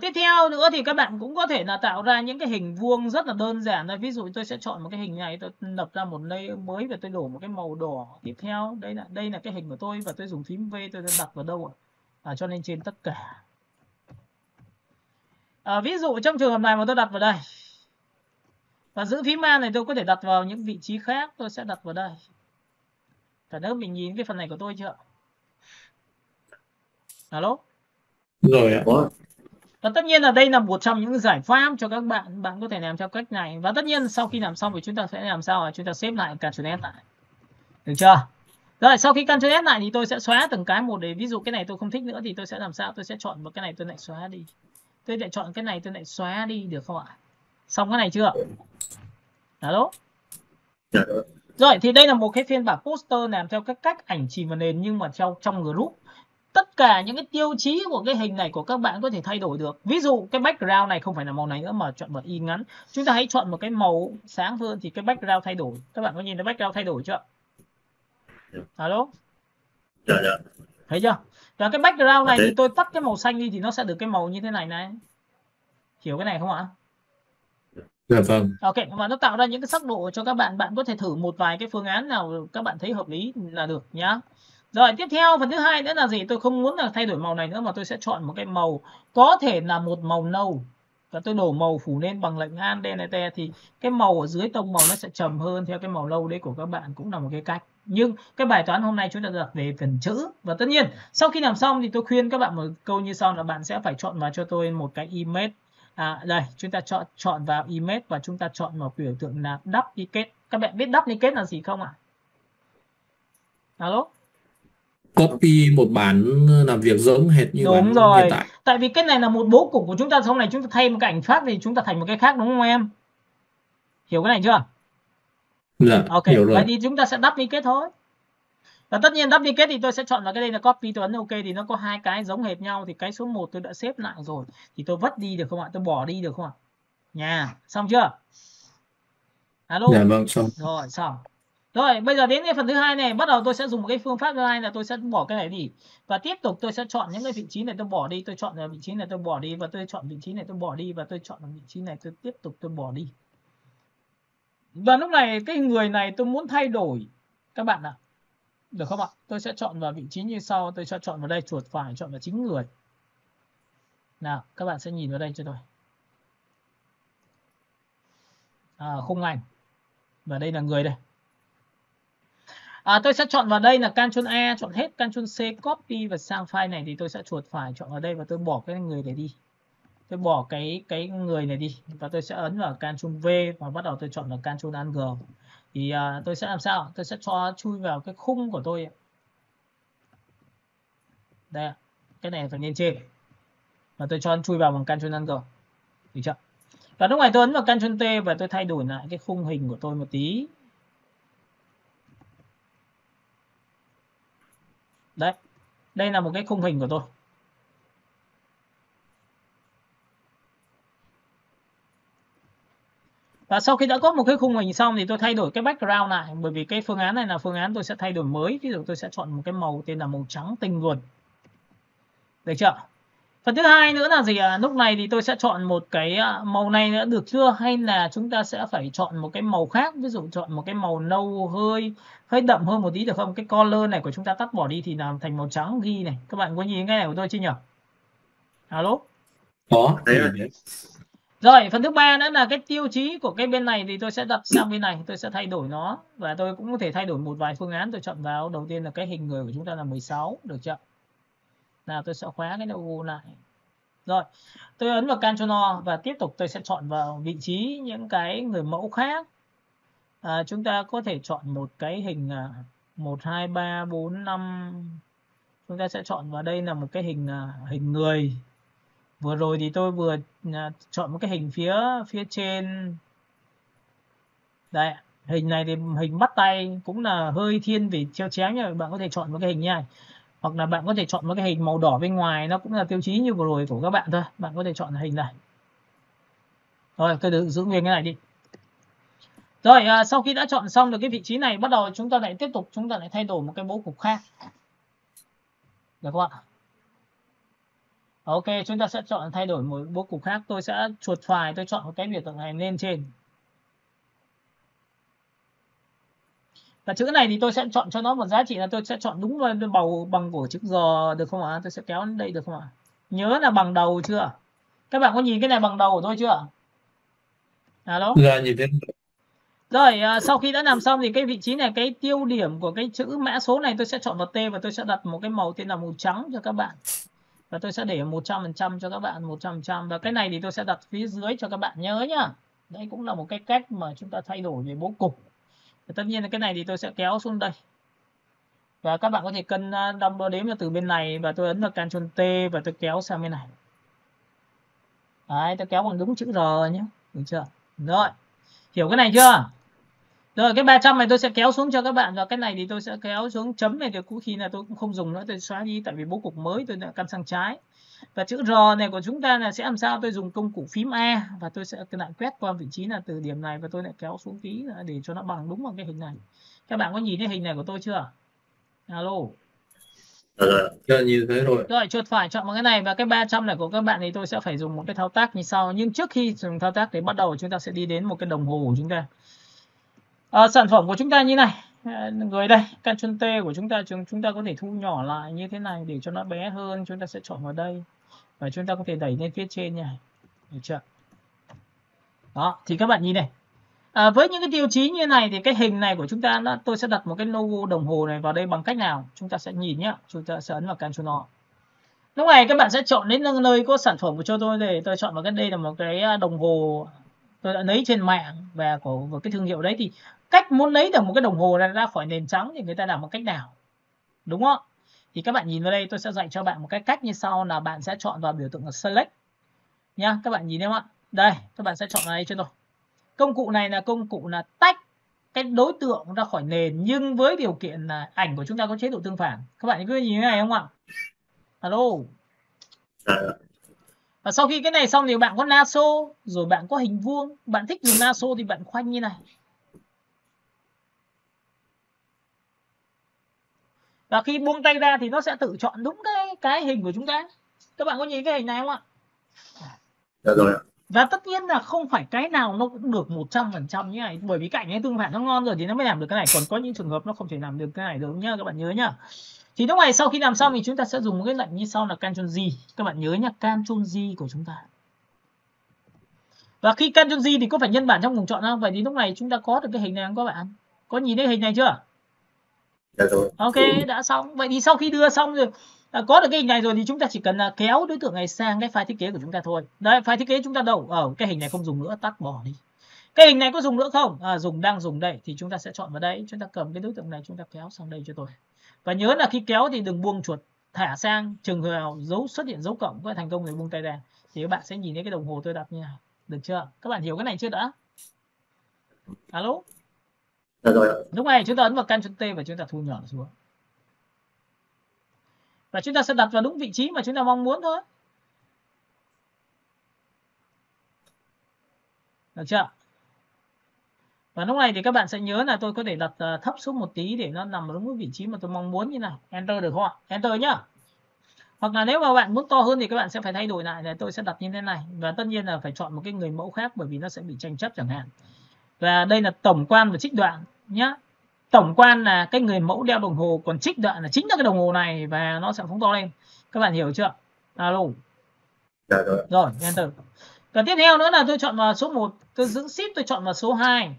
tiếp theo nữa thì các bạn cũng có thể là tạo ra những cái hình vuông rất là đơn giản thôi. Ví dụ tôi sẽ chọn một cái hình này, tôi lập ra một layer mới và tôi đổ một cái màu đỏ tiếp theo. Đây là cái hình của tôi và tôi dùng phím V tôi đặt vào đâu ạ? Cho nên trên tất cả. Ví dụ trong trường hợp này mà tôi đặt vào đây. Và giữ phím Alt này tôi có thể đặt vào những vị trí khác, tôi sẽ đặt vào đây. Cả lớp mình nhìn cái phần này của tôi chưa? Alo? Rồi ạ. Và tất nhiên là đây là một trong những giải pháp cho các bạn. Bạn có thể làm theo cách này. Và tất nhiên sau khi làm xong thì chúng ta sẽ làm sao? Chúng ta xếp lại Ctrl S lại. Được chưa? Rồi sau khi Ctrl S lại thì tôi sẽ xóa từng cái một. Để ví dụ cái này tôi không thích nữa thì tôi sẽ làm sao? Tôi sẽ chọn một cái này tôi lại xóa đi. Tôi lại chọn cái này tôi lại xóa đi, được không ạ? Xong cái này chưa? Alo? Dạ. Rồi thì đây là một cái phiên bản poster làm theo các cách ảnh chìm vào nền nhưng mà trong group. Tất cả những cái tiêu chí của cái hình này của các bạn có thể thay đổi được. Ví dụ cái background này không phải là màu này nữa mà chọn vào y ngắn. Chúng ta hãy chọn một cái màu sáng hơn thì cái background thay đổi. Các bạn có nhìn thấy background thay đổi chưa? Alo? Dạ. Thấy chưa? Và cái background này thì tôi tắt cái màu xanh đi thì nó sẽ được cái màu như thế này này. Hiểu cái này không ạ? Dạ vâng. Ok, và nó tạo ra những cái sắc độ cho các bạn. Bạn có thể thử một vài cái phương án nào các bạn thấy hợp lý là được nhá. Rồi tiếp theo phần thứ hai nữa là gì? Tôi không muốn là thay đổi màu này nữa mà tôi sẽ chọn một cái màu có thể là một màu nâu và tôi đổ màu phủ lên bằng lệnh Alt Delete thì cái màu ở dưới tông màu nó sẽ trầm hơn theo cái màu nâu đấy của các bạn, cũng là một cái cách. Nhưng cái bài toán hôm nay chúng ta đặt về phần chữ. Và tất nhiên sau khi làm xong thì tôi khuyên các bạn một câu như sau là bạn sẽ phải chọn vào cho tôi một cái image. Đây chúng ta chọn vào image và chúng ta chọn một biểu tượng là duplicate. Các bạn biết duplicate là gì không ạ? Alo? Copy một bản làm việc giống hệt như Đúng bản rồi. hiện tại. Tại vì cái này là một bố cục của chúng ta, sau này chúng ta thay một cái ảnh khác thì chúng ta thành một cái khác, đúng không em? Hiểu cái này chưa? Dạ, Ok, hiểu rồi. vậy thì chúng ta sẽ duplicate thôi. Và tất nhiên duplicate thì tôi sẽ chọn vào cái đây là copy, tôi ấn ok thì nó có hai cái giống hệt nhau thì cái số 1 tôi đã xếp lại rồi thì tôi vứt đi được không ạ? Tôi bỏ đi được không ạ? Nha, xong chưa? Alo. Dạ vâng, xong. Rồi, xong. Rồi, bây giờ đến cái phần thứ hai này, bắt đầu tôi sẽ dùng một cái phương pháp thứ hai là tôi sẽ bỏ cái này đi. Và tiếp tục tôi sẽ chọn những cái vị trí này tôi bỏ đi, tôi chọn vị trí này tôi bỏ đi và tôi chọn vị trí này tôi bỏ đi và tôi chọn vị trí này tôi tiếp tục tôi bỏ đi. Và lúc này cái người này tôi muốn thay đổi các bạn ạ. Được không ạ? Tôi sẽ chọn vào vị trí như sau, tôi sẽ chọn vào đây, chuột phải chọn vào chính người. Nào, các bạn sẽ nhìn vào đây cho tôi. Khung ảnh. Và đây là người đây. Tôi sẽ chọn vào đây là Ctrl A, chọn hết Ctrl C, copy và sang file này thì tôi sẽ chuột phải chọn vào đây và tôi bỏ cái người này đi. Tôi bỏ cái người này đi và tôi sẽ ấn vào Ctrl V và bắt đầu tôi chọn vào Ctrl Alt G. Thì tôi sẽ làm sao? Tôi sẽ cho chui vào cái khung của tôi. Đây, cái này phải lên trên. Và tôi cho chui vào bằng Ctrl Alt G. Được chưa? Và lúc này tôi ấn vào Ctrl T và tôi thay đổi lại cái khung hình của tôi một tí. Đấy, đây là một cái khung hình của tôi. Và sau khi đã có một cái khung hình xong thì tôi thay đổi cái background lại. Bởi vì cái phương án này là phương án tôi sẽ thay đổi mới. Ví dụ tôi sẽ chọn một cái màu tên là màu trắng tinh luôn. Được chưa? Phần thứ hai nữa là gì ạ? Lúc này thì tôi sẽ chọn một cái màu này đã được chưa? Hay là chúng ta sẽ phải chọn một cái màu khác? Ví dụ chọn một cái màu nâu hơi đậm hơn một tí được không? Cái color này của chúng ta tắt bỏ đi thì làm thành màu trắng ghi này. Các bạn có nhìn cái này của tôi chưa nhỉ? Alo? Có. Rồi, phần thứ ba nữa là cái tiêu chí của cái bên này thì tôi sẽ đặt sang bên này, tôi sẽ thay đổi nó và tôi cũng có thể thay đổi một vài phương án. Tôi chọn vào đầu tiên là cái hình người của chúng ta là 16, được chưa? Nào tôi sẽ khóa cái logo lại. Rồi, tôi ấn vào Ctrl O và tiếp tục tôi sẽ chọn vào vị trí những cái người mẫu khác. Chúng ta có thể chọn một cái hình 1 2 3 4 5. Chúng ta sẽ chọn vào đây là một cái hình người. Vừa rồi thì tôi vừa chọn một cái hình phía trên. Đây, hình này thì hình bắt tay cũng là hơi thiên về treo chéo nha. Bạn có thể chọn một cái hình như này. Hoặc là bạn có thể chọn một cái hình màu đỏ bên ngoài, nó cũng là tiêu chí như vừa rồi của các bạn thôi. Bạn có thể chọn hình này. Rồi cứ giữ nguyên cái này đi. Rồi sau khi đã chọn xong được cái vị trí này, bắt đầu chúng ta lại tiếp tục chúng ta lại thay đổi một cái bố cục khác, được không ạ? Ok, chúng ta sẽ chọn thay đổi một bố cục khác. Tôi sẽ chuột phải, tôi chọn một cái biểu tượng này lên trên. Và chữ này thì tôi sẽ chọn cho nó một giá trị là tôi sẽ chọn đúng bầu bằng của chữ G, được không ạ? Tôi sẽ kéo đến đây được không ạ? Nhớ là bằng đầu chưa? Các bạn có nhìn cái này bằng đầu của tôi chưa? Alo? Dạ nhìn thấy. Rồi sau khi đã làm xong thì cái vị trí này, cái tiêu điểm của cái chữ mã số này tôi sẽ chọn vào T và tôi sẽ đặt một cái màu tên là màu trắng cho các bạn. Và tôi sẽ để 100% cho các bạn, 100%. Và cái này thì tôi sẽ đặt phía dưới cho các bạn nhớ nhá. Đây cũng là một cái cách mà chúng ta thay đổi về bố cục. Và tất nhiên là cái này thì tôi sẽ kéo xuống đây. Và các bạn có thể cân đong đo đếm từ bên này và tôi ấn vào Ctrl T và tôi kéo sang bên này. Đấy, tôi kéo bằng đúng chữ R nhé. Được chưa? Rồi. Hiểu cái này chưa? Rồi cái 300 này tôi sẽ kéo xuống cho các bạn, và cái này thì tôi sẽ kéo xuống, chấm này thì có khi là tôi cũng không dùng nữa, tôi xóa đi tại vì bố cục mới tôi đã căn sang trái. Và chữ R này của chúng ta là sẽ làm sao? Tôi dùng công cụ phím A và tôi sẽ lại quét qua vị trí là từ điểm này và tôi lại kéo xuống tí để cho nó bằng đúng vào cái hình này. Các bạn có nhìn thấy hình này của tôi chưa? Alo. Rồi nhìn thấy rồi. Rồi chuột phải chọn một cái này, và cái 300 này của các bạn thì tôi sẽ phải dùng một cái thao tác như sau. Nhưng trước khi dùng thao tác thì bắt đầu chúng ta sẽ đi đến một cái đồng hồ của chúng ta. Sản phẩm của chúng ta như này, người đây, Ctrl T của chúng ta có thể thu nhỏ lại như thế này để cho nó bé hơn. Chúng ta sẽ chọn vào đây và chúng ta có thể đẩy lên phía trên như này, được chưa? Đó, thì các bạn nhìn này, với những cái tiêu chí như này thì cái hình này của chúng ta tôi sẽ đặt một cái logo đồng hồ này vào đây bằng cách nào? Chúng ta sẽ nhìn nhé, chúng ta sẽ ấn vào Ctrl O. Lúc này các bạn sẽ chọn đến nơi có sản phẩm của cho tôi để tôi chọn vào cái đây là một cái đồng hồ tôi đã lấy trên mạng và của cái thương hiệu đấy. Thì cách muốn lấy được một cái đồng hồ này ra khỏi nền trắng thì người ta làm bằng cách nào, đúng không? Thì các bạn nhìn vào đây, tôi sẽ dạy cho bạn một cái cách như sau, là bạn sẽ chọn vào biểu tượng là Select nhá. Các bạn nhìn thấy không ạ? Đây, các bạn sẽ chọn vào đây cho tôi. Công cụ này là công cụ là tách cái đối tượng ra khỏi nền, nhưng với điều kiện là ảnh của chúng ta có chế độ tương phản. Các bạn cứ nhìn cái này không ạ? Alo. Và sau khi cái này xong thì bạn có lasso, rồi bạn có hình vuông. Bạn thích dùng lasso thì bạn khoanh như này. Và khi buông tay ra thì nó sẽ tự chọn đúng cái hình của chúng ta. Các bạn có nhìn cái hình này không ạ? Dạ rồi ạ. Và tất nhiên là không phải cái nào nó cũng được 100% như này, bởi vì cái ảnh ấy tương phản nó ngon rồi thì nó mới làm được cái này, còn có những trường hợp nó không thể làm được cái này được nhá, các bạn nhớ nhá. Thì lúc này sau khi làm xong thì chúng ta sẽ dùng một cái lệnh như sau là Ctrl G. Các bạn nhớ nhá, Ctrl G của chúng ta. Và khi Ctrl G thì có phải nhân bản trong vùng chọn không? Vậy thì lúc này chúng ta có được cái hình này không các bạn? Có nhìn thấy hình này chưa? Dạ rồi. Ok, đã xong. Vậy thì sau khi đưa xong rồi, có được cái hình này rồi thì chúng ta chỉ cần là kéo đối tượng này sang cái file thiết kế của chúng ta thôi. Đây, file thiết kế chúng ta đâu? Cái hình này không dùng nữa, tắt bỏ đi. Cái hình này có dùng nữa không? Đang dùng đây thì chúng ta sẽ chọn vào đây, chúng ta cầm cái đối tượng này chúng ta kéo sang đây cho tôi. Và nhớ là khi kéo thì đừng buông chuột, thả sang chừng nào xuất hiện dấu cộng có thành công thì buông tay ra. Thì các bạn sẽ nhìn thấy cái đồng hồ tôi đặt như này. Được chưa? Các bạn hiểu cái này chưa đã? Alo? Dạ rồi ạ. Lúc này chúng ta ấn vào Ctrl T và chúng ta thu nhỏ xuống. Và chúng ta sẽ đặt vào đúng vị trí mà chúng ta mong muốn thôi. Được chưa? Và lúc này thì các bạn sẽ nhớ là tôi có thể đặt thấp xuống một tí để nó nằm đúng vị trí mà tôi mong muốn như này. Enter được không ạ? Enter nhá. Hoặc là nếu mà bạn muốn to hơn thì các bạn sẽ phải thay đổi lại, là tôi sẽ đặt như thế này. Và tất nhiên là phải chọn một cái người mẫu khác bởi vì nó sẽ bị tranh chấp chẳng hạn. Và đây là tổng quan và trích đoạn nhá. Tổng quan là cái người mẫu đeo đồng hồ, còn trích đoạn là chính là cái đồng hồ này và nó sẽ phóng to lên. Các bạn hiểu chưa? Alo. Dạ rồi. Rồi, enter. Và tiếp theo nữa là tôi chọn vào số 1, tôi giữ shift tôi chọn vào số 2.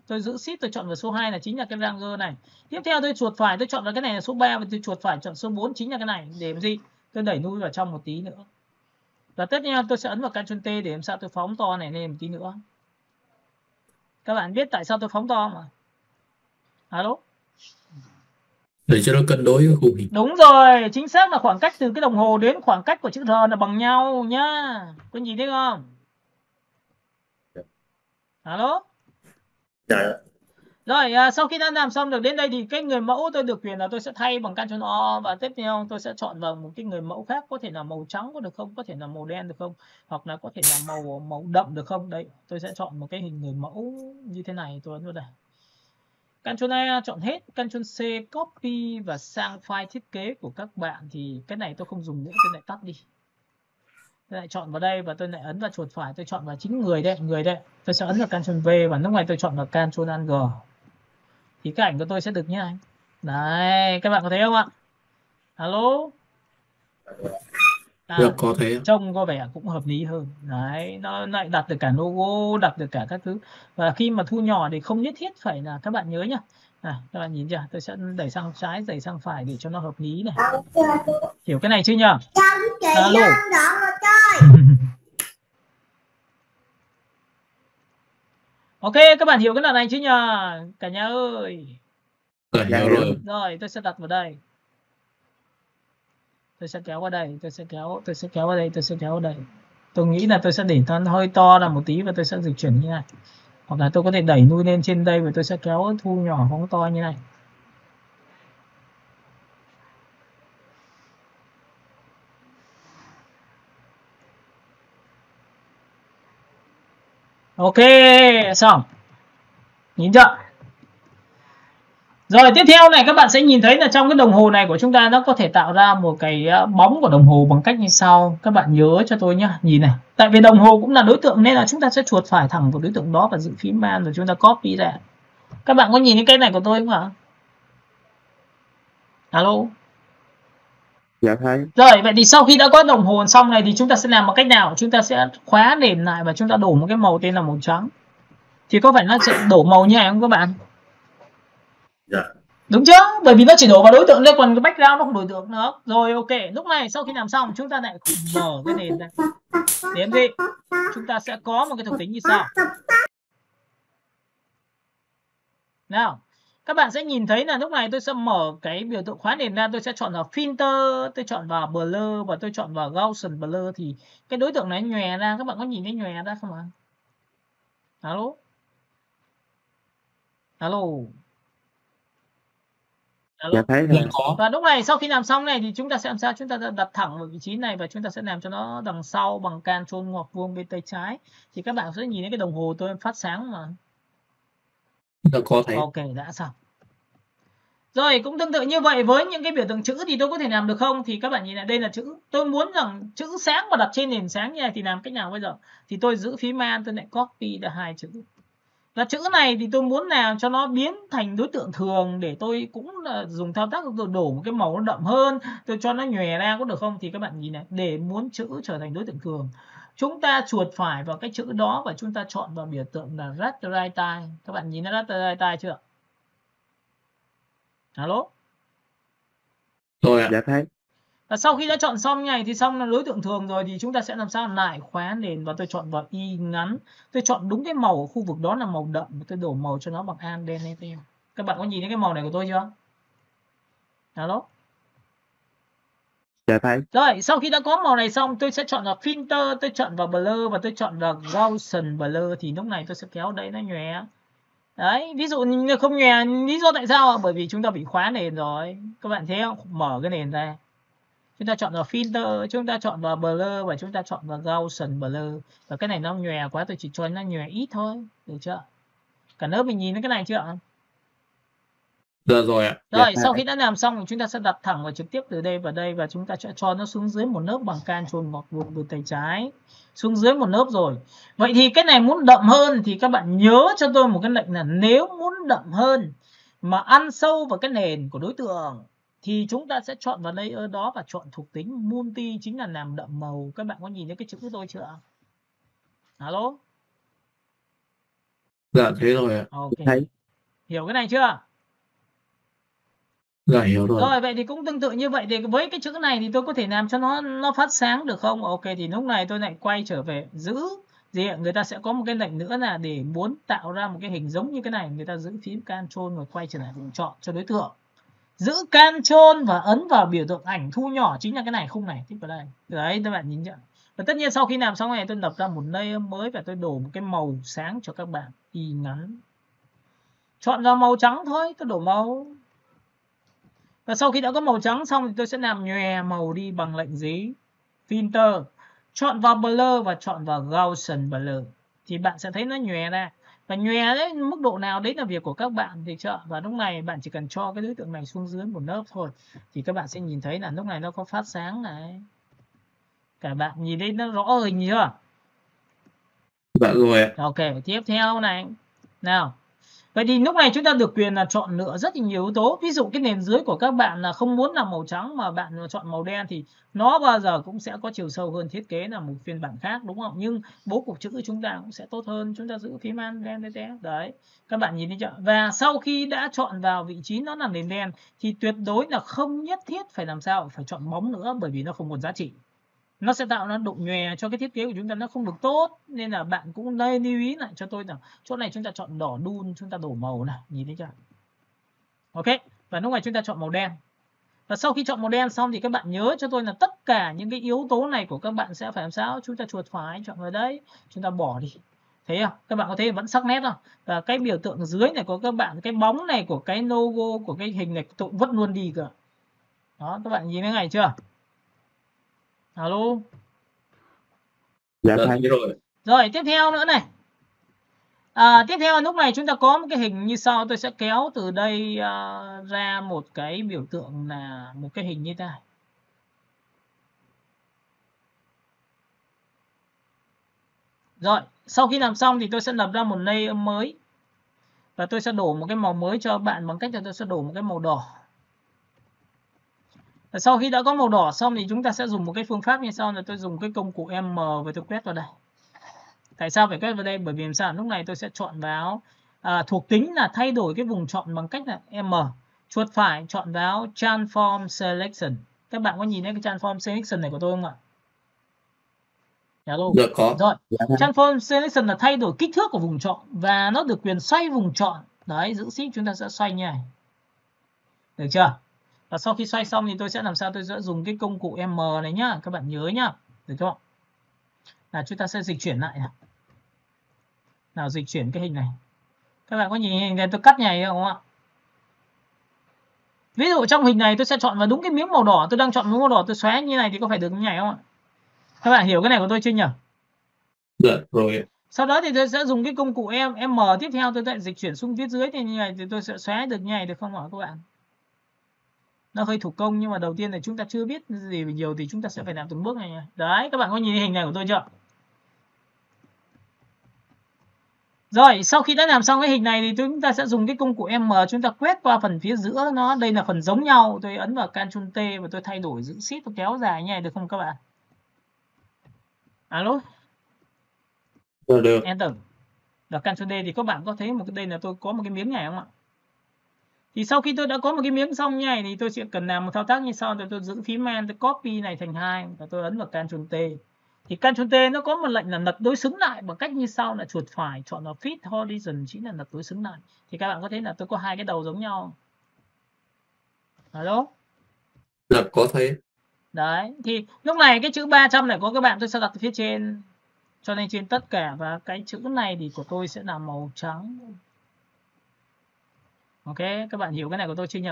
Tôi giữ shift tôi chọn vào số 2 là chính là cái ranger này. Tiếp theo tôi chuột phải tôi chọn vào cái này là số 3 và tôi chuột phải chọn số 4 chính là cái này. Để làm gì? Tôi đẩy nuôi vào trong một tí nữa. Và tiếp theo tôi sẽ ấn vào Ctrl T để làm sao tôi phóng to này lên một tí nữa. Các bạn biết tại sao tôi phóng to mà. Alo. Để cho nó cân đối với khung hình. Đúng rồi, chính xác là khoảng cách từ cái đồng hồ đến khoảng cách của chữ R là bằng nhau nhá. Có nhìn thấy không? Alo. Dạ. Rồi sau khi đã làm xong được đến đây thì cái người mẫu tôi được quyền là tôi sẽ thay bằng Ctrl O, và tiếp theo tôi sẽ chọn vào một cái người mẫu khác, có thể là màu trắng có được không, có thể là màu đen được không, hoặc là có thể là màu đậm được không. Đấy, tôi sẽ chọn một cái hình người mẫu như thế này, tôi ấn vào đây. Ctrl A chọn hết, Ctrl C copy và sang file thiết kế của các bạn. Thì cái này tôi không dùng nữa, tôi lại tắt đi. Tôi lại chọn vào đây và tôi lại ấn vào chuột phải, tôi chọn vào chính người đây, tôi sẽ ấn vào Ctrl V và lúc này tôi chọn vào Ctrl Alt G. Thì cái ảnh của tôi sẽ được như này. Đấy, các bạn có thấy không ạ? Alo? Được, có thế. Trông có vẻ cũng hợp lý hơn. Đấy, nó lại đặt được cả logo, đặt được cả các thứ. Và khi mà thu nhỏ thì không nhất thiết phải là, các bạn nhớ nhá. Các bạn nhìn chưa? Tôi sẽ đẩy sang trái, đẩy sang phải để cho nó hợp lý này. Hiểu cái này chưa nhỉ? Alo. Ok, các bạn hiểu cái đoạn này chứ nhỉ? Cả nhà ơi. Hiểu rồi. Rồi, tôi sẽ đặt vào đây. Tôi sẽ kéo vào đây, tôi sẽ kéo vào đây, tôi sẽ kéo vào đây. Tôi nghĩ là tôi sẽ để nó hơi to ra một tí và tôi sẽ dịch chuyển như này. Hoặc là tôi có thể đẩy nuôi lên trên đây và tôi sẽ kéo thu nhỏ phóng to như này. Ok, xong. Nhìn chưa? Rồi tiếp theo này, các bạn sẽ nhìn thấy là trong cái đồng hồ này của chúng ta nó có thể tạo ra một cái bóng của đồng hồ bằng cách như sau. Các bạn nhớ cho tôi nhé, nhìn này. Tại vì đồng hồ cũng là đối tượng nên là chúng ta sẽ chuột phải thẳng vào đối tượng đó và giữ phím man rồi chúng ta copy ra. Các bạn có nhìn thấy cái này của tôi không ạ? Alo? Dạ thấy. Rồi, vậy thì sau khi đã có đồng hồ xong này thì chúng ta sẽ làm một cách nào? Chúng ta sẽ khóa nền lại và chúng ta đổ một cái màu tên là màu trắng. Thì có phải nó sẽ đổ màu như này không các bạn? Dạ. Đúng chưa? Bởi vì nó chỉ đổ vào đối tượng thôi, còn cái background nó không đối tượng nữa. Rồi ok, lúc này sau khi làm xong chúng ta lại mở cái nền ra. Để làm gì? Chúng ta sẽ có một cái thuộc tính như sau. Nào, các bạn sẽ nhìn thấy là lúc này tôi sẽ mở cái biểu tượng khóa nền ra, tôi sẽ chọn vào filter, tôi chọn vào blur và tôi chọn vào Gaussian blur thì cái đối tượng này nhòe ra. Các bạn có nhìn thấy nhòe ra không ạ? Alo? Alo? Dạ thấy rồi. Và lúc này sau khi làm xong này thì chúng ta sẽ làm sao? Chúng ta đặt thẳng vào vị trí này và chúng ta sẽ làm cho nó đằng sau bằng Ctrl ngoặc vuông bên tay trái. Thì các bạn sẽ nhìn thấy cái đồng hồ tôi phát sáng mà. Có thấy. Ok, đã xong. Rồi cũng tương tự như vậy với những cái biểu tượng chữ thì tôi có thể làm được không? Thì các bạn nhìn lại, đây là chữ. Tôi muốn rằng chữ sáng và đặt trên nền sáng như này thì làm cách nào bây giờ? Thì tôi giữ phím man, tôi lại copy ra hai chữ. Và chữ này thì tôi muốn làm cho nó biến thành đối tượng thường để tôi cũng dùng thao tác đổ một cái màu nó đậm hơn, tôi cho nó nhòe ra có được không? Thì các bạn nhìn này, để muốn chữ trở thành đối tượng thường, chúng ta chuột phải vào cái chữ đó và chúng ta chọn vào biểu tượng là raster right time. Các bạn nhìn thấy raster right time chưa? Alo? Rồi ạ. Dạ thấy. Và sau khi đã chọn xong này thì xong là đối tượng thường rồi thì chúng ta sẽ làm sao lại khóa nền và tôi chọn vào y ngắn. Tôi chọn đúng cái màu ở khu vực đó là màu đậm và tôi đổ màu cho nó bằng Android. Các bạn có nhìn thấy cái màu này của tôi chưa? Alo? Dạ thấy. Rồi, sau khi đã có màu này xong tôi sẽ chọn vào filter, tôi chọn vào blur và tôi chọn vào Gaussian blur thì lúc này tôi sẽ kéo đây nó nhòe. Đấy, ví dụ như không nhòe, lý do tại sao? Bởi vì chúng ta bị khóa nền rồi. Các bạn thấy không? Mở cái nền ra. Chúng ta chọn vào filter, chúng ta chọn vào blur và chúng ta chọn vào Gaussian blur. Và cái này nó nhòe quá, tôi chỉ cho nó nhòe ít thôi, được chưa? Cả lớp mình nhìn thấy cái này chưa ạ? Được rồi ạ. Rồi, sau khi đã làm xong thì chúng ta sẽ đặt thẳng vào trực tiếp từ đây vào đây và chúng ta sẽ cho nó xuống dưới một lớp bằng Ctrl ngoặc vuông bên tay trái. Xuống dưới một lớp rồi. Vậy thì cái này muốn đậm hơn thì các bạn nhớ cho tôi một cái lệnh là nếu muốn đậm hơn mà ăn sâu vào cái nền của đối tượng thì chúng ta sẽ chọn vào layer đó và chọn thuộc tính multi, chính là làm đậm màu. Các bạn có nhìn thấy cái chữ của tôi chưa? Alo? Dạ thấy rồi ạ. Ok. Thấy. Hiểu cái này chưa? Dạ hiểu rồi. Rồi, vậy thì cũng tương tự như vậy thì với cái chữ này thì tôi có thể làm cho nó phát sáng được không? Ok, thì lúc này tôi lại quay trở về giữ gì ạ? Người ta sẽ có một cái lệnh nữa là để muốn tạo ra một cái hình giống như cái này, người ta giữ phím Ctrl và quay trở lại vùng chọn cho đối tượng. Giữ Ctrl và ấn vào biểu tượng ảnh thu nhỏ, chính là cái này khung này, tiếp vào đây. Đấy, các bạn nhìn chưa? Và tất nhiên sau khi làm xong này tôi lập ra một layer mới và tôi đổ một cái màu sáng cho các bạn y ngắn. chọn vào màu trắng thôi, tôi đổ màu. Và sau khi đã có màu trắng xong thì tôi sẽ làm nhòe màu đi bằng lệnh gì? Filter. Chọn vào blur và chọn vào Gaussian blur. Thì bạn sẽ thấy nó nhòe ra. Và nhòe đấy, mức độ nào đấy là việc của các bạn thì chợ. Và lúc này bạn chỉ cần cho cái đối tượng này xuống dưới một lớp thôi. Thì các bạn sẽ nhìn thấy là lúc này nó có phát sáng này. Cả bạn nhìn thấy nó rõ hình chưa? Dạ rồi ạ. Ok, tiếp theo này. Nào. Vậy thì lúc này chúng ta được quyền là chọn lựa rất là nhiều yếu tố. Ví dụ cái nền dưới của các bạn là không muốn là màu trắng mà bạn chọn màu đen thì nó bao giờ cũng sẽ có chiều sâu hơn thiết kế là một phiên bản khác, đúng không? Nhưng bố cục chữ chúng ta cũng sẽ tốt hơn. Chúng ta giữ phím Alt đen đấy. Các bạn nhìn thấy chưa? Và sau khi đã chọn vào vị trí nó là nền đen thì tuyệt đối là không nhất thiết phải làm sao phải chọn bóng nữa, bởi vì nó không còn giá trị. Nó sẽ tạo ra độ nhòe cho cái thiết kế của chúng ta nó không được tốt, nên là bạn cũng nên lưu ý lại cho tôi là chỗ này chúng ta chọn đỏ đun, chúng ta đổ màu này, nhìn thấy chưa? Ok, và lúc này chúng ta chọn màu đen. Và sau khi chọn màu đen xong thì các bạn nhớ cho tôi là tất cả những cái yếu tố này của các bạn sẽ phải làm sao? Chúng ta chuột phải chọn vào đấy, chúng ta bỏ đi. Thấy không? Các bạn có thấy vẫn sắc nét không? Và cái biểu tượng dưới này của các bạn, cái bóng này của cái logo của cái hình này tôi vẫn luôn đi cơ. Đó, các bạn nhìn thấy này chưa? Alo. Dạ thấy rồi. Rồi, tiếp theo nữa này. Tiếp theo lúc này chúng ta có một cái hình như sau. Tôi sẽ kéo từ đây ra một cái biểu tượng là một cái hình như thế này. Rồi, sau khi làm xong thì tôi sẽ lập ra một layer mới. Và tôi sẽ đổ một cái màu mới cho bạn bằng cách là tôi sẽ đổ một cái màu đỏ. Và sau khi đã có màu đỏ xong thì chúng ta sẽ dùng một cái phương pháp như sau là tôi dùng cái công cụ M và tôi quét vào đây. Tại sao phải quét vào đây? Bởi vì làm sao? Lúc này tôi sẽ chọn vào thuộc tính là thay đổi cái vùng chọn bằng cách là M. Chuột phải chọn vào Transform Selection. Các bạn có nhìn thấy cái Transform Selection này của tôi không ạ? Dạ có. Rồi, Transform Selection là thay đổi kích thước của vùng chọn và nó được quyền xoay vùng chọn. Đấy, giữ shift chúng ta sẽ xoay như này. Được chưa? Và sau khi xoay xong thì tôi sẽ làm sao? Tôi sẽ dùng cái công cụ M này nhá. Các bạn nhớ nhá. Được không? Là chúng ta sẽ dịch chuyển lại nào. Nào dịch chuyển cái hình này. Các bạn có nhìn hình này tôi cắt nhảy không ạ? Ví dụ trong hình này tôi sẽ chọn vào đúng cái miếng màu đỏ. Tôi đang chọn miếng màu đỏ tôi xóa như này thì có phải được nhảy không ạ? Các bạn hiểu cái này của tôi chưa nhỉ? Dạ rồi. Sau đó thì tôi sẽ dùng cái công cụ M tiếp theo tôi lại dịch chuyển xuống phía dưới thì như này thì tôi sẽ xóa được như này được không ạ các bạn? Nó hơi thủ công nhưng mà đầu tiên là chúng ta chưa biết gì về nhiều thì chúng ta sẽ phải làm từng bước này. Đấy, các bạn có nhìn hình này của tôi chưa? Rồi, sau khi đã làm xong cái hình này thì chúng ta sẽ dùng cái công cụ M chúng ta quét qua phần phía giữa nó. Đây là phần giống nhau. Tôi ấn vào Ctrl T và tôi thay đổi giữ shift tôi kéo dài như này được không các bạn? Alo? được. Enter. Và Ctrl D thì các bạn có thấy một cái đây là tôi có một cái miếng này không ạ? Thì sau khi tôi đã có một cái miếng xong như này thì tôi sẽ cần làm một thao tác như sau. Tôi giữ phím Alt, tôi copy này thành 2 và tôi ấn vào Ctrl T. Thì Ctrl T nó có một lệnh là lật đối xứng lại bằng cách như sau là chuột phải chọn vào Fit Horizon chính là lật đối xứng lại. Thì các bạn có thấy là tôi có hai cái đầu giống nhau. Alo? Dạ có thấy. Đấy, thì lúc này cái chữ 300 này của các bạn tôi sẽ đặt phía trên cho nên trên tất cả, và cái chữ này thì của tôi sẽ là màu trắng. Ok, các bạn hiểu cái này của tôi chưa nhỉ?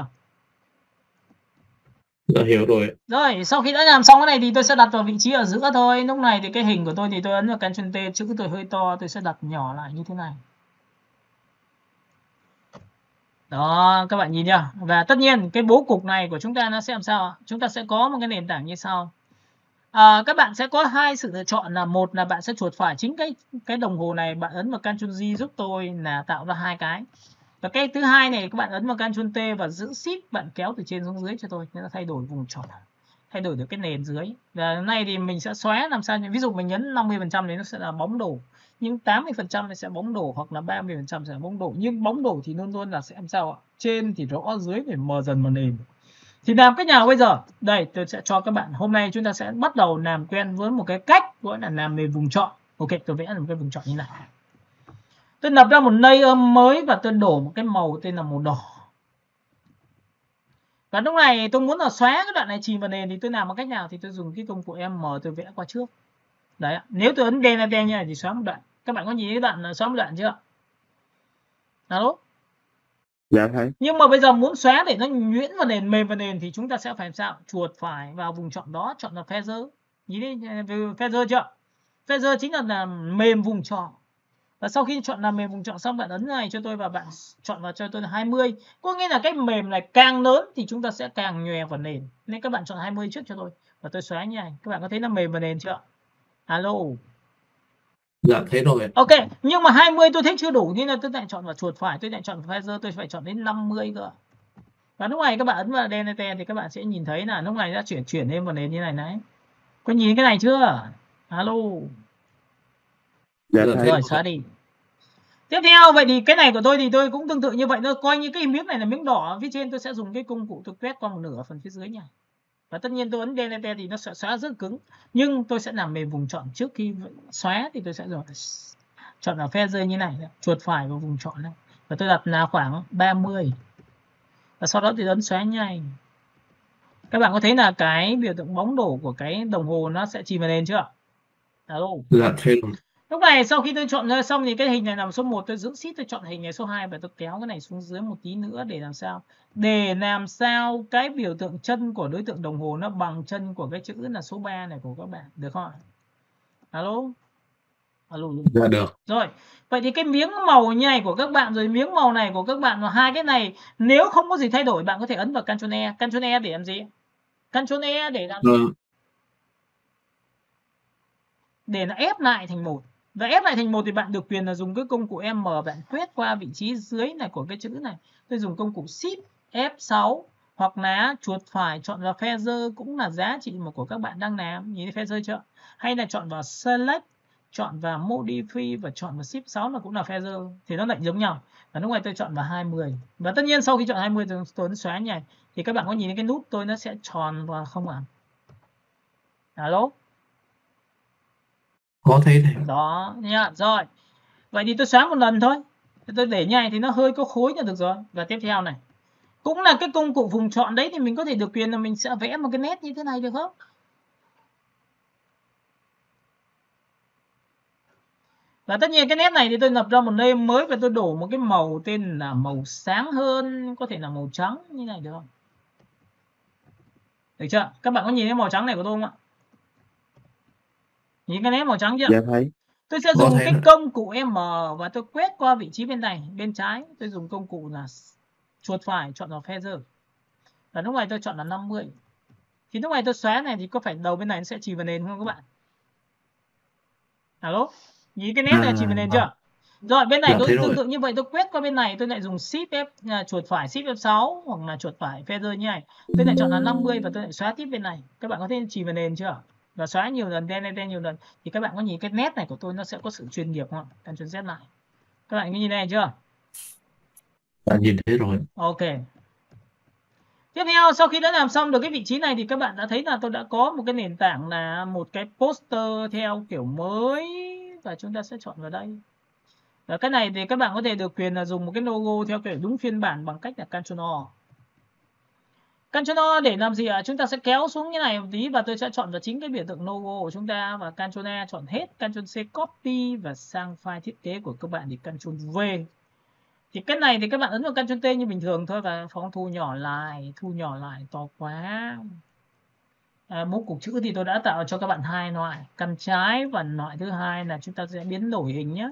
Dạ hiểu rồi. Rồi, sau khi đã làm xong cái này thì tôi sẽ đặt vào vị trí ở giữa thôi. Lúc này thì cái hình của tôi thì tôi ấn vào Ctrl T, chữ tôi hơi to, tôi sẽ đặt nhỏ lại như thế này. Đó, các bạn nhìn chưa? Và tất nhiên cái bố cục này của chúng ta nó sẽ làm sao? Chúng ta sẽ có một cái nền tảng như sau. Các bạn sẽ có hai sự lựa chọn là một là bạn sẽ chuột phải chính cái đồng hồ này, bạn ấn vào Ctrl G giúp tôi là tạo ra hai cái. Và cái thứ hai này các bạn ấn vào Ctrl T và giữ Shift bạn kéo từ trên xuống dưới cho tôi, nó thay đổi vùng chọn, thay đổi được cái nền dưới. Và hôm nay thì mình sẽ xóa làm sao, ví dụ mình nhấn 50% thì nó sẽ là bóng đổ, nhưng 80% nó sẽ bóng đổ, hoặc là 30% sẽ là bóng đổ. Nhưng bóng đổ thì luôn luôn là sẽ làm sao ạ? Trên thì rõ, dưới phải mờ dần mờ nền. Thì làm cách nào bây giờ? Đây, tôi sẽ cho các bạn, hôm nay chúng ta sẽ bắt đầu làm quen với một cái cách gọi là làm về vùng chọn. Ok, tôi vẽ một cái vùng chọn như này. Tôi lập ra một layer mới và tôi đổ một cái màu tên là màu đỏ. Và lúc này tôi muốn là xóa cái đoạn này chìm vào nền thì tôi làm bằng cách nào? Thì tôi dùng cái công cụ M tôi vẽ qua trước. Đấy, nếu tôi ấn Delete như này thì xóa một đoạn. Các bạn có nhìn thấy cái đoạn xóa một đoạn chưa? Alo? Dạ thấy. Nhưng mà bây giờ muốn xóa để nó nhuyễn vào nền, mềm vào nền thì chúng ta sẽ phải làm sao? Chuột phải vào vùng chọn đó, chọn là feather. Nhìn đi, feather chưa? Feather chính là mềm vùng chọn. Và sau khi chọn làm mềm vùng chọn xong, bạn ấn này cho tôi và bạn chọn vào cho tôi là 20. Có nghĩa là cái mềm này càng lớn thì chúng ta sẽ càng nhòe vào nền. Nên các bạn chọn 20 trước cho tôi. Và tôi xóa như này. Các bạn có thấy nó mềm vào nền chưa? Alo. Dạ thế rồi. Ok, nhưng mà 20 tôi thấy chưa đủ nên là tôi lại chọn vào chuột phải, tôi lại chọn vào feather, tôi phải chọn đến 50 cơ. Và lúc này các bạn ấn vào delete thì các bạn sẽ nhìn thấy là lúc này đã chuyển lên vào nền như này đấy. Có nhìn cái này chưa? Alo. Dạ Dạ thấy. Rồi xóa đi. Tiếp theo, vậy thì cái này của tôi thì tôi cũng tương tự như vậy, nó coi như cái miếng này là miếng đỏ phía trên, tôi sẽ dùng cái công cụ tôi quét qua một nửa phần phía dưới nha. Và tất nhiên tôi ấn delete thì nó sẽ xóa rất cứng, nhưng tôi sẽ làm mềm vùng chọn trước khi xóa thì tôi sẽ rồi chọn vào feather như này, chuột phải vào vùng chọn này và tôi đặt là khoảng 30 và sau đó thì ấn xóa nhanh. Các bạn có thấy là cái biểu tượng bóng đổ của cái đồng hồ nó sẽ chìm vào nền chưa? Alo. Dạ thế rồi. Lúc này sau khi tôi chọn ra xong thì cái hình này nằm số 1, tôi giữ shift tôi chọn hình này số 2 và tôi kéo cái này xuống dưới một tí nữa để làm sao? Để làm sao cái biểu tượng chân của đối tượng đồng hồ nó bằng chân của cái chữ là số 3 này của các bạn, được không ạ? Alo. Alo. Dạ được. Rồi, vậy thì cái miếng màu như này của các bạn rồi miếng màu này của các bạn và hai cái này nếu không có gì thay đổi bạn có thể ấn vào Ctrl E. Ctrl E để làm gì? Ctrl E để làm gì? Để nó ép lại thành một. Và ép lại thành một thì bạn được quyền là dùng cái công cụ M, bạn quét qua vị trí dưới này của cái chữ này. Tôi dùng công cụ Shift F6 hoặc là chuột phải chọn vào feather cũng là giá trị mà của các bạn đang làm. Nhìn thấy feather chưa? Hay là chọn vào Select, chọn vào Modify và chọn vào Shift 6 là cũng là feather thì nó lại giống nhau. Và lúc này tôi chọn vào 20. Và tất nhiên sau khi chọn 20 tôi ấn xóa như này thì các bạn có nhìn thấy cái nút tôi nó sẽ tròn và không ạ? Alo. Có thấy này. Đó nha. Rồi. Vậy thì tôi xóa một lần thôi. Tôi để như này thì nó hơi có khối là được rồi. Và tiếp theo này. Cũng là cái công cụ vùng chọn đấy thì mình có thể được quyền là mình sẽ vẽ một cái nét như thế này được không? Và tất nhiên cái nét này thì tôi lập ra một layer mới và tôi đổ một cái màu tên là màu sáng hơn, có thể là màu trắng như này được không? Được chưa? Các bạn có nhìn thấy màu trắng này của tôi không ạ? Nhìn cái nét màu trắng chưa? Dạ thấy. Tôi sẽ dùng cái công cụ M và tôi quét qua vị trí bên này, bên trái. Tôi dùng công cụ là chuột phải chọn vào feather. Và lúc này tôi chọn là 50. Thì lúc này tôi xóa này thì có phải đầu bên này nó sẽ chìm vào nền không các bạn? Alo? Nhìn cái nét này chìm vào nền chưa? Rồi bên này tôi tương tự như vậy, tôi quét qua bên này, tôi lại dùng Shift F chuột phải Shift F6 hoặc là chuột phải feather như này. Tôi lại chọn là 50 và tôi lại xóa tiếp bên này. Các bạn có thấy chìm vào nền chưa? Và xóa nhiều lần, delete nhiều lần thì các bạn có nhìn cái nét này của tôi nó sẽ có sự chuyên nghiệp không ạ? Ctrl Z lại. Các bạn nhìn này chưa? Đã nhìn thấy rồi. Ok. Tiếp theo sau khi đã làm xong được cái vị trí này thì các bạn đã thấy là tôi đã có một cái nền tảng là một cái poster theo kiểu mới và chúng ta sẽ chọn vào đây. Và cái này thì các bạn có thể được quyền là dùng một cái logo theo kiểu đúng phiên bản bằng cách là Ctrl O. Ctrl O để làm gì ạ? Chúng ta sẽ kéo xuống như này một tí và tôi sẽ chọn vào chính cái biểu tượng logo của chúng ta và Ctrl E chọn hết, Ctrl C copy và sang file thiết kế của các bạn thì Ctrl V. Thì cái này thì các bạn ấn vào Ctrl T như bình thường thôi và phóng thu nhỏ lại to quá. Mẫu cục chữ thì tôi đã tạo cho các bạn hai loại, căn trái và loại thứ hai là chúng ta sẽ biến đổi hình nhé.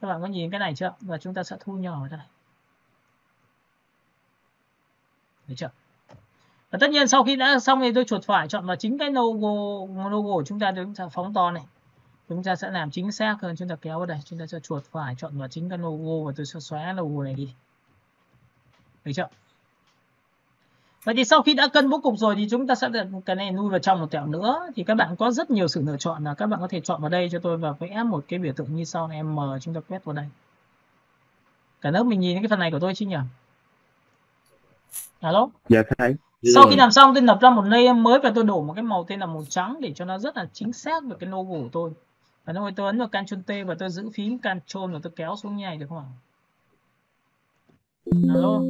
Các bạn có nhìn cái này chưa? Và chúng ta sẽ thu nhỏ ở đây. Được chưa? Và tất nhiên sau khi đã xong thì tôi chuột phải chọn vào chính cái logo của chúng ta phóng to này. Chúng ta sẽ làm chính xác hơn, chúng ta kéo vào đây, chúng ta sẽ chuột phải chọn vào chính cái logo và tôi sẽ xóa logo này đi. Được chưa? Vậy thì sau khi đã cân bố cục rồi thì chúng ta sẽ đặt cái này nuôi vào trong một tẹo nữa. Thì các bạn có rất nhiều sự lựa chọn là các bạn có thể chọn vào đây cho tôi và vẽ một cái biểu tượng như sau này, M chúng ta quét vào đây. Cả lớp mình nhìn cái phần này của tôi chứ nhỉ? Alo? Dạ thấy. Sau khi làm xong tôi lập ra một layer mới và tôi đổ một cái màu tên là màu trắng để cho nó rất là chính xác về cái logo của tôi. Và lúc này tôi ấn vào Ctrl T và tôi giữ phím Ctrl và tôi kéo xuống như này được không ạ? Alo?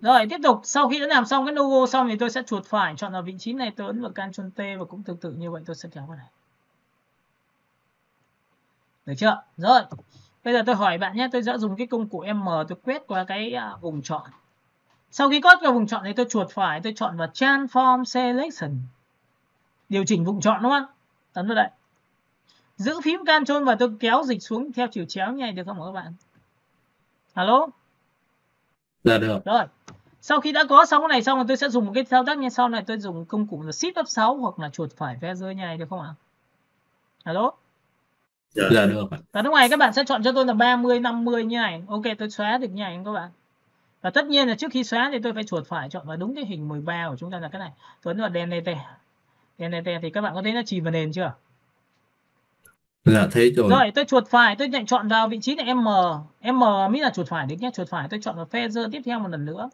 Rồi tiếp tục, sau khi đã làm xong cái logo xong thì tôi sẽ chuột phải chọn vào vị trí này, tôi ấn vào Ctrl T và cũng tương tự như vậy tôi sẽ kéo vào này. Được chưa? Rồi. Bây giờ tôi hỏi bạn nhé, tôi sẽ dùng cái công cụ M tôi quét qua cái vùng chọn. Sau khi quét qua vùng chọn thì tôi chuột phải, tôi chọn vào Transform Selection. Điều chỉnh vùng chọn đúng không? Ấn vào đây. Giữ phím Ctrl và tôi kéo dịch xuống theo chiều chéo như này được không các bạn? Alo? Dạ được. Rồi. Sau khi đã có xong cái này xong rồi tôi sẽ dùng một cái thao tác như sau này, tôi dùng công cụ là Shift F6 hoặc là chuột phải ve rơi như này được không ạ? Alo? Dạ được. Và lúc này các bạn sẽ chọn cho tôi là 30 50 như này. Ok, tôi xóa được như này các bạn. Và tất nhiên là trước khi xóa thì tôi phải chuột phải chọn vào đúng cái hình 13 của chúng ta là cái này. Tôi ấn vào Delete. Delete thì các bạn có thấy nó chìm vào nền chưa? Dạ thấy rồi. Rồi, tôi chuột phải, tôi lại chọn vào vị trí là M. M mới là chuột phải được nhé. Chuột phải tôi chọn vào Feather tiếp theo một lần nữa.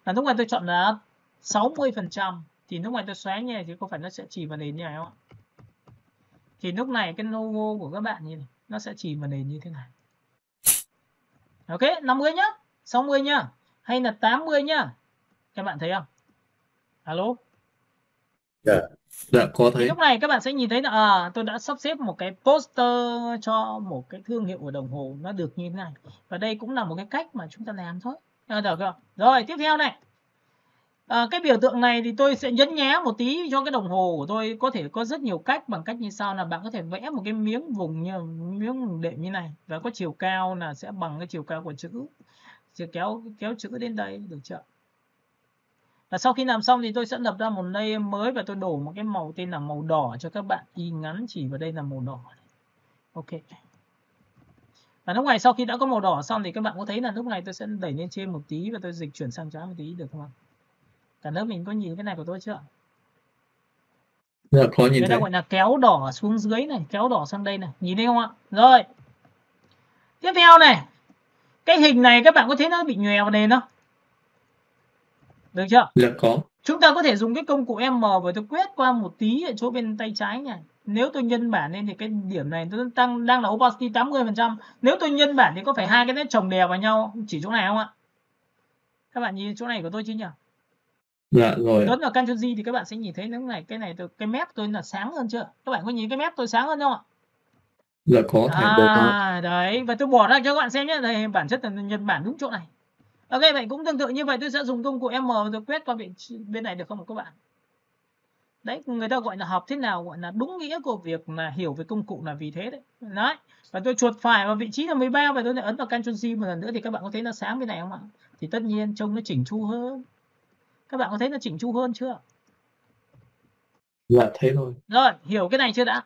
Và lúc này tôi chọn là 60%. Thì lúc này tôi xóa như này thì có phải nó sẽ chìm vào nền như này không ạ? Thì lúc này cái logo của các bạn như này, nó sẽ chìm vào nền như thế này. Ok, 50 nhá, 60 nhá, hay là 80 nhá. Các bạn thấy không? Alo? Dạ có Thì thấy. lúc này các bạn sẽ nhìn thấy là tôi đã sắp xếp một cái poster cho một cái thương hiệu của đồng hồ nó được như thế này. Và đây cũng là một cái cách mà chúng ta làm thôi. Được không? Rồi, tiếp theo này. Cái biểu tượng này thì tôi sẽ nhấn nhé một tí cho cái đồng hồ của tôi có thể có rất nhiều cách, bằng cách như sau là bạn có thể vẽ một cái miếng vùng như miếng đệm như này và có chiều cao là sẽ bằng cái chiều cao của chữ. Sẽ kéo chữ đến đây được chưa? Và sau khi làm xong thì tôi sẽ lập ra một layer mới và tôi đổ một cái màu tên là màu đỏ cho các bạn. Y ngắn chỉ vào đây là màu đỏ. Ok. Và lúc này sau khi đã có màu đỏ xong thì các bạn có thấy là lúc này tôi sẽ đẩy lên trên một tí và tôi dịch chuyển sang trái một tí được không ạ? Cả lớp mình có nhìn cái này của tôi chưa? Dạ có nhìn Người ta thấy. gọi là kéo đỏ xuống dưới này, kéo đỏ sang đây này, nhìn thấy không ạ? Rồi. Tiếp theo này. Cái hình này các bạn có thấy nó bị nhòe vào nền không? Được chưa? Dạ có. Chúng ta có thể dùng cái công cụ M và tôi quét qua một tí ở chỗ bên tay trái này. Nếu tôi nhân bản lên thì cái điểm này nó đang là opacity 80%. Nếu tôi nhân bản thì có phải hai cái nét chồng đè vào nhau chỉ chỗ này không ạ? Các bạn nhìn chỗ này của tôi chứ nhỉ? Dạ rồi. Ấn vào Ctrl G thì các bạn sẽ nhìn thấy lúc này cái mép tôi là sáng hơn chưa? Các bạn có nhìn cái mép tôi sáng hơn không ạ? Dạ có thể bỏ. Đấy, và tôi bỏ ra cho các bạn xem nhé. Đây bản chất là nhân bản đúng chỗ này. Ok, vậy cũng tương tự như vậy tôi sẽ dùng công cụ M và tôi quét qua bên này được không các bạn? Đấy, người ta gọi là học thế nào, gọi là đúng nghĩa của việc là hiểu về công cụ là vì thế đấy. Đấy. Và tôi chuột phải vào vị trí là 13 và tôi lại ấn vào Ctrl G một lần nữa thì các bạn có thấy nó sáng bên này không ạ? Thì tất nhiên trông nó chỉnh chu hơn. Các bạn có thấy nó chỉnh chu hơn chưa? Dạ thấy rồi. Rồi, hiểu cái này chưa đã?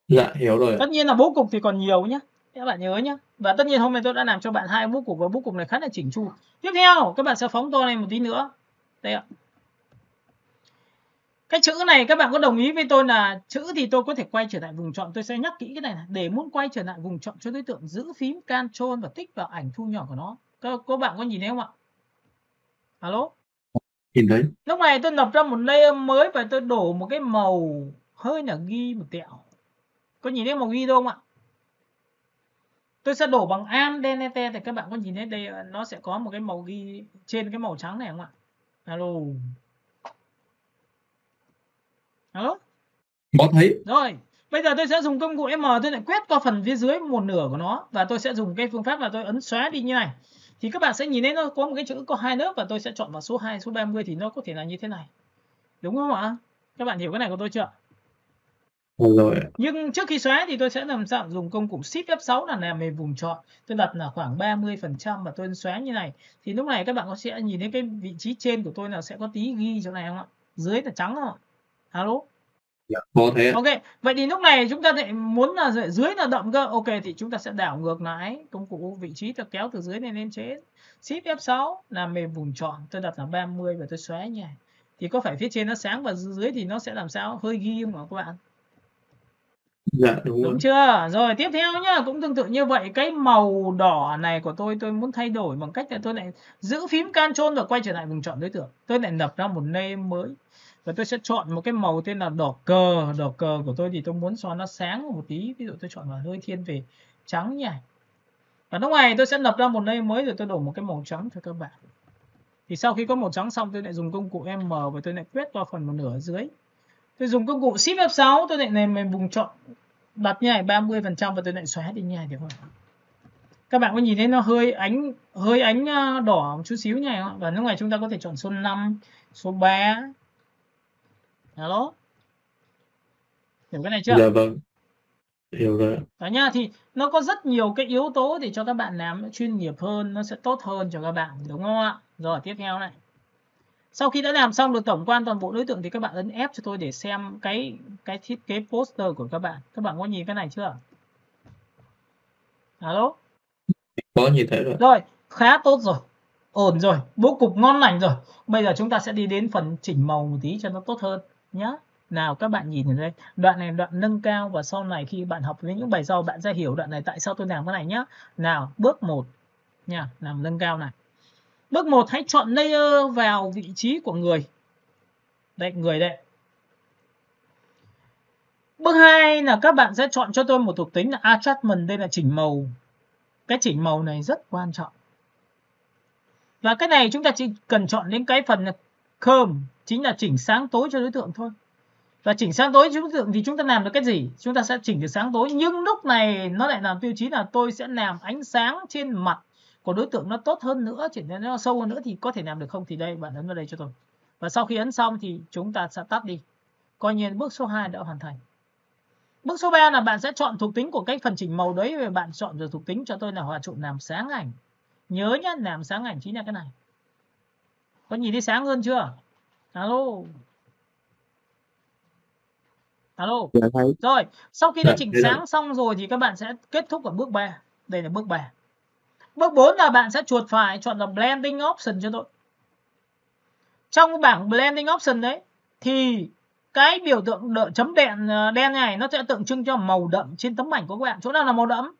Dạ hiểu rồi. Tất nhiên là bố cục thì còn nhiều nhé. Các bạn nhớ nhé. Và tất nhiên hôm nay tôi đã làm cho bạn hai bố cục và bố cục này khá là chỉnh chu. Tiếp theo, các bạn sẽ phóng to này một tí nữa. Đây ạ. Cái chữ này các bạn có đồng ý với tôi là chữ thì tôi có thể quay trở lại vùng chọn. Tôi sẽ nhắc kỹ cái này. Để muốn quay trở lại vùng chọn cho đối tượng, giữ phím Ctrl và tích vào ảnh thu nhỏ của nó. Các bạn có nhìn thấy không ạ? Alo? Nhìn thấy. Lúc này tôi lập ra một layer mới và tôi đổ một cái màu hơi là ghi một tẹo. Có nhìn thấy màu ghi đâu không ạ? Tôi sẽ đổ bằng Alt Delete thì các bạn có nhìn thấy đây nó sẽ có một cái màu ghi trên cái màu trắng này không ạ? Alo. Alo. Có thấy. Rồi, bây giờ tôi sẽ dùng công cụ M tôi lại quét qua phần phía dưới một nửa của nó và tôi sẽ dùng cái phương pháp là tôi ấn xóa đi như này. Thì các bạn sẽ nhìn thấy nó có một cái chữ có hai lớp và tôi sẽ chọn vào số 2, số 30 thì nó có thể là như thế này. Đúng không ạ? Các bạn hiểu cái này của tôi chưa? Rồi. Nhưng trước khi xóa thì tôi sẽ làm sao dùng công cụ Shift F6 là làm về vùng chọn. Tôi đặt là khoảng 30% và tôi xóa như này. Thì lúc này các bạn có sẽ nhìn thấy cái vị trí trên của tôi là sẽ có tí ghi chỗ này không ạ? Dưới là trắng không ạ? Alo? Dạ có thế. Ok, vậy thì lúc này chúng ta lại muốn là dưới là đậm cơ. Ok, thì chúng ta sẽ đảo ngược lại công cụ vị trí tôi kéo từ dưới này lên trên. Shift F6 làm về vùng chọn, tôi đặt là 30 và tôi xóa như này. Thì có phải phía trên nó sáng và dưới thì nó sẽ làm sao? Hơi ghi không ạ các bạn? Dạ đúng rồi. Chưa? Rồi tiếp theo nhá, cũng tương tự như vậy, cái màu đỏ này của tôi muốn thay đổi bằng cách là tôi lại giữ phím Ctrl và quay trở lại vùng chọn đối tượng. Tôi lại lập ra một layer mới và tôi sẽ chọn một cái màu tên là đỏ cờ. Đỏ cờ của tôi thì tôi muốn cho nó sáng một tí, ví dụ tôi chọn vào hơi thiên về trắng nhỉ. Và lúc này tôi sẽ lập ra một layer mới rồi tôi đổ một cái màu trắng cho các bạn. Thì sau khi có màu trắng xong tôi lại dùng công cụ M và tôi lại quét qua phần một nửa ở dưới. Tôi dùng công cụ Shift F6 tôi lại làm vùng chọn đặt như này 30% và tôi lại xóa đi như này được không? Các bạn có nhìn thấy nó hơi ánh đỏ một chút xíu như này không? Và lúc này chúng ta có thể chọn số 5, số 3. Alo. Hiểu cái này chưa? Dạ vâng. Hiểu rồi. Đó nha, thì nó có rất nhiều cái yếu tố để cho các bạn làm chuyên nghiệp hơn, nó sẽ tốt hơn cho các bạn, đúng không ạ? Rồi tiếp theo này. Sau khi đã làm xong được tổng quan toàn bộ đối tượng thì các bạn ấn F cho tôi để xem cái thiết kế poster của các bạn. Các bạn có nhìn cái này chưa? Alo? Có nhìn thấy rồi. Rồi, khá tốt rồi. Ổn rồi, bố cục ngon lành rồi. Bây giờ chúng ta sẽ đi đến phần chỉnh màu một tí cho nó tốt hơn nhá. Nào các bạn nhìn ở đây, đoạn này đoạn nâng cao và sau này khi bạn học đến những bài sau bạn sẽ hiểu đoạn này tại sao tôi làm cái này nhá. Nào, bước 1 nha, làm nâng cao này. Bước 1 hãy chọn layer vào vị trí của người. Đây, người đây. Bước 2 là các bạn sẽ chọn cho tôi một thuộc tính là adjustment, đây là chỉnh màu. Cái chỉnh màu này rất quan trọng. Và cái này chúng ta chỉ cần chọn đến cái phần curve, chính là chỉnh sáng tối cho đối tượng thôi. Và chỉnh sáng tối cho đối tượng thì chúng ta làm được cái gì? Chúng ta sẽ chỉnh được sáng tối, nhưng lúc này nó lại làm tiêu chí là tôi sẽ làm ánh sáng trên mặt của đối tượng nó tốt hơn nữa, chỉnh nó sâu hơn nữa thì có thể làm được không? Thì đây, bạn ấn vào đây cho tôi. Và sau khi ấn xong thì chúng ta sẽ tắt đi. Coi như bước số 2 đã hoàn thành. Bước số 3 là bạn sẽ chọn thuộc tính của cái phần chỉnh màu đấy, và bạn chọn được thuộc tính cho tôi là hòa trộn làm sáng ảnh. Nhớ nhé, làm sáng ảnh chính là cái này. Có nhìn thấy sáng hơn chưa? Alo. Alo. Dạ thấy. Rồi, sau khi đã chỉnh sáng xong rồi thì các bạn sẽ kết thúc ở bước 3. Đây là bước 3. Bước 4 là bạn sẽ chuột phải chọn là blending option cho tôi. Trong bảng blending option đấy thì cái biểu tượng chấm đen này nó sẽ tượng trưng cho màu đậm trên tấm ảnh của các bạn. Chỗ nào là màu đậm?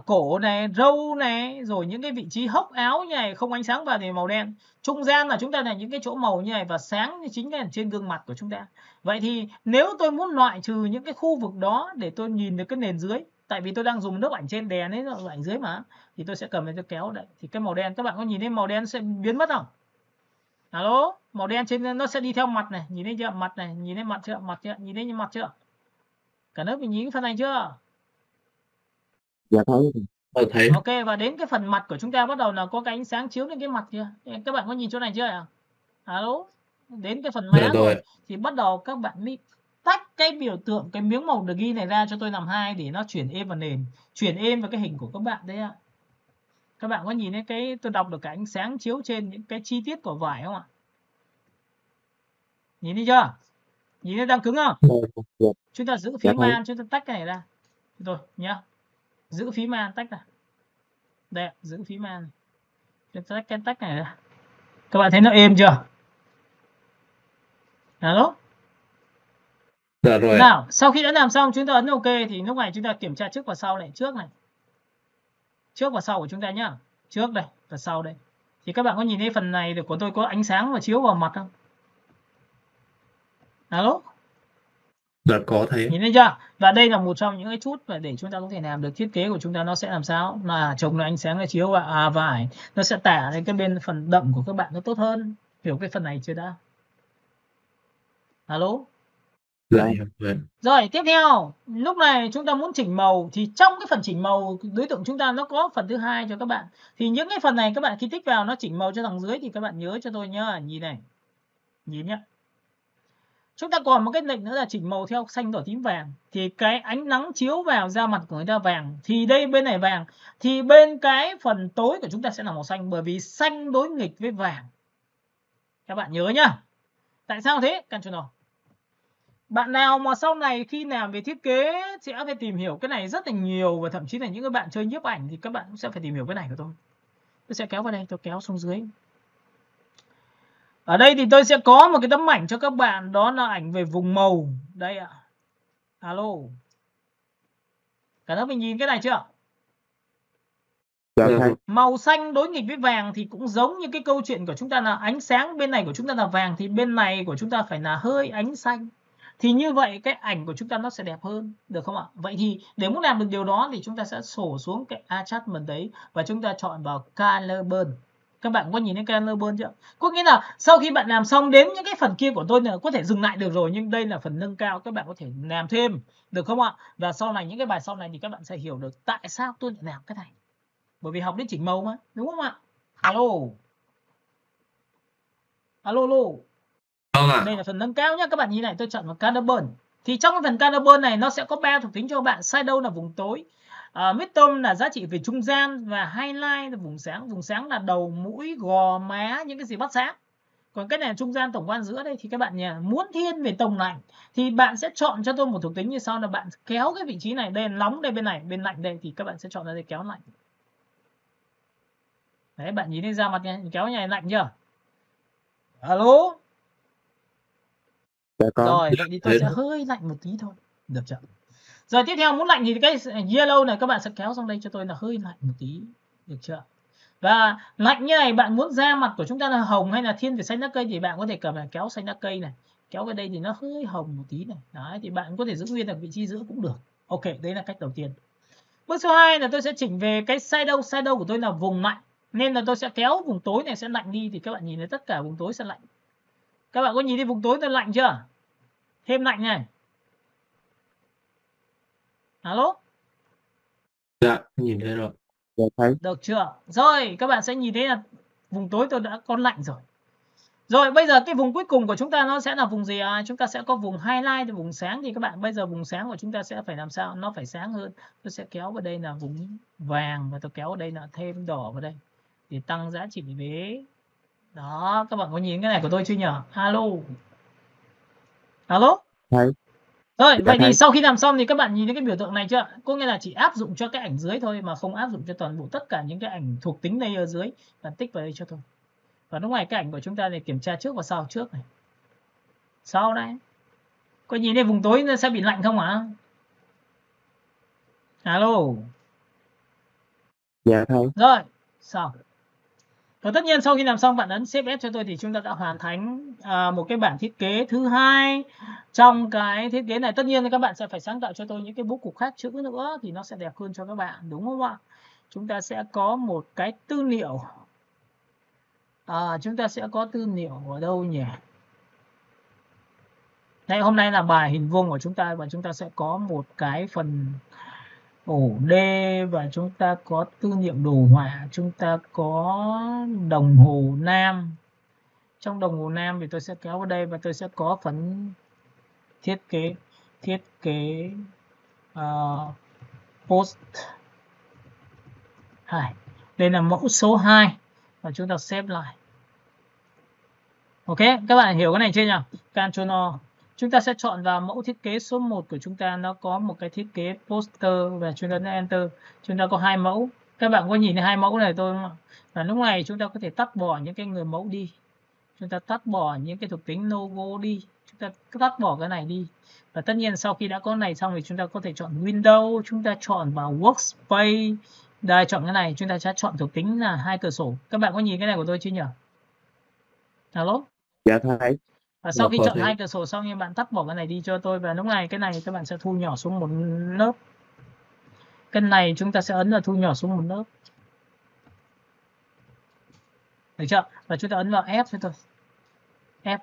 Cổ này, râu này, rồi những cái vị trí hốc áo như này không ánh sáng vào thì màu đen. Trung gian là chúng ta là những cái chỗ màu như này, và sáng chính là trên gương mặt của chúng ta. Vậy thì nếu tôi muốn loại trừ những cái khu vực đó để tôi nhìn được cái nền dưới, tại vì tôi đang dùng lớp ảnh trên đè đấy, lớp ảnh dưới mà, thì tôi sẽ cầm lên tôi kéo đây, thì cái màu đen các bạn có nhìn thấy màu đen sẽ biến mất không? Alo, màu đen trên nó sẽ đi theo mặt này, nhìn thấy chưa? Mặt này, nhìn thấy mặt chưa? Mặt chưa? Nhìn thấy mặt chưa? Cả lớp mình nhìn cái phần này chưa? Dạ thấy. Thấy. Ok, và đến cái phần mặt của chúng ta bắt đầu là có cái ánh sáng chiếu lên cái mặt kia. Các bạn có nhìn chỗ này chưa ạ? Alo, đến cái phần má rồi thì bắt đầu các bạn mới tách cái biểu tượng, cái miếng màu được ghi này ra cho tôi làm 2 để nó chuyển êm vào nền, chuyển êm vào cái hình của các bạn đấy ạ. Các bạn có nhìn thấy cái tôi đọc được cái ánh sáng chiếu trên những cái chi tiết của vải không ạ? Nhìn thấy chưa? Nhìn thấy đang cứng không? Chúng ta giữ phím man, chúng ta tách cái này ra rồi nhá. Giữ phím man tách ra. Đây, giữ phím man. Chúng ta tách này ra. Các bạn thấy nó êm chưa? Alo. Dạ rồi. Nào, sau khi đã làm xong chúng ta ấn OK thì lúc này chúng ta kiểm tra trước và sau này, trước này. Trước và sau của chúng ta nhá. Trước đây và sau đây. Thì các bạn có nhìn thấy phần này của tôi có ánh sáng và chiếu vào mặt không? Alo. Dạ có thấy. Nhìn thấy chưa? Và đây là một trong những cái chút mà để chúng ta có thể làm được thiết kế của chúng ta, nó sẽ làm sao là chống lại ánh sáng nó chiếu vào vải, nó sẽ tả lên cái bên phần đậm của các bạn nó tốt hơn. Hiểu cái phần này chưa đã? Alo. Dạ hiểu rồi. Rồi tiếp theo, lúc này chúng ta muốn chỉnh màu thì trong cái phần chỉnh màu đối tượng chúng ta nó có phần thứ hai cho các bạn. Thì những cái phần này các bạn khi tích vào nó chỉnh màu cho thằng dưới thì các bạn nhớ cho tôi nhá, nhìn này. Nhìn nhá. Chúng ta còn một cái lệnh nữa là chỉnh màu theo xanh đỏ tím vàng. Thì cái ánh nắng chiếu vào da mặt của người ta vàng, thì đây bên này vàng, thì bên cái phần tối của chúng ta sẽ là màu xanh, bởi vì xanh đối nghịch với vàng. Các bạn nhớ nhá. Tại sao thế? Ctrl. Bạn nào mà sau này khi làm về thiết kế sẽ phải tìm hiểu cái này rất là nhiều, và thậm chí là những cái bạn chơi nhiếp ảnh thì các bạn cũng sẽ phải tìm hiểu cái này của tôi. Tôi sẽ kéo vào đây, tôi kéo xuống dưới. Ở đây thì tôi sẽ có một cái tấm ảnh cho các bạn, đó là ảnh về vùng màu. Đây ạ. Alo. Cả lớp mình nhìn cái này chưa? Dạ thấy. Màu xanh đối nghịch với vàng thì cũng giống như cái câu chuyện của chúng ta là ánh sáng bên này của chúng ta là vàng thì bên này của chúng ta phải là hơi ánh xanh. Thì như vậy cái ảnh của chúng ta nó sẽ đẹp hơn, được không ạ? Vậy thì để muốn làm được điều đó thì chúng ta sẽ sổ xuống cái adjustment đấy và chúng ta chọn vào color burn. Các bạn có nhìn thấy Canterburn chưa? Có nghĩa là sau khi bạn làm xong đến những cái phần kia của tôi là có thể dừng lại được rồi, nhưng đây là phần nâng cao, các bạn có thể làm thêm được không ạ? Và sau này những cái bài sau này thì các bạn sẽ hiểu được tại sao tôi lại làm cái này. Bởi vì học đến chỉnh màu mà, đúng không ạ? Alo. Alo. Vâng ạ. Đây là phần nâng cao nhá, các bạn nhìn này, tôi chọn vào Canterburn. Thì trong cái phần Canterburn này nó sẽ có 3 thuộc tính cho bạn. Shadow là vùng tối, midtone là giá trị về trung gian, và highlight là vùng sáng. Vùng sáng là đầu, mũi, gò má, những cái gì bắt sáng. Còn cái này là trung gian, tổng quan giữa đây. Thì các bạn nhà muốn thiên về tông lạnh thì bạn sẽ chọn cho tôi một thuộc tính như sau, là bạn kéo cái vị trí này, đây nóng đây, bên này bên lạnh đây, thì các bạn sẽ chọn ra đây kéo lạnh. Đấy, bạn nhìn thấy da mặt nha, kéo nhà lạnh chưa? Alo. Rồi, vậy thì tôi sẽ hơi lạnh một tí thôi, được chưa? Rồi tiếp theo muốn lạnh thì cái yellow này các bạn sẽ kéo sang đây cho tôi là hơi lạnh một tí, được chưa? Và lạnh như này bạn muốn da mặt của chúng ta là hồng hay là thiên về xanh lá cây thì bạn có thể cầm này kéo xanh lá cây này, kéo cái đây thì nó hơi hồng một tí này. Đấy, thì bạn có thể giữ nguyên ở vị trí giữa cũng được. Ok, đấy là cách đầu tiên. Bước số 2 là tôi sẽ chỉnh về cái shadow của tôi là vùng lạnh, nên là tôi sẽ kéo vùng tối này sẽ lạnh đi, thì các bạn nhìn thấy tất cả vùng tối sẽ lạnh. Các bạn có nhìn thấy vùng tối tôi lạnh chưa? Thêm lạnh này. Alo. Dạ, nhìn thấy rồi. Dạ, thấy. Được chưa? Rồi, các bạn sẽ nhìn thấy là vùng tối tôi đã có lạnh rồi. Rồi, bây giờ cái vùng cuối cùng của chúng ta nó sẽ là vùng gì? Chúng ta sẽ có vùng highlight, vùng sáng. Thì các bạn bây giờ vùng sáng của chúng ta sẽ phải làm sao? Nó phải sáng hơn. Tôi sẽ kéo vào đây là vùng vàng, và tôi kéo vào đây là thêm đỏ vào đây để tăng giá trị về. Đó, các bạn có nhìn cái này của tôi chưa nhỉ? Alo. Alo. Thấy. Rồi, vậy thì sau khi làm xong thì các bạn nhìn thấy cái biểu tượng này chưa? Có nghĩa là chỉ áp dụng cho cái ảnh dưới thôi, mà không áp dụng cho toàn bộ tất cả những cái ảnh thuộc tính đây ở dưới. Bạn tích vào đây cho tôi. Và lúc này cái ảnh của chúng ta để kiểm tra trước và sau trước này. Sau đây. Có nhìn thấy vùng tối nó sẽ bị lạnh không hả? Alo. Dạ thấy. Rồi, xong. Và tất nhiên sau khi làm xong bạn ấn Save As cho tôi thì chúng ta đã hoàn thành một cái bản thiết kế thứ hai. Trong cái thiết kế này tất nhiên là các bạn sẽ phải sáng tạo cho tôi những cái bố cục khác chữ nữa thì nó sẽ đẹp hơn cho các bạn, đúng không ạ? Chúng ta sẽ có một cái tư liệu. Chúng ta sẽ có tư liệu ở đâu nhỉ? Đây, hôm nay là bài hình vuông của chúng ta, và chúng ta sẽ có một cái phần ổ D, và chúng ta có tư liệu đồ họa, chúng ta có đồng hồ nam. Trong đồng hồ nam thì tôi sẽ kéo vào đây, và tôi sẽ có phần thiết kế post 2. Đây là mẫu số 2 và chúng ta xếp lại. Ok, các bạn hiểu cái này chưa nhỉ? Ctrl O. Chúng ta sẽ chọn vào mẫu thiết kế số 1 của chúng ta, nó có một cái thiết kế poster, và chúng ta Enter. Chúng ta có 2 mẫu. Các bạn có nhìn thấy 2 mẫu này tôi không ạ? Và lúc này chúng ta có thể tắt bỏ những cái người mẫu đi. Chúng ta tắt bỏ những cái thuộc tính logo đi. Chúng ta tắt bỏ cái này đi. Và tất nhiên sau khi đã có này xong thì chúng ta có thể chọn Windows, chúng ta chọn vào Workspace. Đây, chọn cái này, chúng ta sẽ chọn thuộc tính là 2 cửa sổ. Các bạn có nhìn cái này của tôi chưa nhỉ? Alo? Dạ thấy. Và sau khi chọn 2 cửa sổ xong thì bạn tắt bỏ cái này đi cho tôi, và lúc này cái này các bạn sẽ thu nhỏ xuống một lớp. Cái này chúng ta sẽ ấn là thu nhỏ xuống một lớp. Được chưa? Và chúng ta ấn vào F cho tôi. F.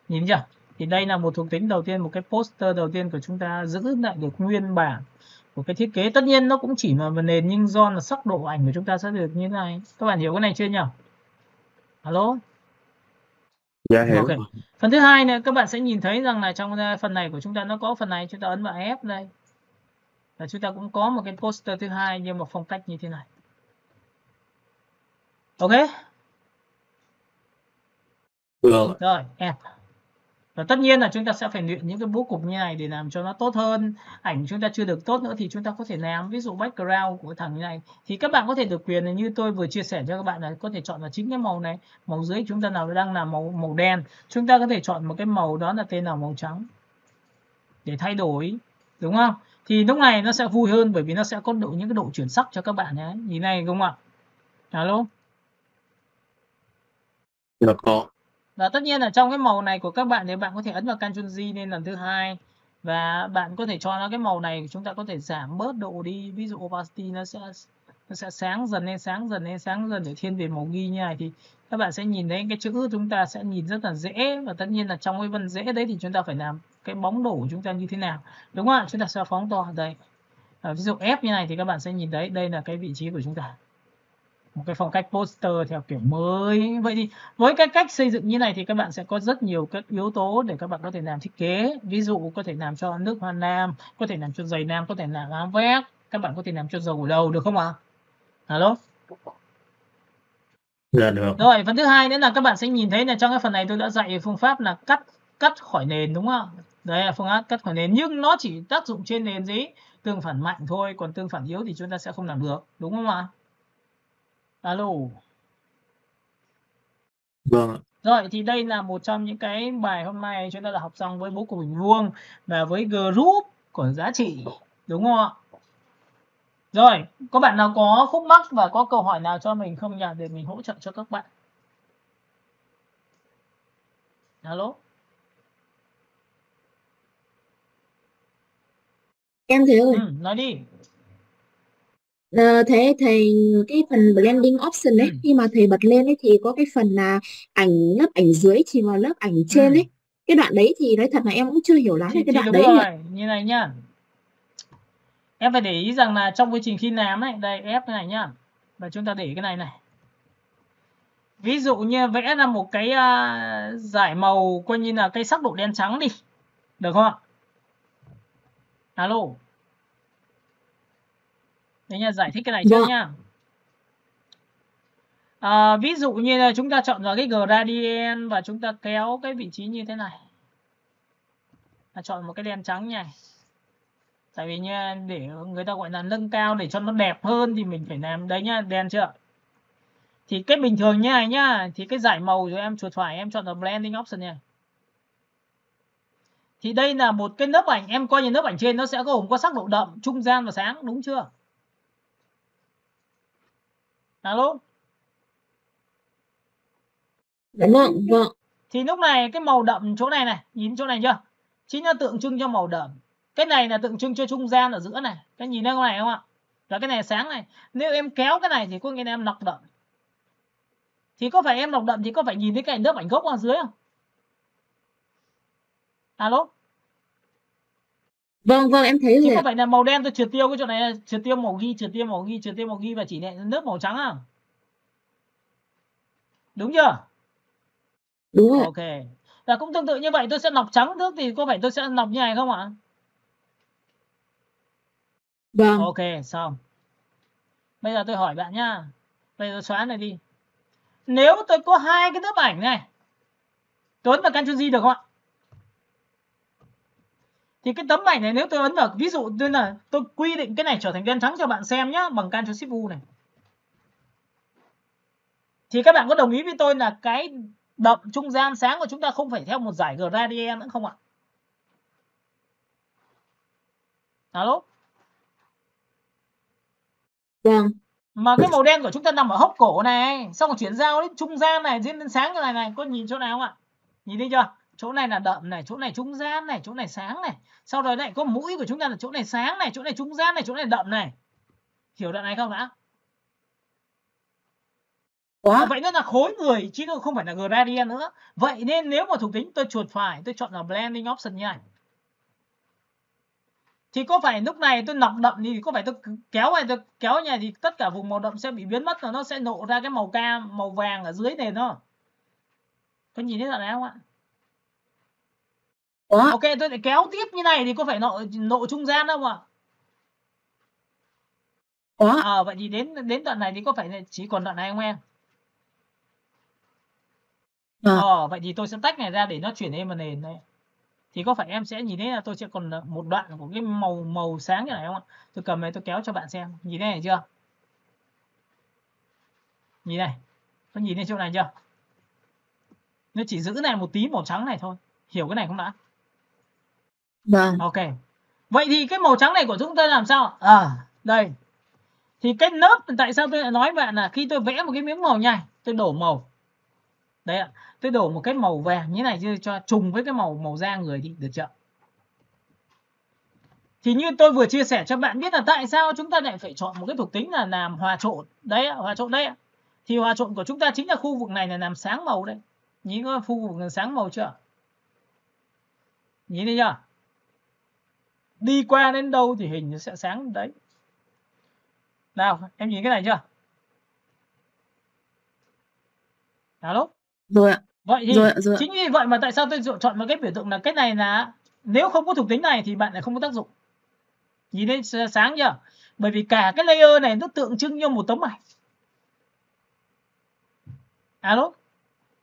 Nhìn chưa? Thì đây là một thuộc tính đầu tiên, một cái poster đầu tiên của chúng ta giữ lại được nguyên bản của cái thiết kế. Tất nhiên nó cũng chỉ là vấn đề, nhưng do là sắc độ ảnh của chúng ta sẽ được như thế này. Các bạn hiểu cái này chưa nhỉ? Alo? Dạ hiểu. Okay. Phần thứ hai này các bạn sẽ nhìn thấy rằng là trong phần này của chúng ta nó có phần này, chúng ta ấn vào F đây. Và chúng ta cũng có một cái poster thứ hai nhưng mà phong cách như thế này. Ok. Được. Rồi, F. Và tất nhiên là chúng ta sẽ phải luyện những cái bố cục như này để làm cho nó tốt hơn. Ảnh chúng ta chưa được tốt nữa thì chúng ta có thể làm, ví dụ background của thằng như này thì các bạn có thể được quyền là như tôi vừa chia sẻ cho các bạn là có thể chọn là chính cái màu này, màu dưới chúng ta nào đang là màu đen, chúng ta có thể chọn một cái màu đó là tên là màu trắng để thay đổi, đúng không? Thì lúc này nó sẽ vui hơn bởi vì nó sẽ có những cái độ chuyển sắc cho các bạn nhé. Nhìn này đúng không ạ? Alo. Được có. Và tất nhiên là trong cái màu này của các bạn thì bạn có thể ấn vào Ctrl G lên lần thứ hai, và bạn có thể cho nó cái màu này, chúng ta có thể giảm bớt độ đi, ví dụ opacity nó sẽ nó sẽ sáng dần lên, sáng dần lên, sáng dần để thiên về màu ghi như này, thì các bạn sẽ nhìn thấy cái chữ chúng ta sẽ nhìn rất là dễ. Và tất nhiên là trong cái vân dễ đấy thì chúng ta phải làm cái bóng đổ của chúng ta như thế nào, đúng không ạ? Chúng ta sẽ phóng to đây. Ví dụ F như này thì các bạn sẽ nhìn thấy đây là cái vị trí của chúng ta, một cái phong cách poster theo kiểu mới. Vậy thì với cái cách xây dựng như này thì các bạn sẽ có rất nhiều các yếu tố để các bạn có thể làm thiết kế. Ví dụ có thể làm cho nước hoa nam, có thể làm cho giày nam, có thể làm áo vest, các bạn có thể làm cho dầu ở đầu, được không ạ? Alo. Dạ được. Rồi, phần thứ hai nữa là các bạn sẽ nhìn thấy là trong cái phần này tôi đã dạy phương pháp là cắt khỏi nền, đúng không? Đây là phương pháp cắt khỏi nền, nhưng nó chỉ tác dụng trên nền gì tương phản mạnh thôi, còn tương phản yếu thì chúng ta sẽ không làm được, đúng không ạ? Alo. Vâng ạ. Rồi, thì đây là một trong những cái bài hôm nay chúng ta đã học xong với bố cục hình vuông và với group của giá trị, đúng không ạ? Rồi, có bạn nào có khúc mắc và có câu hỏi nào cho mình không nhỉ, để mình hỗ trợ cho các bạn? Alo. Em thấy ơi, Nói đi. thế thầy cái phần blending option ấy, khi mà thầy bật lên ấy thì có cái phần là lớp ảnh dưới chìm vào lớp ảnh trên ấy. Cái đoạn đấy thì nói thật là em cũng chưa hiểu lắm về cái Thì đoạn đúng đấy rồi, ạ. như này nhá. Em phải để ý rằng là trong quá trình khi làm ấy, đây ép cái này nhá. Và chúng ta để cái này này. Ví dụ như vẽ ra một cái giải màu coi như là cái sắc độ đen trắng đi. Được không ạ? Alo. Đấy nha, giải thích cái này trước nhá. Ví dụ như là chúng ta chọn vào cái gradient và chúng ta kéo cái vị trí như thế này. Chọn một cái đen trắng này. Tại vì nha, để người ta gọi là nâng cao để cho nó đẹp hơn thì mình phải làm đấy nhá, đen chưa? Thì cái bình thường như này nhá, thì cái giải màu rồi em chuột phải em chọn vào blending option này. Thì đây là một cái lớp ảnh, em coi như lớp ảnh trên nó sẽ gồm có sắc độ đậm, trung gian và sáng, đúng chưa? Alo. Vâng. Thì lúc này cái màu đậm chỗ này này, nhìn chỗ này chưa? Chính là tượng trưng cho màu đậm. Cái này là tượng trưng cho trung gian ở giữa này. Cái nhìn thấy cái này không ạ? Và cái này sáng này. Nếu em kéo cái này thì có nghĩa là em nọc đậm. Thì có phải em nọc đậm thì có phải nhìn thấy cái lớp ảnh gốc ở dưới không? Alo. Vâng, em thấy thì rồi. Có phải là màu đen tôi trượt tiêu cái chỗ này, trượt tiêu màu ghi, trượt tiêu màu ghi, trượt tiêu màu ghi và chỉ lại lớp màu trắng à? Đúng chưa? Đúng rồi. Ok. Và cũng tương tự như vậy, tôi sẽ nọc trắng trước thì có phải tôi sẽ nọc như này không ạ? Vâng. Ok, xong. Bây giờ tôi hỏi bạn nhá. Bây giờ tôi xóa này đi. Nếu tôi có hai cái tấm ảnh này, tôi ấn vào Ctrl G được không ạ? Thì cái tấm ảnh này nếu tôi ấn vào, ví dụ tôi quy định cái này trở thành đen trắng cho bạn xem nhá, bằng Ctrl Shift U này. Thì các bạn có đồng ý với tôi là cái đậm, trung gian, sáng của chúng ta không phải theo một giải gradient nữa không ạ? Alo? Vâng. Mà cái màu đen của chúng ta nằm ở hốc cổ này, xong rồi chuyển giao đến trung gian này, đến sáng như này, có nhìn chỗ nào không ạ? Nhìn thấy chưa? Chỗ này là đậm này, chỗ này trung gian này, chỗ này sáng này. Sau đó lại có mũi của chúng ta là chỗ này sáng này, chỗ này trung gian này, chỗ này đậm này. Hiểu đoạn này không đã? Vậy nó là khối người chứ không phải là gradient nữa. Vậy nên nếu mà thuộc tính tôi chuột phải, tôi chọn là blending option như này. Thì có phải lúc này tôi nọc đậm thì có phải tôi kéo như này thì tất cả vùng màu đậm sẽ bị biến mất và nó sẽ nộ ra cái màu cam, màu vàng ở dưới nền thôi. Có nhìn thấy đoạn này không ạ? Ok, tôi lại kéo tiếp như này thì có phải nộ trung gian không ạ? Vậy thì đến đoạn này thì có phải chỉ còn đoạn này không em? Vậy thì tôi sẽ tách này ra để nó chuyển lên vào nền này. Thì có phải em sẽ nhìn thấy là tôi sẽ còn một đoạn của cái màu sáng như này không ạ? Tôi cầm này tôi kéo cho bạn xem. Nhìn thấy này chưa? Nhìn này. Có nhìn thấy chỗ này chưa? Nó chỉ giữ này một tí màu trắng này thôi. Hiểu cái này không đã? Vâng. Ok. Vậy thì cái màu trắng này của chúng ta làm sao? Đây. Thì cái lớp, tại sao tôi lại nói bạn là khi tôi vẽ một cái miếng màu nhnày, tôi đổ màu. Đấy ạ. Tôi đổ một cái màu vàng như này cho trùng với cái màu da người đi, được chưa? Thì như tôi vừa chia sẻ cho bạn biết là tại sao chúng ta lại phải chọn một cái thuộc tính là làm hòa trộn. Đấy, hòa trộn đấy. Thì hòa trộn của chúng ta chính là khu vực này là làm sáng màu đây. Nhìn có khu vực sáng màu chưa? Nhìn thấy chưa? Đi qua đến đâu thì hình nó sẽ sáng đấy. Nào, em nhìn cái này chưa? Alo? Rồi ạ. Vậy thì Rồi ạ. chính vì vậy mà tại sao tôi chọn một cái biểu tượng là cái này là nếu không có thuộc tính này thì bạn lại không có tác dụng. Nhìn thấy sáng chưa? Bởi vì cả cái layer này nó tượng trưng như một tấm ảnh. Alo?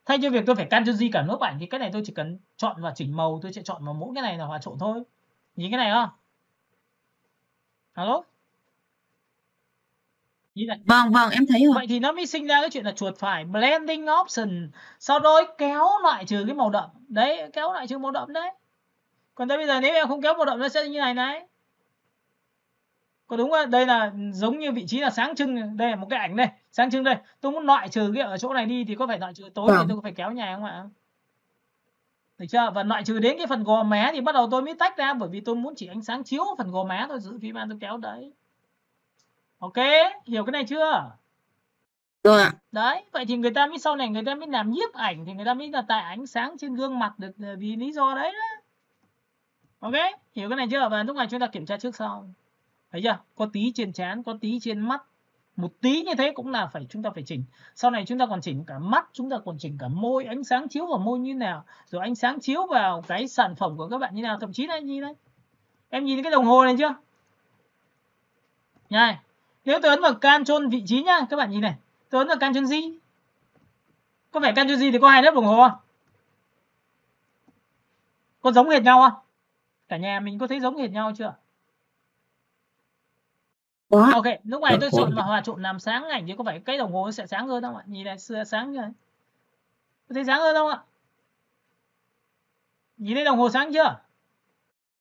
Thay cho việc tôi phải Ctrl G cả lớp ảnh thì cái này tôi chỉ cần chọn và chỉnh màu, tôi sẽ chọn vào mỗi cái này là hòa trộn thôi. Nhìn cái này không? Alo? Nhìn này. Vâng, em thấy rồi. Vậy thì nó mới sinh ra cái chuyện là chuột phải blending option, sau đó kéo loại trừ cái màu đậm. Đấy, kéo loại trừ màu đậm đấy. Còn đây bây giờ nếu em không kéo màu đậm nó sẽ như này này. Có đúng không? Đây là giống như vị trí là sáng trưng, đây là một cái ảnh đây, sáng trưng đây. Tôi muốn loại trừ cái ở chỗ này đi thì có phải loại trừ tối thì tôi có phải kéo nhà không ạ? Được chưa? Và loại trừ đến cái phần gò má thì bắt đầu tôi mới tách ra, bởi vì tôi muốn chỉ ánh sáng chiếu phần gò má tôi giữ phím ban tôi kéo đấy. Ok, hiểu cái này chưa? Rồi ạ. Đấy, vậy thì người ta mới sau này người ta mới làm nhiếp ảnh thì người ta mới là tạo ánh sáng trên gương mặt được vì lý do đấy đó. Ok, hiểu cái này chưa? Và lúc này chúng ta kiểm tra trước sau. Thấy chưa? Có tí trên trán, có tí trên mắt. Một tí như thế cũng là chúng ta phải chỉnh. Sau này chúng ta còn chỉnh cả mắt, chúng ta còn chỉnh cả môi, ánh sáng chiếu vào môi như nào, rồi ánh sáng chiếu vào cái sản phẩm của các bạn như nào, thậm chí là nhìn đấy. Em nhìn cái đồng hồ này chưa? Này, nếu tôi ấn vào Ctrl vị trí nhá, các bạn nhìn này. Tôi ấn vào Ctrl G. Có phải Ctrl G thì có hai lớp đồng hồ không? Có giống hệt nhau không? Cả nhà mình có thấy giống hệt nhau chưa? Có. Ok, lúc này tôi chọn vào hòa trộn làm sáng ảnh thì có phải cái đồng hồ nó sẽ sáng hơn không ạ? Nhìn này, sáng như này. Có thấy sáng hơn không ạ? Nhìn thấy đồng hồ sáng chưa?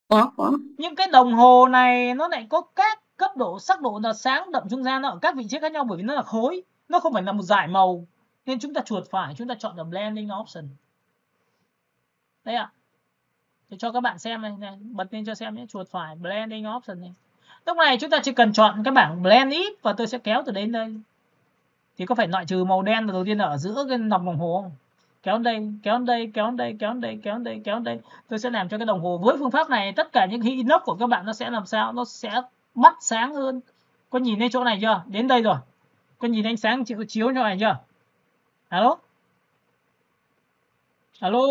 Có. Nhưng cái đồng hồ này nó lại có các cấp độ sắc độ là sáng đậm trung gian, nó ở các vị trí khác nhau bởi vì nó là khối, nó không phải là một dải màu. Nên chúng ta chuột phải, chúng ta chọn là blending option. Đây ạ. Để cho các bạn xem này, bật lên cho xem nhé, chuột phải blending option này. Lúc này chúng ta chỉ cần chọn cái bảng blend ít và tôi sẽ kéo từ đến đây. Thì có phải loại trừ màu đen đầu tiên là ở giữa cái nòng đồng hồ không? Kéo đây, kéo đây, kéo đây, kéo đây, kéo đây, kéo đây. Tôi sẽ làm cho cái đồng hồ với phương pháp này tất cả những inox của các bạn nó sẽ làm sao? Nó sẽ mắt sáng hơn. Có nhìn thấy chỗ này chưa? Đến đây rồi. Có nhìn ánh sáng chiếu chỗ này chưa? Alo? Alo?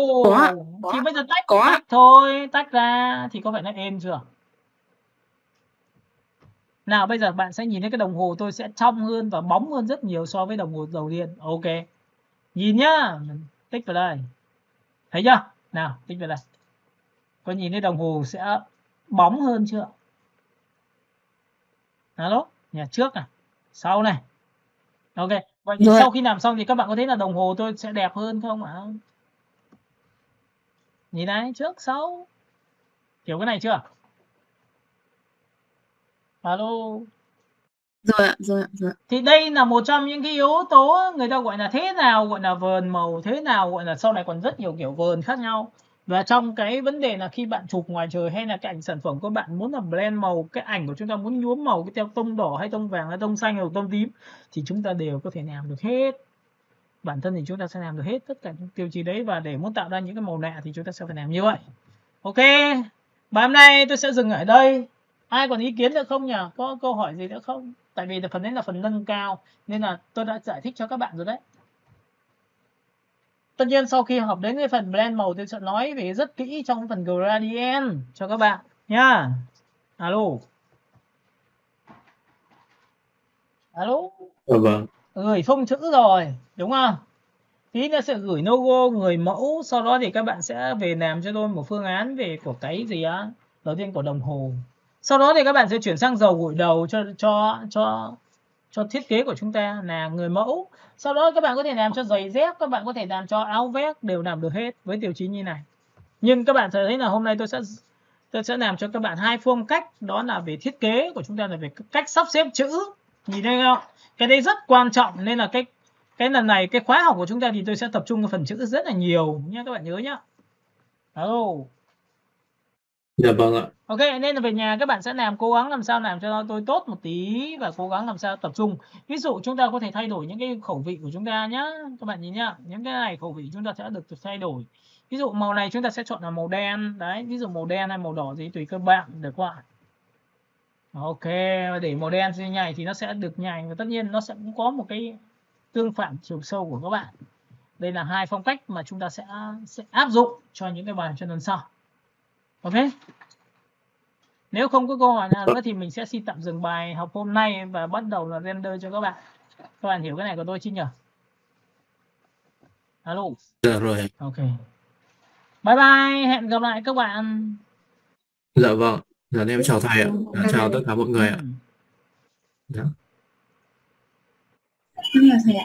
Thì bây giờ tách thôi, tách ra thì có phải nó êm chưa? Nào bây giờ bạn sẽ nhìn thấy cái đồng hồ tôi sẽ trong hơn và bóng hơn rất nhiều so với đồng hồ đầu tiên. Ok. Nhìn nhá. Tích vào đây. Thấy chưa? Nào, tích vào đây. Có nhìn thấy đồng hồ sẽ bóng hơn chưa? Alo, nhà trước này, sau này. Ok. Vậy thì sau khi làm xong thì các bạn có thấy là đồng hồ tôi sẽ đẹp hơn không ạ? Nhìn này, trước, sau. Hiểu cái này chưa? Alo. Rồi ạ. Thì đây là một trong những cái yếu tố người ta gọi là thế nào gọi là vờn màu, thế nào gọi là sau này còn rất nhiều kiểu vờn khác nhau. Và trong cái vấn đề là khi bạn chụp ngoài trời hay là cái ảnh sản phẩm của bạn muốn là blend màu, cái ảnh của chúng ta muốn nhuốm màu theo tông đỏ hay tông vàng hay tông xanh hay tông tím thì chúng ta đều có thể làm được hết. Bản thân thì chúng ta sẽ làm được hết tất cả những tiêu chí đấy, và để muốn tạo ra những cái màu lạ thì chúng ta sẽ phải làm như vậy. Ok, bài hôm nay tôi sẽ dừng ở đây. Ai còn ý kiến nữa không nhỉ? Có câu hỏi gì nữa không? Tại vì phần đấy là phần nâng cao nên là tôi đã giải thích cho các bạn rồi đấy. Tất nhiên sau khi học đến cái phần blend màu tôi sẽ nói về rất kỹ trong phần gradient cho các bạn nha. Alo. Alo. Vâng. Gửi phông chữ rồi, đúng không? Tí nữa sẽ gửi logo, người mẫu, sau đó thì các bạn sẽ về làm cho tôi một phương án về của cái gì á. Đầu tiên của đồng hồ. Sau đó thì các bạn sẽ chuyển sang dầu gội đầu cho thiết kế của chúng ta là người mẫu. Sau đó các bạn có thể làm cho giày dép, các bạn có thể làm cho áo vest, đều làm được hết với tiêu chí như này. Nhưng các bạn thấy là hôm nay tôi sẽ làm cho các bạn hai phương cách, đó là về thiết kế của chúng ta là về cách sắp xếp chữ. Nhìn thấy không? Cái đấy rất quan trọng nên là cái lần này cái khóa học của chúng ta thì tôi sẽ tập trung vào phần chữ rất là nhiều nhé, các bạn nhớ nhá. Alo. Dạ vâng ạ. Ok, nên là về nhà các bạn sẽ cố gắng làm sao làm cho tôi tốt một tí và cố gắng làm sao tập trung. Ví dụ chúng ta có thể thay đổi những cái khẩu vị của chúng ta nhá. Các bạn nhìn nhá, những cái này khẩu vị chúng ta sẽ được thay đổi. Ví dụ màu này chúng ta sẽ chọn là màu đen, đấy, ví dụ màu đen hay màu đỏ gì tùy các bạn, được không ạ? Ok, để màu đen như này thì nó sẽ được nhảy và tất nhiên nó sẽ cũng có một cái tương phản chiều sâu của các bạn. Đây là hai phong cách mà chúng ta sẽ áp dụng cho những cái bài cho lần sau. Ok. Nếu không có câu hỏi nào nữa thì mình sẽ xin tạm dừng bài học hôm nay và bắt đầu là render cho các bạn. Các bạn hiểu cái này của tôi chứ nhỉ? Alo. Dạ rồi. Ok. Bye bye, hẹn gặp lại các bạn. Dạ vâng. Dạ em chào thầy ạ. Dạ, chào tất cả mọi người ạ. Dạ. Đúng là thầy ạ.